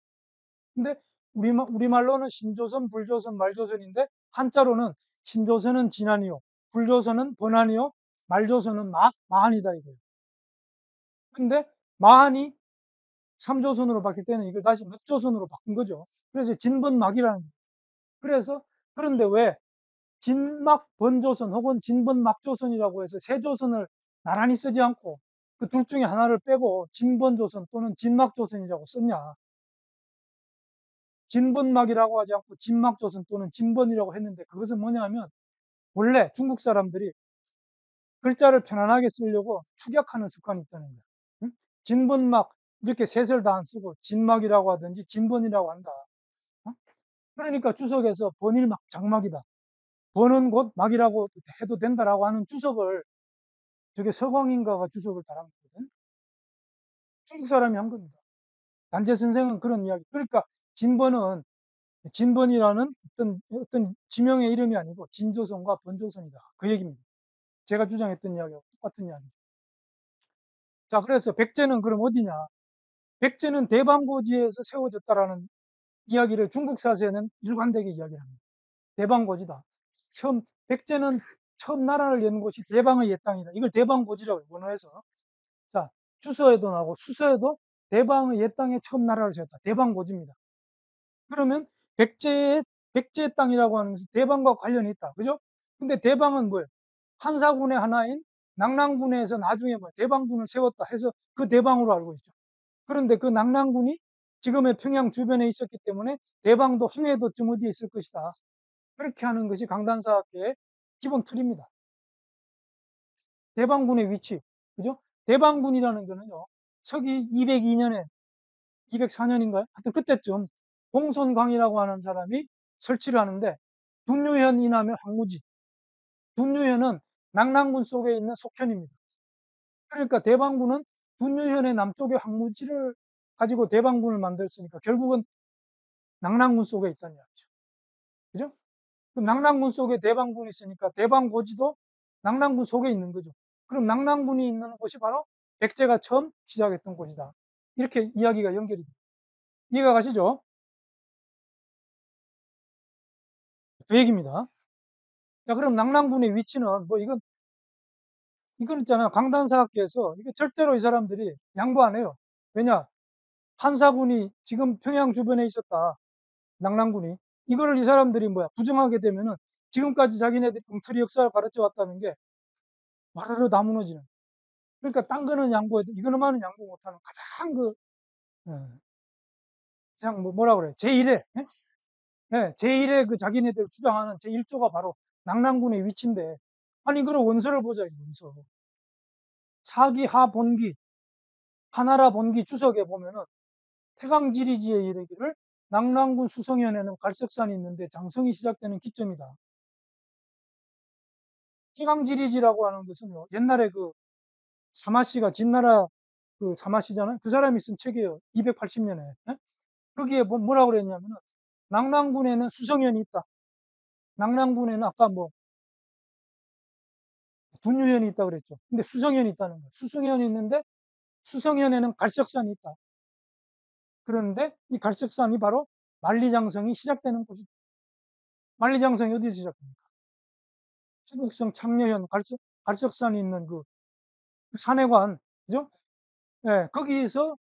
근데 우리말로는 신조선, 불조선, 말조선인데 한자로는 신조선은 진한이요, 불조선은 번한이요, 말조선은 마한이다 이거예요. 근데 마한이 3조선으로 바뀔 때는 이걸 다시 막조선으로 바꾼 거죠. 그래서 진번막이라는 거예요. 그래서 그런데 왜 진막 번조선 혹은 진번막조선이라고 해서 세 조선을 나란히 쓰지 않고 그 둘 중에 하나를 빼고 진번조선 또는 진막조선이라고 썼냐. 진번막이라고 하지 않고 진막조선 또는 진번이라고 했는데 그것은 뭐냐 하면 원래 중국 사람들이 글자를 편안하게 쓰려고 축약하는 습관이 있다는 거예요. 응? 진번막 이렇게 셋을 다 안 쓰고 진막이라고 하든지 진번이라고 한다. 어? 그러니까 주석에서 번일막 장막이다. 번은 곧 막이라고 해도 된다라고 하는 주석을 저게 서광인가가 주석을 달한 거거든. 중국 사람이 한 겁니다. 단재 선생은 그런 이야기. 그러니까 진번은 진번이라는 어떤 지명의 이름이 아니고 진조선과 번조선이다. 그 얘기입니다. 제가 주장했던 이야기하고 똑같은 이야기. 자, 그래서 백제는 그럼 어디냐? 백제는 대방고지에서 세워졌다라는 이야기를 중국 사세는 일관되게 이야기를 합니다. 대방고지다. 백제는 처음 나라를 연 곳이 대방의 옛 땅이다. 이걸 대방고지라고 해요. 원어에서. 자, 주서에도 나오고 수서에도 대방의 옛 땅에 처음 나라를 세웠다. 대방고지입니다. 그러면 백제의 땅이라고 하는 것은 대방과 관련이 있다. 그죠? 근데 대방은 뭐예요? 한사군의 하나인 낙랑군에서 나중에 뭐 대방군을 세웠다 해서 그 대방으로 알고 있죠. 그런데 그 낙랑군이 지금의 평양 주변에 있었기 때문에 대방도 홍해도쯤 어디에 있을 것이다. 그렇게 하는 것이 강단사학계의 기본 틀입니다. 대방군의 위치, 그죠? 대방군이라는 거는요, 서기 202년에 204년인가요? 하여튼 그때쯤 공손광이라고 하는 사람이 설치를 하는데 dun유현 이남의 황무지. dun유현은 낙랑군 속에 있는 속현입니다. 그러니까 대방군은 dun유현의 남쪽의 황무지를 가지고 대방군을 만들었으니까 결국은 낙랑군 속에 있다는 이야기죠. 그죠? 그럼 낙랑군 속에 대방군이 있으니까 대방고지도 낙랑군 속에 있는 거죠. 그럼 낙랑군이 있는 곳이 바로 백제가 처음 시작했던 곳이다. 이렇게 이야기가 연결이 돼요. 이해가 가시죠? 그 얘기입니다. 자, 그럼 낙랑군의 위치는 뭐 이건 있잖아요. 강단사학계에서 이게 절대로 이 사람들이 양보 안 해요. 왜냐? 한사군이 지금 평양 주변에 있었다. 낙랑군이. 이거를 이 사람들이 뭐야? 부정하게 되면은 지금까지 자기네들이 엉터리 역사를 가르쳐 왔다는 게 와르르 다 무너지는. 그러니까 딴 거는 양보해도 이거는만은 양보 못하는 가장 그냥 뭐라 그래? 제1의, 예? 예, 제1의 그 자기네들 주장하는 제1조가 바로 낙랑군의 위치인데, 아니, 그럼 원서를 보자, 원서. 사기 하본기, 하나라 본기 주석에 보면은 태강지리지에 이르기를 낙랑군 수성현에는 갈색산이 있는데 장성이 시작되는 기점이다. 태강지리지라고 하는 것은요, 옛날에 그 사마씨가 진나라 그 사마씨잖아요. 그 사람이 쓴 책이에요. 280년에. 거기에 뭐라고 그랬냐면은 낙랑군에는 수성현이 있다. 낙랑군에는 아까 뭐 분유현이 있다 그랬죠. 근데 수성현이 있다는 거예요. 수성현이 있는데 수성현에는 갈색산이 있다. 그런데 이 갈색산이 바로 만리장성이 시작되는 곳이다. 만리장성이 어디서 시작됩니까? 한국성 창녀현 갈색산이 있는 그 산해관, 그죠? 예, 거기서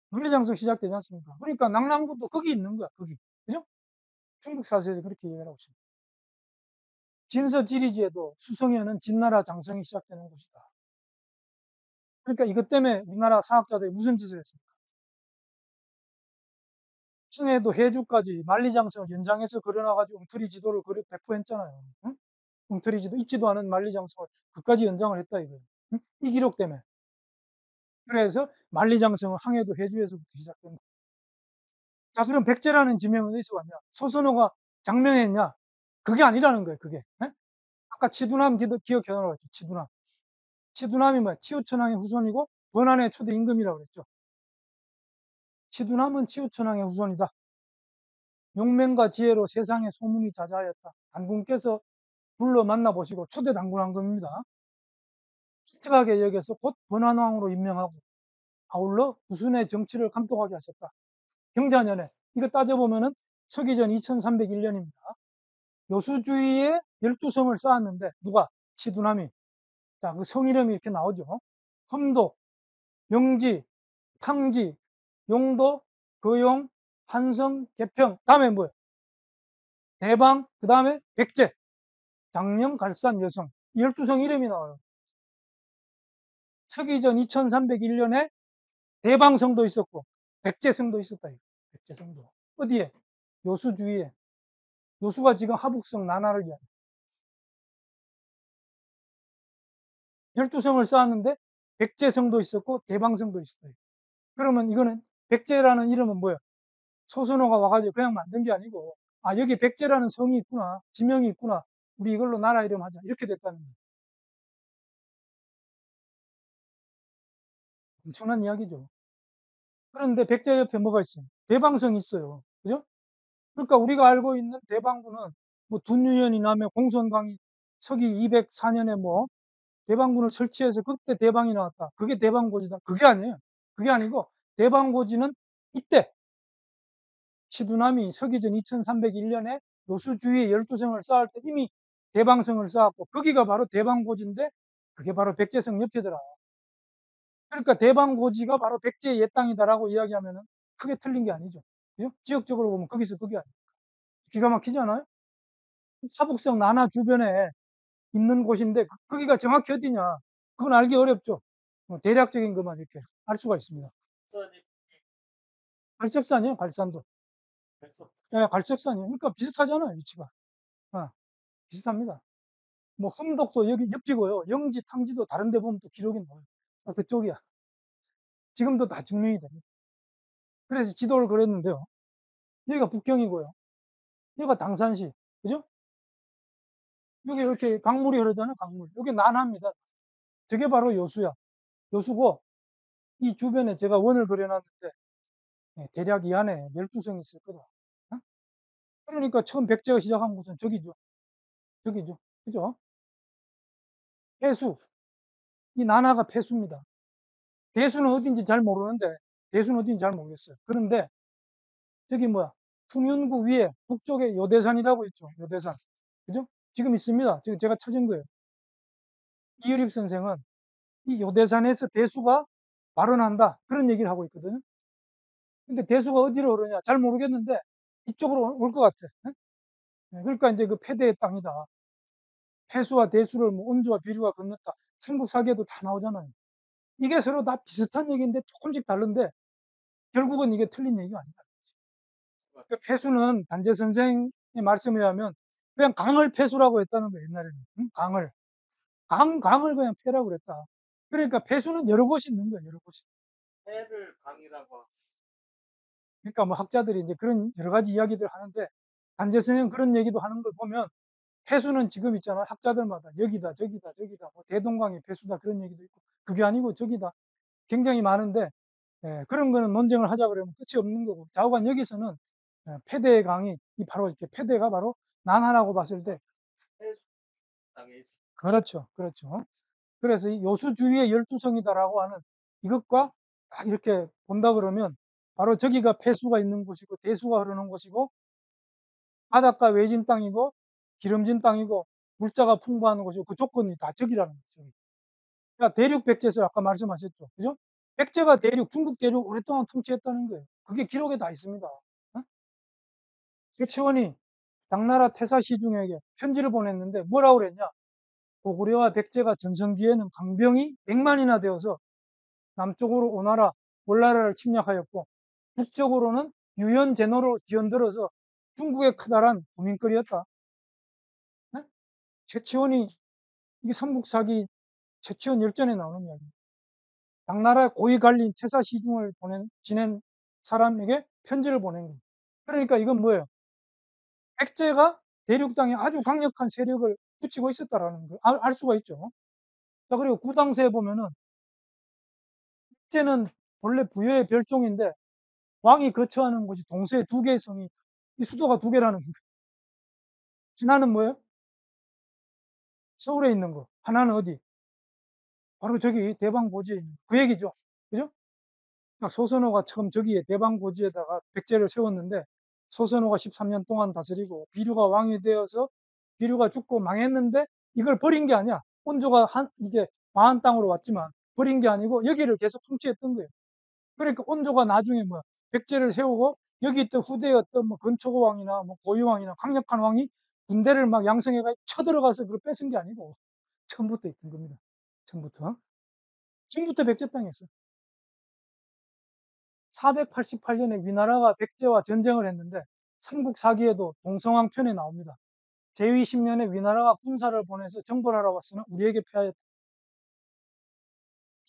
만리장성 시작되지 않습니까? 그러니까 낙랑군도 거기 있는 거야, 거기. 그죠? 중국 사세에서 그렇게 얘기하고 있습니다. 진서지리지에도 수성현은 진나라 장성이 시작되는 곳이다. 그러니까 이것 때문에 우리나라 사학자들이 무슨 짓을 했습니까? 청해도 해주까지 만리장성을 연장해서 그려놔가지고 엉터리 지도를 배포했잖아요. 응? 엉터리 지도 있지도 않은 만리장성을 그까지 연장을 했다 이거예요. 응? 이 기록 때문에. 그래서 만리장성은 항해도 해주에서부터 시작된다. 자, 그럼 백제라는 지명은 어디서 왔냐? 소선호가 장명했냐? 그게 아니라는 거예요, 그게. 예? 아까 치두남 기억해놓으라고 했죠, 치두남. 치두남이 뭐야? 치우천왕의 후손이고, 번안의 초대 임금이라고 그랬죠. 치두남은 치우천왕의 후손이다. 용맹과 지혜로 세상에 소문이 자자하였다. 단군께서 불러 만나보시고 초대 단군한 겁니다. 특하게 여겨서 곧 번안왕으로 임명하고, 아울러 구순의 정치를 감독하게 하셨다. 경자년에, 이거 따져보면은 서기전 2301년입니다. 요수주의에 12성을 쌓았는데, 누가? 치두남이. 자, 그 성 이름이 이렇게 나오죠. 험도, 영지, 탕지, 용도, 거용, 한성, 개평. 다음에 뭐예요? 대방, 그 다음에 백제, 장령, 갈산, 여성. 12성 이름이 나와요. 서기전 2301년에 대방성도 있었고, 백제성도 있었다. 백제성도. 어디에? 요수주위에. 요수가 지금 하북성 난하를 이야기해요. 12성을 쌓았는데, 백제성도 있었고, 대방성도 있었다. 그러면 이거는, 백제라는 이름은 뭐예요? 소선호가 와가지고 그냥 만든 게 아니고, 아, 여기 백제라는 성이 있구나. 지명이 있구나. 우리 이걸로 나라 이름 하자. 이렇게 됐다는 거예요. 엄청난 이야기죠. 그런데 백제 옆에 뭐가 있어요? 대방성이 있어요. 그죠? 그러니까 우리가 알고 있는 대방군은 뭐 둔유연이 남해 공손광이 서기 204년에 뭐 대방군을 설치해서 그때 대방이 나왔다. 그게 대방고지다. 그게 아니에요. 그게 아니고 대방고지는 이때 치두남이 서기전 2301년에 요수주위에 12성을 쌓을 때 이미 대방성을 쌓았고 거기가 바로 대방고지인데 그게 바로 백제성 옆이더라. 그러니까 대방고지가 바로 백제의 옛 땅이다라고 이야기하면은 크게 틀린 게 아니죠. 그죠? 지역적으로 보면 거기서 거기 아니에요. 기가 막히지 않아요? 차북성 난하 주변에 있는 곳인데 거기가 정확히 어디냐? 그건 알기 어렵죠. 대략적인 것만 이렇게 알 수가 있습니다. 갈색산이에요, 갈산도. 예, 갈색산이에요. 그러니까 비슷하잖아요, 위치가. 어, 비슷합니다. 뭐 험독도 여기 옆이고요. 영지, 탕지도 다른 데 보면 또 기록이 나와요. 그쪽이야. 지금도 다 증명이 됩니다. 그래서 지도를 그렸는데요. 여기가 북경이고요. 여기가 당산시. 그죠? 여기 이렇게 강물이 흐르잖아요, 강물. 여기 난하입니다. 저게 바로 요수야. 요수고, 이 주변에 제가 원을 그려놨는데, 대략 이 안에 12성이 있을 거다. 어? 그러니까 처음 백제가 시작한 곳은 저기죠. 저기죠. 그죠? 폐수. 이 난하가 폐수입니다. 대수는 어딘지 잘 모르는데, 대수는 어딘지 잘 모르겠어요. 그런데, 저기 뭐야. 풍윤구 위에 북쪽에 요대산이라고 있죠. 요대산. 그죠? 지금 있습니다. 지금 제가 찾은 거예요. 이유립 선생은 이 요대산에서 대수가 발원한다. 그런 얘기를 하고 있거든요. 근데 대수가 어디로 오르냐? 잘 모르겠는데 이쪽으로 올 것 같아. 그러니까 이제 그 패대의 땅이다. 폐수와 대수를 뭐 온주와 비류가 건넜다. 삼국사기에도 다 나오잖아요. 이게 서로 다 비슷한 얘기인데 조금씩 다른데 결국은 이게 틀린 얘기가 아니다. 그 폐수는 단재 선생의 말씀에 의하면 그냥 강을 폐수라고 했다는 거예요. 옛날에는. 응? 강을. 강을 그냥 폐라고 그랬다. 그러니까 폐수는 여러 곳이 있는 거예요. 여러 곳이. 해를 강이라고. 그러니까 뭐 학자들이 이제 그런 여러 가지 이야기들 하는데 단재 선생 그런 얘기도 하는 걸 보면 폐수는 지금 있잖아. 학자들마다 여기다, 저기다, 저기다. 뭐 대동강이 폐수다 그런 얘기도 있고 그게 아니고 저기다. 굉장히 많은데 그런 거는 논쟁을 하자 그러면 끝이 없는 거고 좌우간 여기서는 폐대의 강이 바로 이렇게 폐대가 바로 난하라고 봤을 때 해수 땅에 있어. 그렇죠, 그렇죠. 그래서 이 요수 주위의 12성이다라고 하는 이것과 딱 이렇게 본다 그러면 바로 저기가 폐수가 있는 곳이고 대수가 흐르는 곳이고 바닷가 외진 땅이고 기름진 땅이고 물자가 풍부한 곳이고 그 조건이 다 저기라는 거죠. 그러니까 대륙 백제에서 아까 말씀하셨죠. 그죠? 백제가 대륙, 중국 대륙 오랫동안 통치했다는 거예요. 그게 기록에 다 있습니다. 어? 최치원이 당나라 태사시중에게 편지를 보냈는데 뭐라고 그랬냐? 고구려와 백제가 전성기에는 강병이 100만이나 되어서 남쪽으로 오나라, 월나라를 침략하였고, 북쪽으로는 유연제노로 뒤흔들어서 중국의 커다란 고민거리였다. 네? 최치원이, 이게 삼국사기 최치원 열전에 나오는 이야기입니다. 당나라의 고위 관리인 태사시중을 지낸 사람에게 편지를 보낸 겁니다. 그러니까 이건 뭐예요? 백제가 대륙 땅에 아주 강력한 세력을 붙이고 있었다라는 걸 알 수가 있죠. 자, 그리고 구당서에 보면은 백제는 본래 부여의 별종인데 왕이 거처하는 곳이 동서에 2개의 성이 있다. 이 수도가 2개라는 거예요. 하나는 뭐예요? 서울에 있는 거. 하나는 어디? 바로 저기 대방고지에 있는 거. 그 얘기죠. 그죠? 그러니까 소선호가 처음 저기에 대방고지에다가 백제를 세웠는데 소선호가 13년 동안 다스리고 비류가 왕이 되어서 비류가 죽고 망했는데 이걸 버린 게 아니야. 온조가 이게 망한 땅으로 왔지만 버린 게 아니고 여기를 계속 통치했던 거예요. 그러니까 온조가 나중에 뭐 백제를 세우고 여기 있던 후대의 어떤 뭐 건초고 왕이나 뭐 고유왕이나 강력한 왕이 군대를 막 양성해가 쳐들어가서 그걸 뺏은 게 아니고 처음부터 있던 겁니다. 처음부터 백제 땅이었어요. 488년에 위나라가 백제와 전쟁을 했는데 삼국사기에도 동성왕 편에 나옵니다. 제위 10년에 위나라가 군사를 보내서 정벌하러 왔으나 우리에게 패하였다.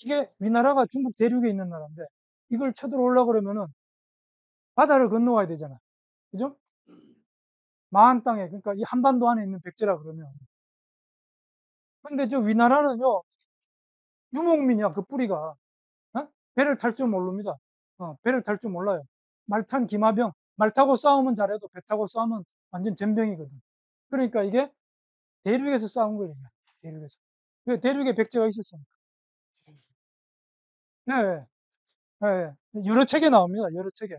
이게 위나라가 중국 대륙에 있는 나라인데 이걸 쳐들어오려고 그러면은 바다를 건너와야 되잖아. 그죠? 마한 땅에, 그러니까 이 한반도 안에 있는 백제라 그러면. 근데 저 위나라는요, 유목민이야, 그 뿌리가. 어? 배를 탈 줄 모릅니다. 배를 탈 줄 몰라요. 말 탄 기마병, 말 타고 싸우면 잘해도 배 타고 싸우면 완전 전병이거든. 그러니까 이게 대륙에서 싸운 거예요. 대륙에서. 왜 대륙에 백제가 있었으니까. 네, 네, 네. 여러 책에 나옵니다. 여러 책에.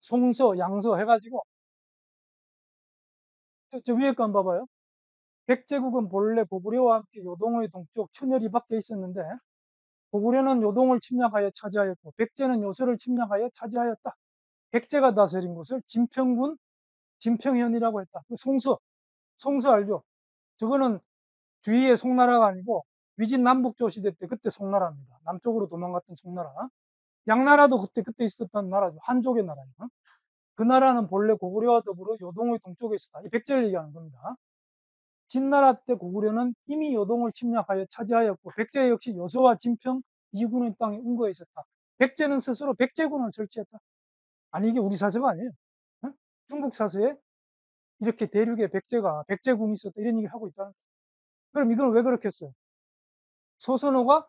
송서, 양서 해가지고. 저 위에 거 한번 봐봐요. 백제국은 본래 고구려와 함께 요동의 동쪽 천여리 밖에 있었는데 고구려는 요동을 침략하여 차지하였고 백제는 요서를 침략하여 차지하였다. 백제가 다스린 곳을 진평군 진평현이라고 했다. 그 송서 알죠? 저거는 주위의 송나라가 아니고 위진 남북조 시대 때 그때 송나라입니다. 남쪽으로 도망갔던 송나라. 양나라도 그때 있었던 나라죠. 한족의 나라예요. 그 나라는 본래 고구려와 더불어 요동의 동쪽에 있었다. 이 백제를 얘기하는 겁니다. 진나라 때 고구려는 이미 요동을 침략하여 차지하였고 백제 역시 요서와 진평 이군의 땅에 운거해 있었다. 백제는 스스로 백제군을 설치했다. 아니 이게 우리 사서가 아니에요. 어? 중국 사서에 이렇게 대륙에 백제군이 있었다 이런 얘기를 하고 있다는 거예요. 그럼 이건 왜 그렇게 했어요? 소선호가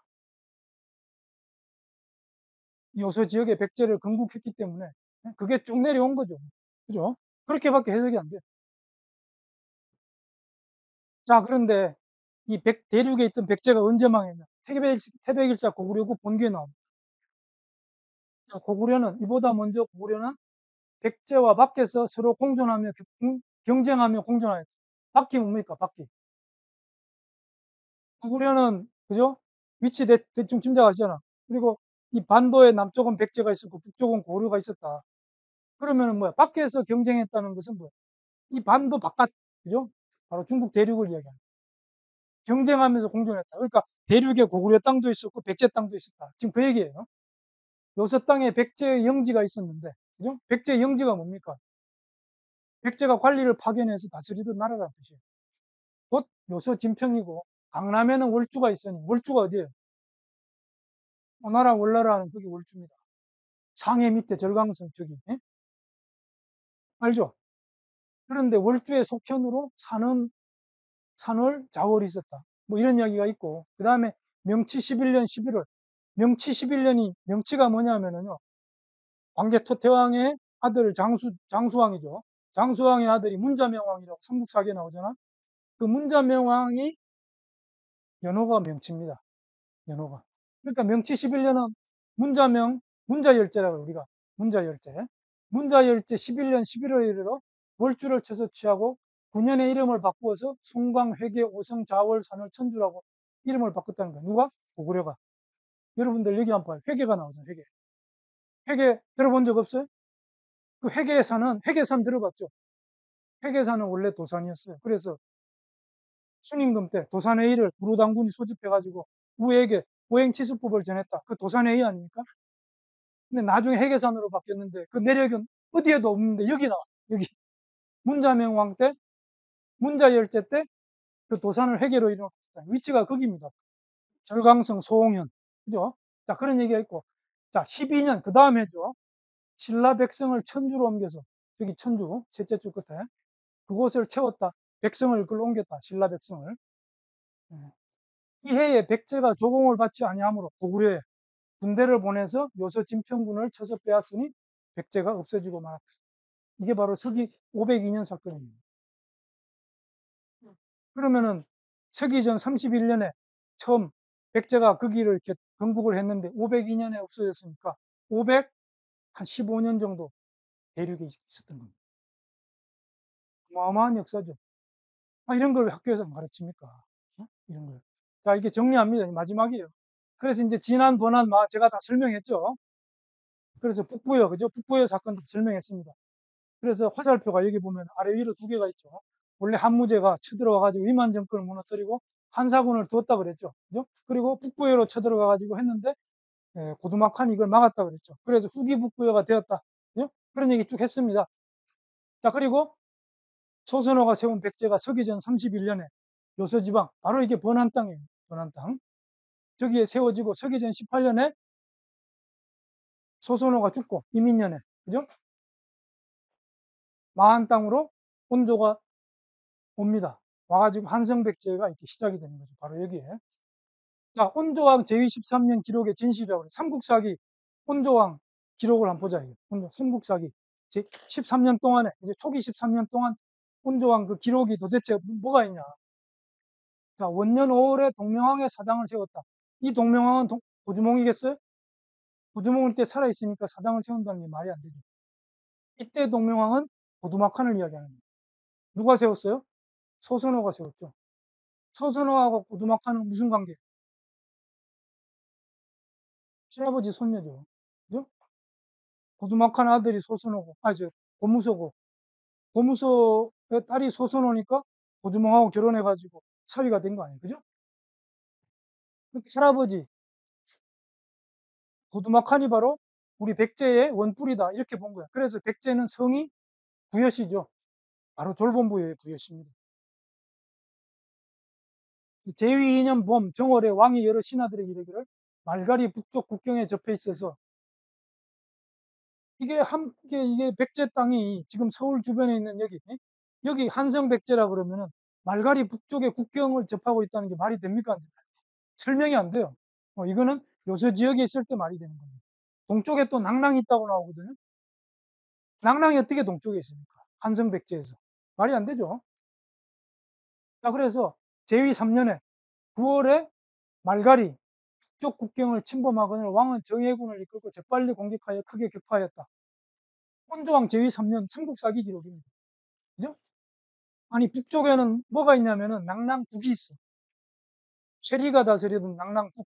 요서 지역에 백제를 건국했기 때문에 그게 쭉 내려온 거죠. 그죠? 그렇게밖에 해석이 안 돼요. 자, 그런데 이 대륙에 있던 백제가 언제 망했냐? 태백일사 고구려국 본기에 나옵니다. 자, 고구려는 이보다 먼저 고구려는 백제와 밖에서 서로 공존하며 경쟁하며 공존하였다. 바퀴 뭡니까? 바퀴. 고구려는 그죠? 위치 대충 짐작하시잖아. 그리고 이 반도의 남쪽은 백제가 있었고 북쪽은 고구려가 있었다. 그러면은 뭐야? 밖에서 경쟁했다는 것은 뭐야? 이 반도 바깥, 그죠? 바로 중국 대륙을 이야기하는. 경쟁하면서 공존했다. 그러니까 대륙에 고구려 땅도 있었고 백제 땅도 있었다. 지금 그 얘기예요. 요서 땅에 백제의 영지가 있었는데, 그죠? 백제의 영지가 뭡니까? 백제가 관리를 파견해서 다스리던 나라라는 뜻이에요. 곧 요서 진평이고, 강남에는 월주가 있으니, 월주가 어디예요? 오나라 월나라는 그게 월주입니다. 상해 밑에 절강성 저기, 예? 알죠? 그런데 월주의 속현으로 산월, 자월이 있었다. 뭐 이런 이야기가 있고, 그 다음에 명치 11년 11월. 명치 11년이, 명치가 뭐냐면요. 광개토 태왕의 아들 장수왕이죠. 장수왕의 아들이 문자명왕이라고 삼국사기에 나오잖아. 그 문자명왕이 연호가 명치입니다. 연호가. 그러니까 명치 11년은 문자열제라고 우리가. 문자열제. 문자열제 11년 11월이로 월주를 쳐서 취하고 9년의 이름을 바꾸어서 송광, 회계, 오성, 자월, 산월, 천주라고 이름을 바꿨다는 거예요. 누가? 고구려가. 여러분들 여기 한번 봐요. 회계가 나오잖아요. 회계. 회계 들어본 적 없어요? 그 회계산 들어봤죠? 회계산은 원래 도산이었어요. 그래서 순임금 때 도산회의를 구로당군이 소집해가지고 우에게 오행치수법을 전했다. 그 도산회의 아닙니까? 근데 나중에 해계산으로 바뀌었는데 그 내력은 어디에도 없는데 여기 나와. 여기 문자명왕 때, 문자열제 때 그 도산을 회계로 이루었다. 위치가 거기입니다. 절강성 소홍현. 그죠? 자, 그런 얘기가 있고. 자, 12년, 그 다음 해죠. 신라 백성을 천주로 옮겨서, 여기 천주, 셋째 줄 끝에, 그곳을 채웠다. 백성을 그걸로 옮겼다. 신라 백성을. 이 해에 백제가 조공을 받지 아니하므로 고구려에 군대를 보내서 요서 진평군을 쳐서 빼앗으니 백제가 없어지고 말았다. 이게 바로 서기 502년 사건입니다. 그러면은 서기전 31년에 처음 백제가 거기를 이렇게 건국을 했는데 502년에 없어졌으니까 500한 15년 정도 대륙에 있었던 겁니다. 어마어마한 역사죠. 이런 걸 학교에서 안 가르칩니까? 이런 걸. 자, 이게 정리합니다. 마지막이에요. 그래서 이제 지난, 번한, 제가 다 설명했죠. 그래서 북부여, 그죠? 북부여 사건도 설명했습니다. 그래서 화살표가 여기 보면 아래 위로 두 개가 있죠. 원래 한무제가 쳐들어와가지고 위만 정권을 무너뜨리고 한사군을 두었다 그랬죠. 그죠? 그리고 북부여로 쳐들어가가지고 했는데 고두막한이 이걸 막았다 그랬죠. 그래서 후기 북부여가 되었다. 그죠? 그런 얘기 쭉 했습니다. 자, 그리고 조선호가 세운 백제가 서기전 31년에 요서지방, 바로 이게 번안 땅이에요. 번안 땅. 저기에 세워지고 서기전 18년에 조선호가 죽고 이민년에, 그죠? 마한 땅으로 온조가 옵니다. 와가지고 한성백제가 이렇게 시작이 되는 거죠. 바로 여기에. 자, 온조왕 제23년 기록의 진실이라고 그래요. 삼국사기 온조왕 기록을 한번 보자. 삼국사기 제 13년 동안에, 이제 초기 13년 동안 온조왕 그 기록이 도대체 뭐가 있냐. 자, 원년 5월에 동명왕의 사당을 세웠다. 이 동명왕은 고주몽이겠어요? 고주몽은 때 살아있으니까 사당을 세운다는 게 말이 안 되죠. 이때 동명왕은 고두막한을 이야기하는 거예요. 누가 세웠어요? 소선호가 세웠죠. 소선호하고 고두막한은 무슨 관계? 친아버지 손녀죠. 그죠? 고두막한 아들이 소선호고, 고무소고, 고무소의 딸이 소선호니까 고주몽하고 결혼해가지고 사위가 된 거 아니에요. 그죠? 할아버지, 고두막한이 바로 우리 백제의 원뿔이다. 이렇게 본 거야. 그래서 백제는 성이 부여시죠. 바로 졸본부의 부여시입니다. 제2 2년 봄 정월에 왕이 여러 신하들에게 이르기를 말갈이 북쪽 국경에 접해 있어서 이게 백제 땅이 지금 서울 주변에 있는 여기 한성 백제라 그러면은 말갈이 북쪽에 국경을 접하고 있다는 게 말이 됩니까? 안 됩니까? 설명이 안 돼요. 이거는 요서 지역에 있을 때 말이 되는 겁니다. 동쪽에 또 낭랑이 있다고 나오거든요. 낭랑이 어떻게 동쪽에 있습니까? 한성 백제에서. 말이 안 되죠. 자, 그래서 제2 3년에 9월에 말갈이 북쪽 국경을 침범하거늘 왕은 정예군을 이끌고 재빨리 공격하여 크게 격파하였다. 혼조왕 제2 3년 삼국사기 기록입니다. 그죠? 아니, 북쪽에는 뭐가 있냐면은 낭랑국이 있어. 세리가 다스리던 낭랑국.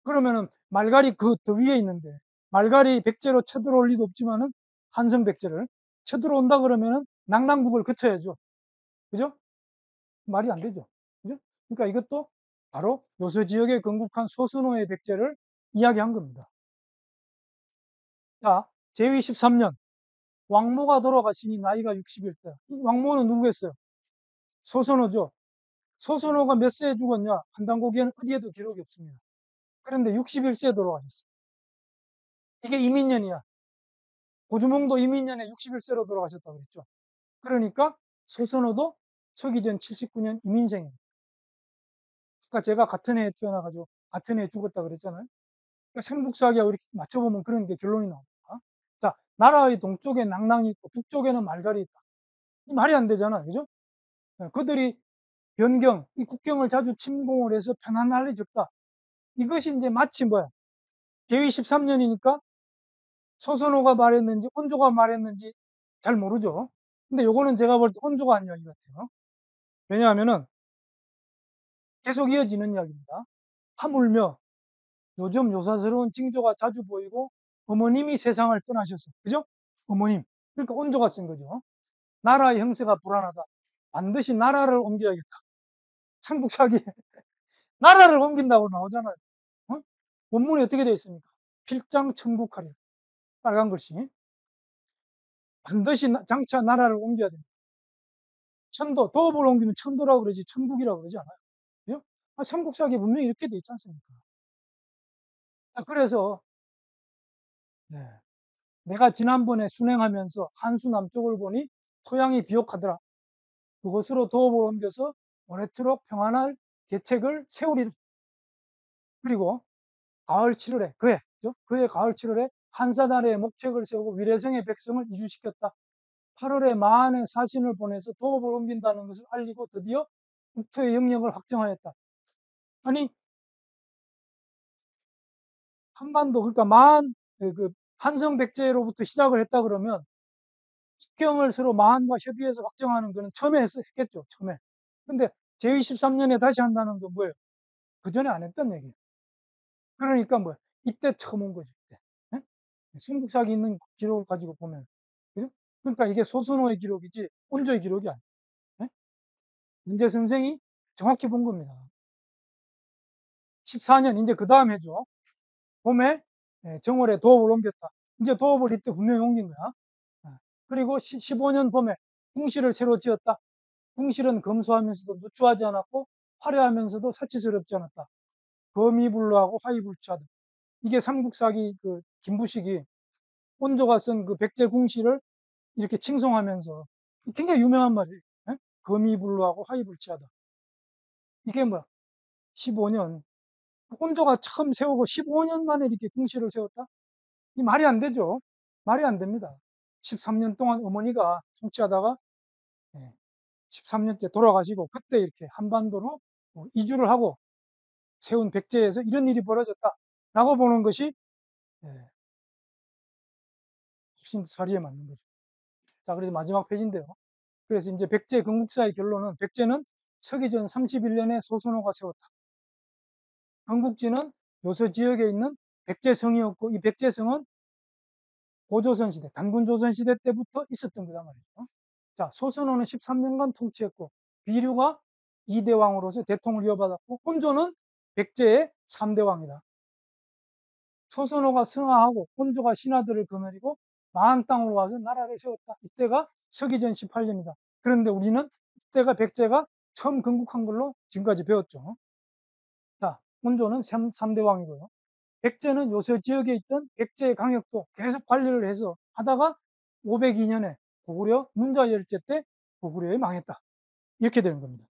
그러면은 말갈이 그 더 위에 있는데 말갈이 백제로 쳐들어올 리도 없지만은 한성 백제를 쳐들어온다 그러면은 낭랑국을 거쳐야죠. 그죠? 말이 안 되죠. 그죠? 그러니까 이것도 바로 요서 지역에 건국한 소선호의 백제를 이야기한 겁니다. 자, 제2 13년 왕모가 돌아가시니 나이가 60일대. 이 왕모는 누구겠어요? 소선호죠. 소선호가 몇 세에 죽었냐? 한단고기에는 어디에도 기록이 없습니다. 그런데 61세에 돌아가셨어요. 이게 이민년이야. 고주몽도 이민년에 61세로 돌아가셨다고 그랬죠. 그러니까 소선호도 서기전 79년 이민생입니다. 아까 제가 같은 해에 태어나가지고 같은 해에 죽었다 그랬잖아요. 그러니까 삼국사기하고 이렇게 맞춰보면 그런 게 결론이 나옵니다. 자, 나라의 동쪽에 낭랑이 있고 북쪽에는 말갈이 있다. 이 말이 안 되잖아. 그죠? 그들이 변경, 이 국경을 자주 침공을 해서 편안할리 적다. 이것이 이제 마치 뭐야? 개위 13년이니까 소선호가 말했는지 온조가 말했는지 잘 모르죠. 근데 요거는 제가 볼 때 온조가 아닌 이야기 같아요. 왜냐하면은 계속 이어지는 이야기입니다. 하물며 요즘 요사스러운 징조가 자주 보이고 어머님이 세상을 떠나셔서, 그죠? 어머님. 그러니까 온조가 쓴 거죠. 나라의 형세가 불안하다. 반드시 나라를 옮겨야겠다. 삼국사기에 나라를 옮긴다고 나오잖아요. 원문에 어떻게 되어 있습니까? 필장 천국하리라. 빨간 글씨. 반드시 장차 나라를 옮겨야 됩니다. 천도, 도읍을 옮기면 천도라고 그러지 천국이라고 그러지 않아요. 그죠? 삼국사기에 분명히 이렇게 되어 있지 않습니까? 그래서 네, 내가 지난번에 순행하면서 한수 남쪽을 보니 토양이 비옥하더라. 그곳으로 도읍을 옮겨서 오래도록 평안할 계책을 세우리라. 그리고 가을 7월에 그해 가을 7월에 한사다리에 목책을 세우고 위례성의 백성을 이주시켰다. 8월에 마한의 사신을 보내서 도읍을 옮긴다는 것을 알리고 드디어 국토의 영역을 확정하였다. 아니 한반도 그러니까 마한 그 한성백제로부터 시작을 했다 그러면 국경을 서로 마한과 협의해서 확정하는 거는 처음에 했겠죠. 처음에. 근데 제23년에 다시 한다는 건 뭐예요? 그 전에 안 했던 얘기예요. 그러니까 뭐야? 이때 처음 온 거죠. 이때. 예? 삼국사기 있는 기록을 가지고 보면. 그죠? 그러니까 이게 소선호의 기록이지 온조의 기록이 아니에요. 예? 문제 선생이 정확히 본 겁니다. 14년 이제 그 다음 해죠. 봄에 정월에 도읍을 옮겼다. 이제 도읍을 이때 분명히 옮긴 거야. 그리고 15년 봄에 궁실을 새로 지었다. 궁실은 검소하면서도 누추하지 않았고 화려하면서도 사치스럽지 않았다. 거미불로하고 화이불추하다. 이게 삼국사기 그 김부식이 온조가 쓴 그 백제 궁실을 이렇게 칭송하면서 굉장히 유명한 말이에요. 예? 거미불로하고 화이불추하다. 이게 뭐야? 15년 온조가 처음 세우고 15년 만에 이렇게 궁실을 세웠다? 이 말이 안 되죠. 말이 안 됩니다. 13년 동안 어머니가 통치하다가 13년째 돌아가시고 그때 이렇게 한반도로 이주를 하고 세운 백제에서 이런 일이 벌어졌다라고 보는 것이 훨씬 사리에 맞는 거죠. 자, 그래서 마지막 페이지인데요. 그래서 이제 백제 건국사의 결론은 백제는 서기전 31년에 소선호가 세웠다. 건국지는 요서 지역에 있는 백제성이었고 이 백제성은 고조선 시대, 단군조선 시대 때부터 있었던 거란 말이죠. 자, 소선호는 13년간 통치했고 비류가 2대 왕으로서 대통을 이어받았고 혼조는 백제의 3대 왕이다. 소선호가 승하하고 혼조가 신하들을 거느리고 마한 땅으로 와서 나라를 세웠다. 이때가 서기전 18년이다. 그런데 우리는 이때가 백제가 처음 건국한 걸로 지금까지 배웠죠. 자, 혼조는 3대 왕이고요. 백제는 요새 지역에 있던 백제 강역도 계속 관리를 해서 하다가 502년에 고구려 문자열제 때 고구려에 망했다. 이렇게 되는 겁니다.